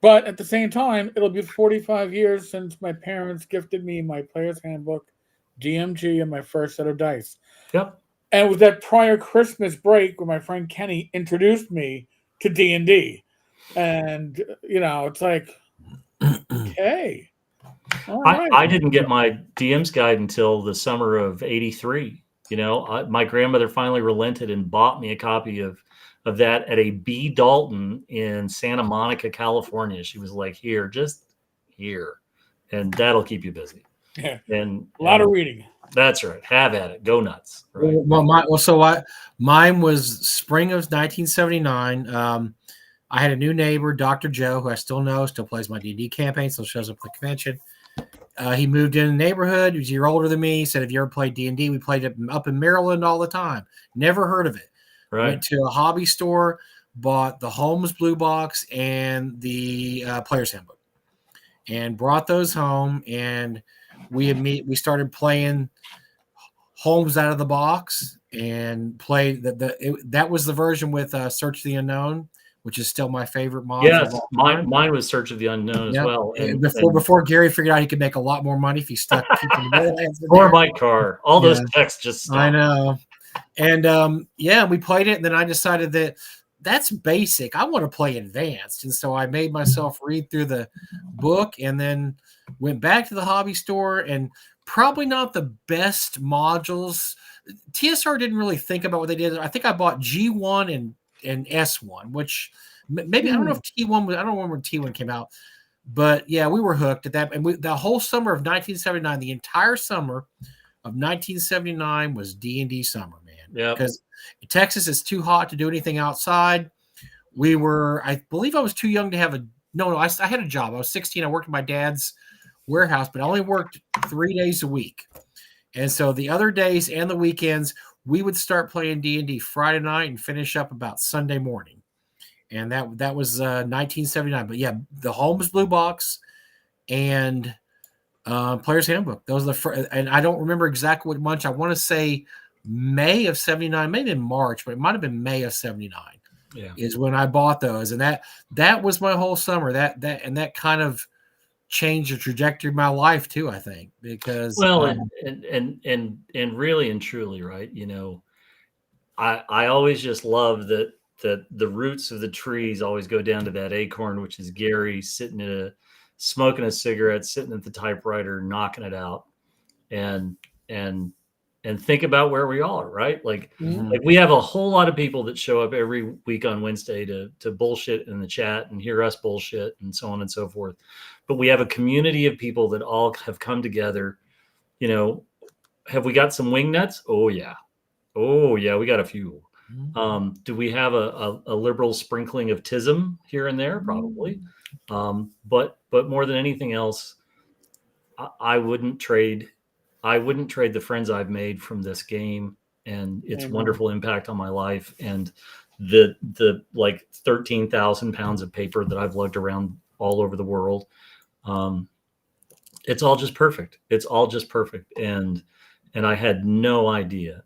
But at the same time, it'll be 45 years since my parents gifted me my player's handbook, DMG, and my first set of dice. Yep. And it was that prior Christmas break where my friend Kenny introduced me to D&D. And, it's like, okay. All right. I didn't get my DM's guide until the summer of '83. My grandmother finally relented and bought me a copy of that at a B. Dalton in Santa Monica, California. She was like, just here, and that'll keep you busy. Yeah. And a lot of reading. That's right. Have at it. Go nuts. Right. Mine was spring of 1979. I had a new neighbor, Dr. Joe, who I still know, still plays my D&D campaign, still shows up at the convention. He moved in the neighborhood. He was a year older than me. He said, have you ever played D&D? We played it up in Maryland all the time. Never heard of it. Right. Went to a hobby store, bought the Holmes Blue Box and the Player's Handbook, and brought those home. And we started playing Holmes out of the box and played that was the version with Search the Unknown, which is still my favorite mod. Yes, mine was Search of the Unknown as well. And before Gary figured out he could make a lot more money if he stuck keeping the hands in or my car. All those texts just stopped. I know. And we played it, and then I decided that's basic. I want to play advanced. And so I made myself read through the book and then went back to the hobby store, and probably not the best modules. TSR didn't really think about what they did. I think I bought G1 and S1, which maybe I don't know if T1 was, I don't remember when T1 came out, but yeah, we were hooked at that. And the whole summer of 1979, the entire summer of 1979 was D&D summer, man. Yeah. Because Texas is too hot to do anything outside. I believe I was too young to have I had a job. I was 16. I worked at my dad's warehouse, but I only worked 3 days a week. And so the other days and the weekends, we would start playing D&D Friday night and finish up about Sunday morning. And that was 1979. But yeah, the Holmes Blue Box and Player's Handbook. Those are the first, and I don't remember exactly what month. I want to say May of 79, maybe in March, but it might have been May of 79. Yeah, is when I bought those. And that was my whole summer. That kind of changed the trajectory of my life too, I think, because and really and truly, right? I always just love that the roots of the trees always go down to that acorn, which is Gary sitting smoking a cigarette, sitting at the typewriter, knocking it out, and think about where we are, right? Like we have a whole lot of people that show up every week on Wednesday to bullshit in the chat and hear us bullshit and so on and so forth. But we have a community of people that all have come together. Have we got some wing nuts? Oh yeah, we got a few. Do we have a liberal sprinkling of tism here and there? Probably. But more than anything else, I wouldn't trade the friends I've made from this game and its wonderful impact on my life, and the like 13,000 pounds of paper that I've lugged around all over the world. It's all just perfect. And I had no idea,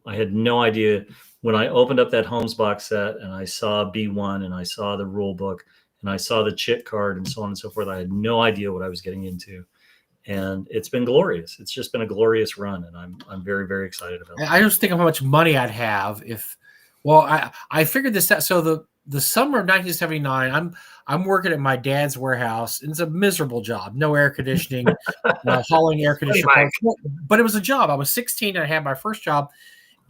I had no idea when I opened up that Holmes box set and I saw B1 and I saw the rule book and I saw the chit card and so on and so forth. I had no idea what I was getting into. And it's been glorious. It's just been a glorious run, and I'm very, very excited about it. I just think of how much money I'd have I figured this out. So the summer of 1979, I'm working at my dad's warehouse, and it's a miserable job. No air conditioning, hauling air conditioning. But it was a job. I was 16 and I had my first job.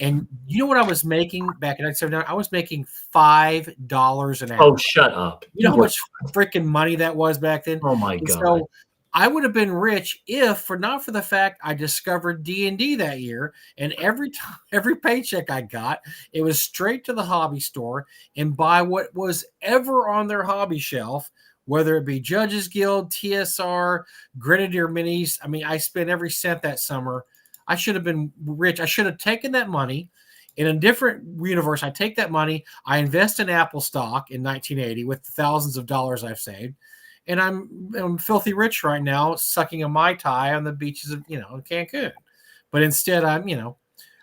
And you know what I was making back in 1979? I was making $5 an hour. Oh, shut up. You know how much freaking money that was back then? Oh my God. So I would have been rich if not for the fact I discovered D&D that year, and every paycheck I got, it was straight to the hobby store and buy what was ever on their hobby shelf, whether it be Judges Guild, TSR, Grenadier Minis. I mean, I spent every cent that summer. I should have been rich. I should have taken that money. In a different universe, I take that money, I invest in Apple stock in 1980 with the thousands of dollars I've saved. and I'm filthy rich right now, sucking a Mai Tai on the beaches of Cancun. But instead, I'm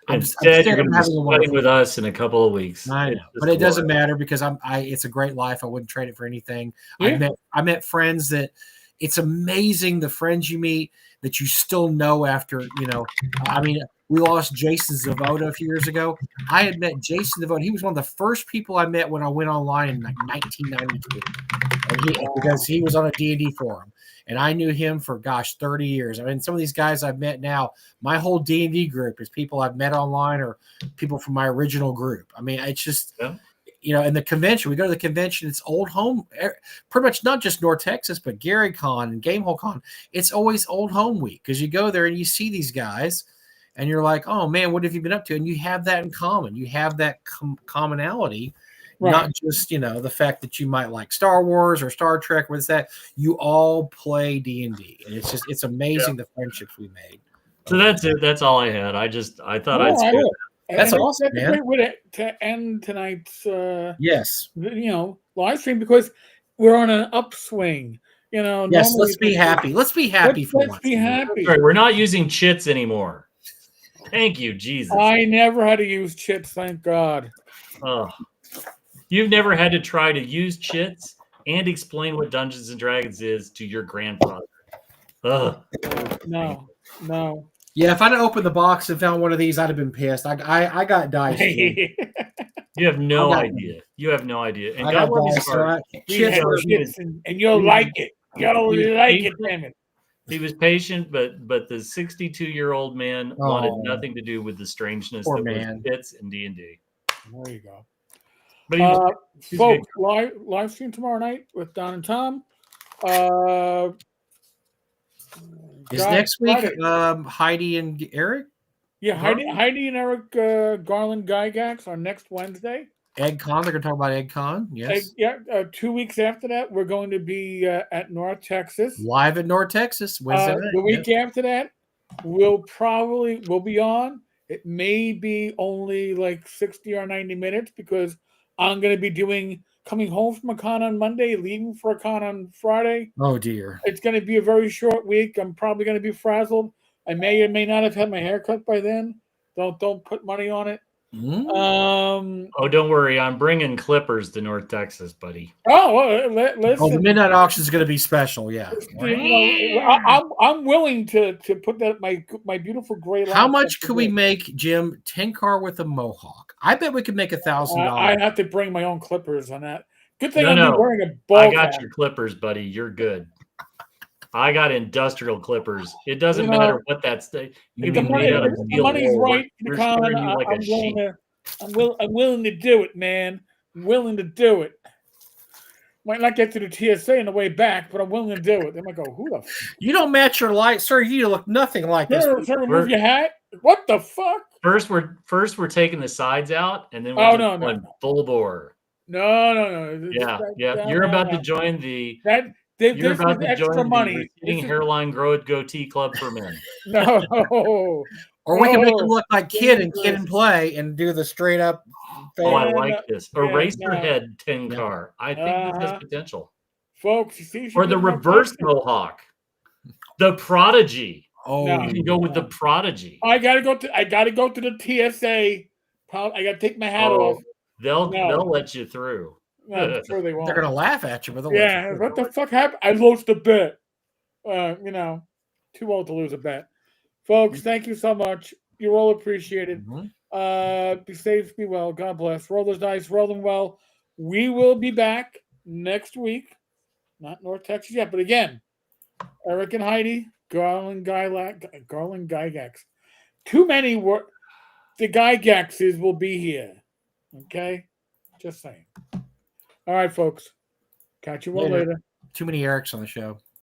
Instead, you're going to be having a sweating wonderful. with us in a couple of weeks. I know, but it doesn't matter because it's a great life. I wouldn't trade it for anything. Yeah. I met friends that it's amazing the friends you meet that you still know after, I mean, we lost Jason Zavoda a few years ago. I had met Jason Zavoda. He was one of the first people I met when I went online in like 1992. Because he was on a D&D forum. And I knew him for 30 years. I mean, some of these guys I've met now, my whole D&D group is people I've met online or people from my original group. I mean, it's just, in the convention, we go to the convention, it's old home, pretty much not just North Texas, but Gary Con and Gamehole Con. It's always old home week because you go there and you see these guys and you're like, oh man, what have you been up to? And you have that in common. You have that commonality. Right. Not just, the fact that you might like Star Wars or Star Trek. What's that? You all play D&D. And it's amazing the friendships we made. So that's it. That's all I had. I thought I'd say that's awesome, that's man. a great way to end tonight's yes. Live stream because we're on an upswing. Yes, let's be happy. Let's be happy for once. Let's be happy. Sorry, we're not using chits anymore. Thank you, Jesus. I never had to use chits, thank God. Oh. You've never had to try to use chits and explain what Dungeons and Dragons is to your grandfather. Ugh. No. Yeah, if I'd have opened the box and found one of these, I'd have been pissed. I got dice. You have no idea. You have no idea. And I God got love his dice. heart. And you'll like it. You'll like it, damn it. He was patient, but the 62-year-old man wanted nothing to do with the strangeness that was chits and D&D. There you go. But folks, live stream tomorrow night with Don and Tom. Is next week Heidi and Eric? Yeah, Heidi and Eric Garland Gygax are next Wednesday. EggCon, they're going to talk about EggCon, yes. 2 weeks after that, we're going to be at North Texas. Live at North Texas, Wednesday night. The week after that, we'll be on. It may be only like 60 or 90 minutes because I'm going to be coming home from a con on Monday, leaving for a con on Friday. Oh, dear. It's going to be a very short week. I'm probably going to be frazzled. I may or may not have had my hair cut by then. Don't put money on it. Don't worry. I'm bringing clippers to North Texas, buddy. Listen. The midnight auction is going to be special, yeah. I'm willing to put that my beautiful gray. How much could we make, Jim, Tenkar with a mohawk? I bet we could make $1,000. I have to bring my own clippers on that. Good thing I'm wearing a ball I got cap. your clippers, buddy. You're good. I got industrial clippers. It doesn't matter what that's. You can be made out of steel. The money's right. I'm willing to do it, man. I'm willing to do it. Might not get to the TSA on the way back, but I'm willing to do it. They might go, "Who the? You don't match your light, sir. You look nothing like this." Sir, remove your hat. What the fuck? First, we're taking the sides out, and then we're going full bore. No. Yeah. You're about to join the. You're about to join the receding hairline goatee club for men. No. Or we can make them look like Kid and Play and do the straight up. Oh, I like this. Eraserhead Tenkar. I think this has potential. Folks, you see, or the reverse mohawk. The Prodigy. Oh, you can go with the Prodigy. I gotta go to the TSA. I gotta take my hat off. They'll let you through. No, I'm sure they won't. They're gonna laugh at you, but what the fuck happened? I lost a bet. Too old to lose a bet. Folks, thank you so much. You're all appreciated. Be safe, be well. God bless. Roll those dice, roll them well. We will be back next week. Not North Texas yet, but again, Eric and Heidi, Garland Gygax. Too many the Gygaxes will be here. Okay? Just saying. All right, folks. Catch you all later. Too many Erics on the show.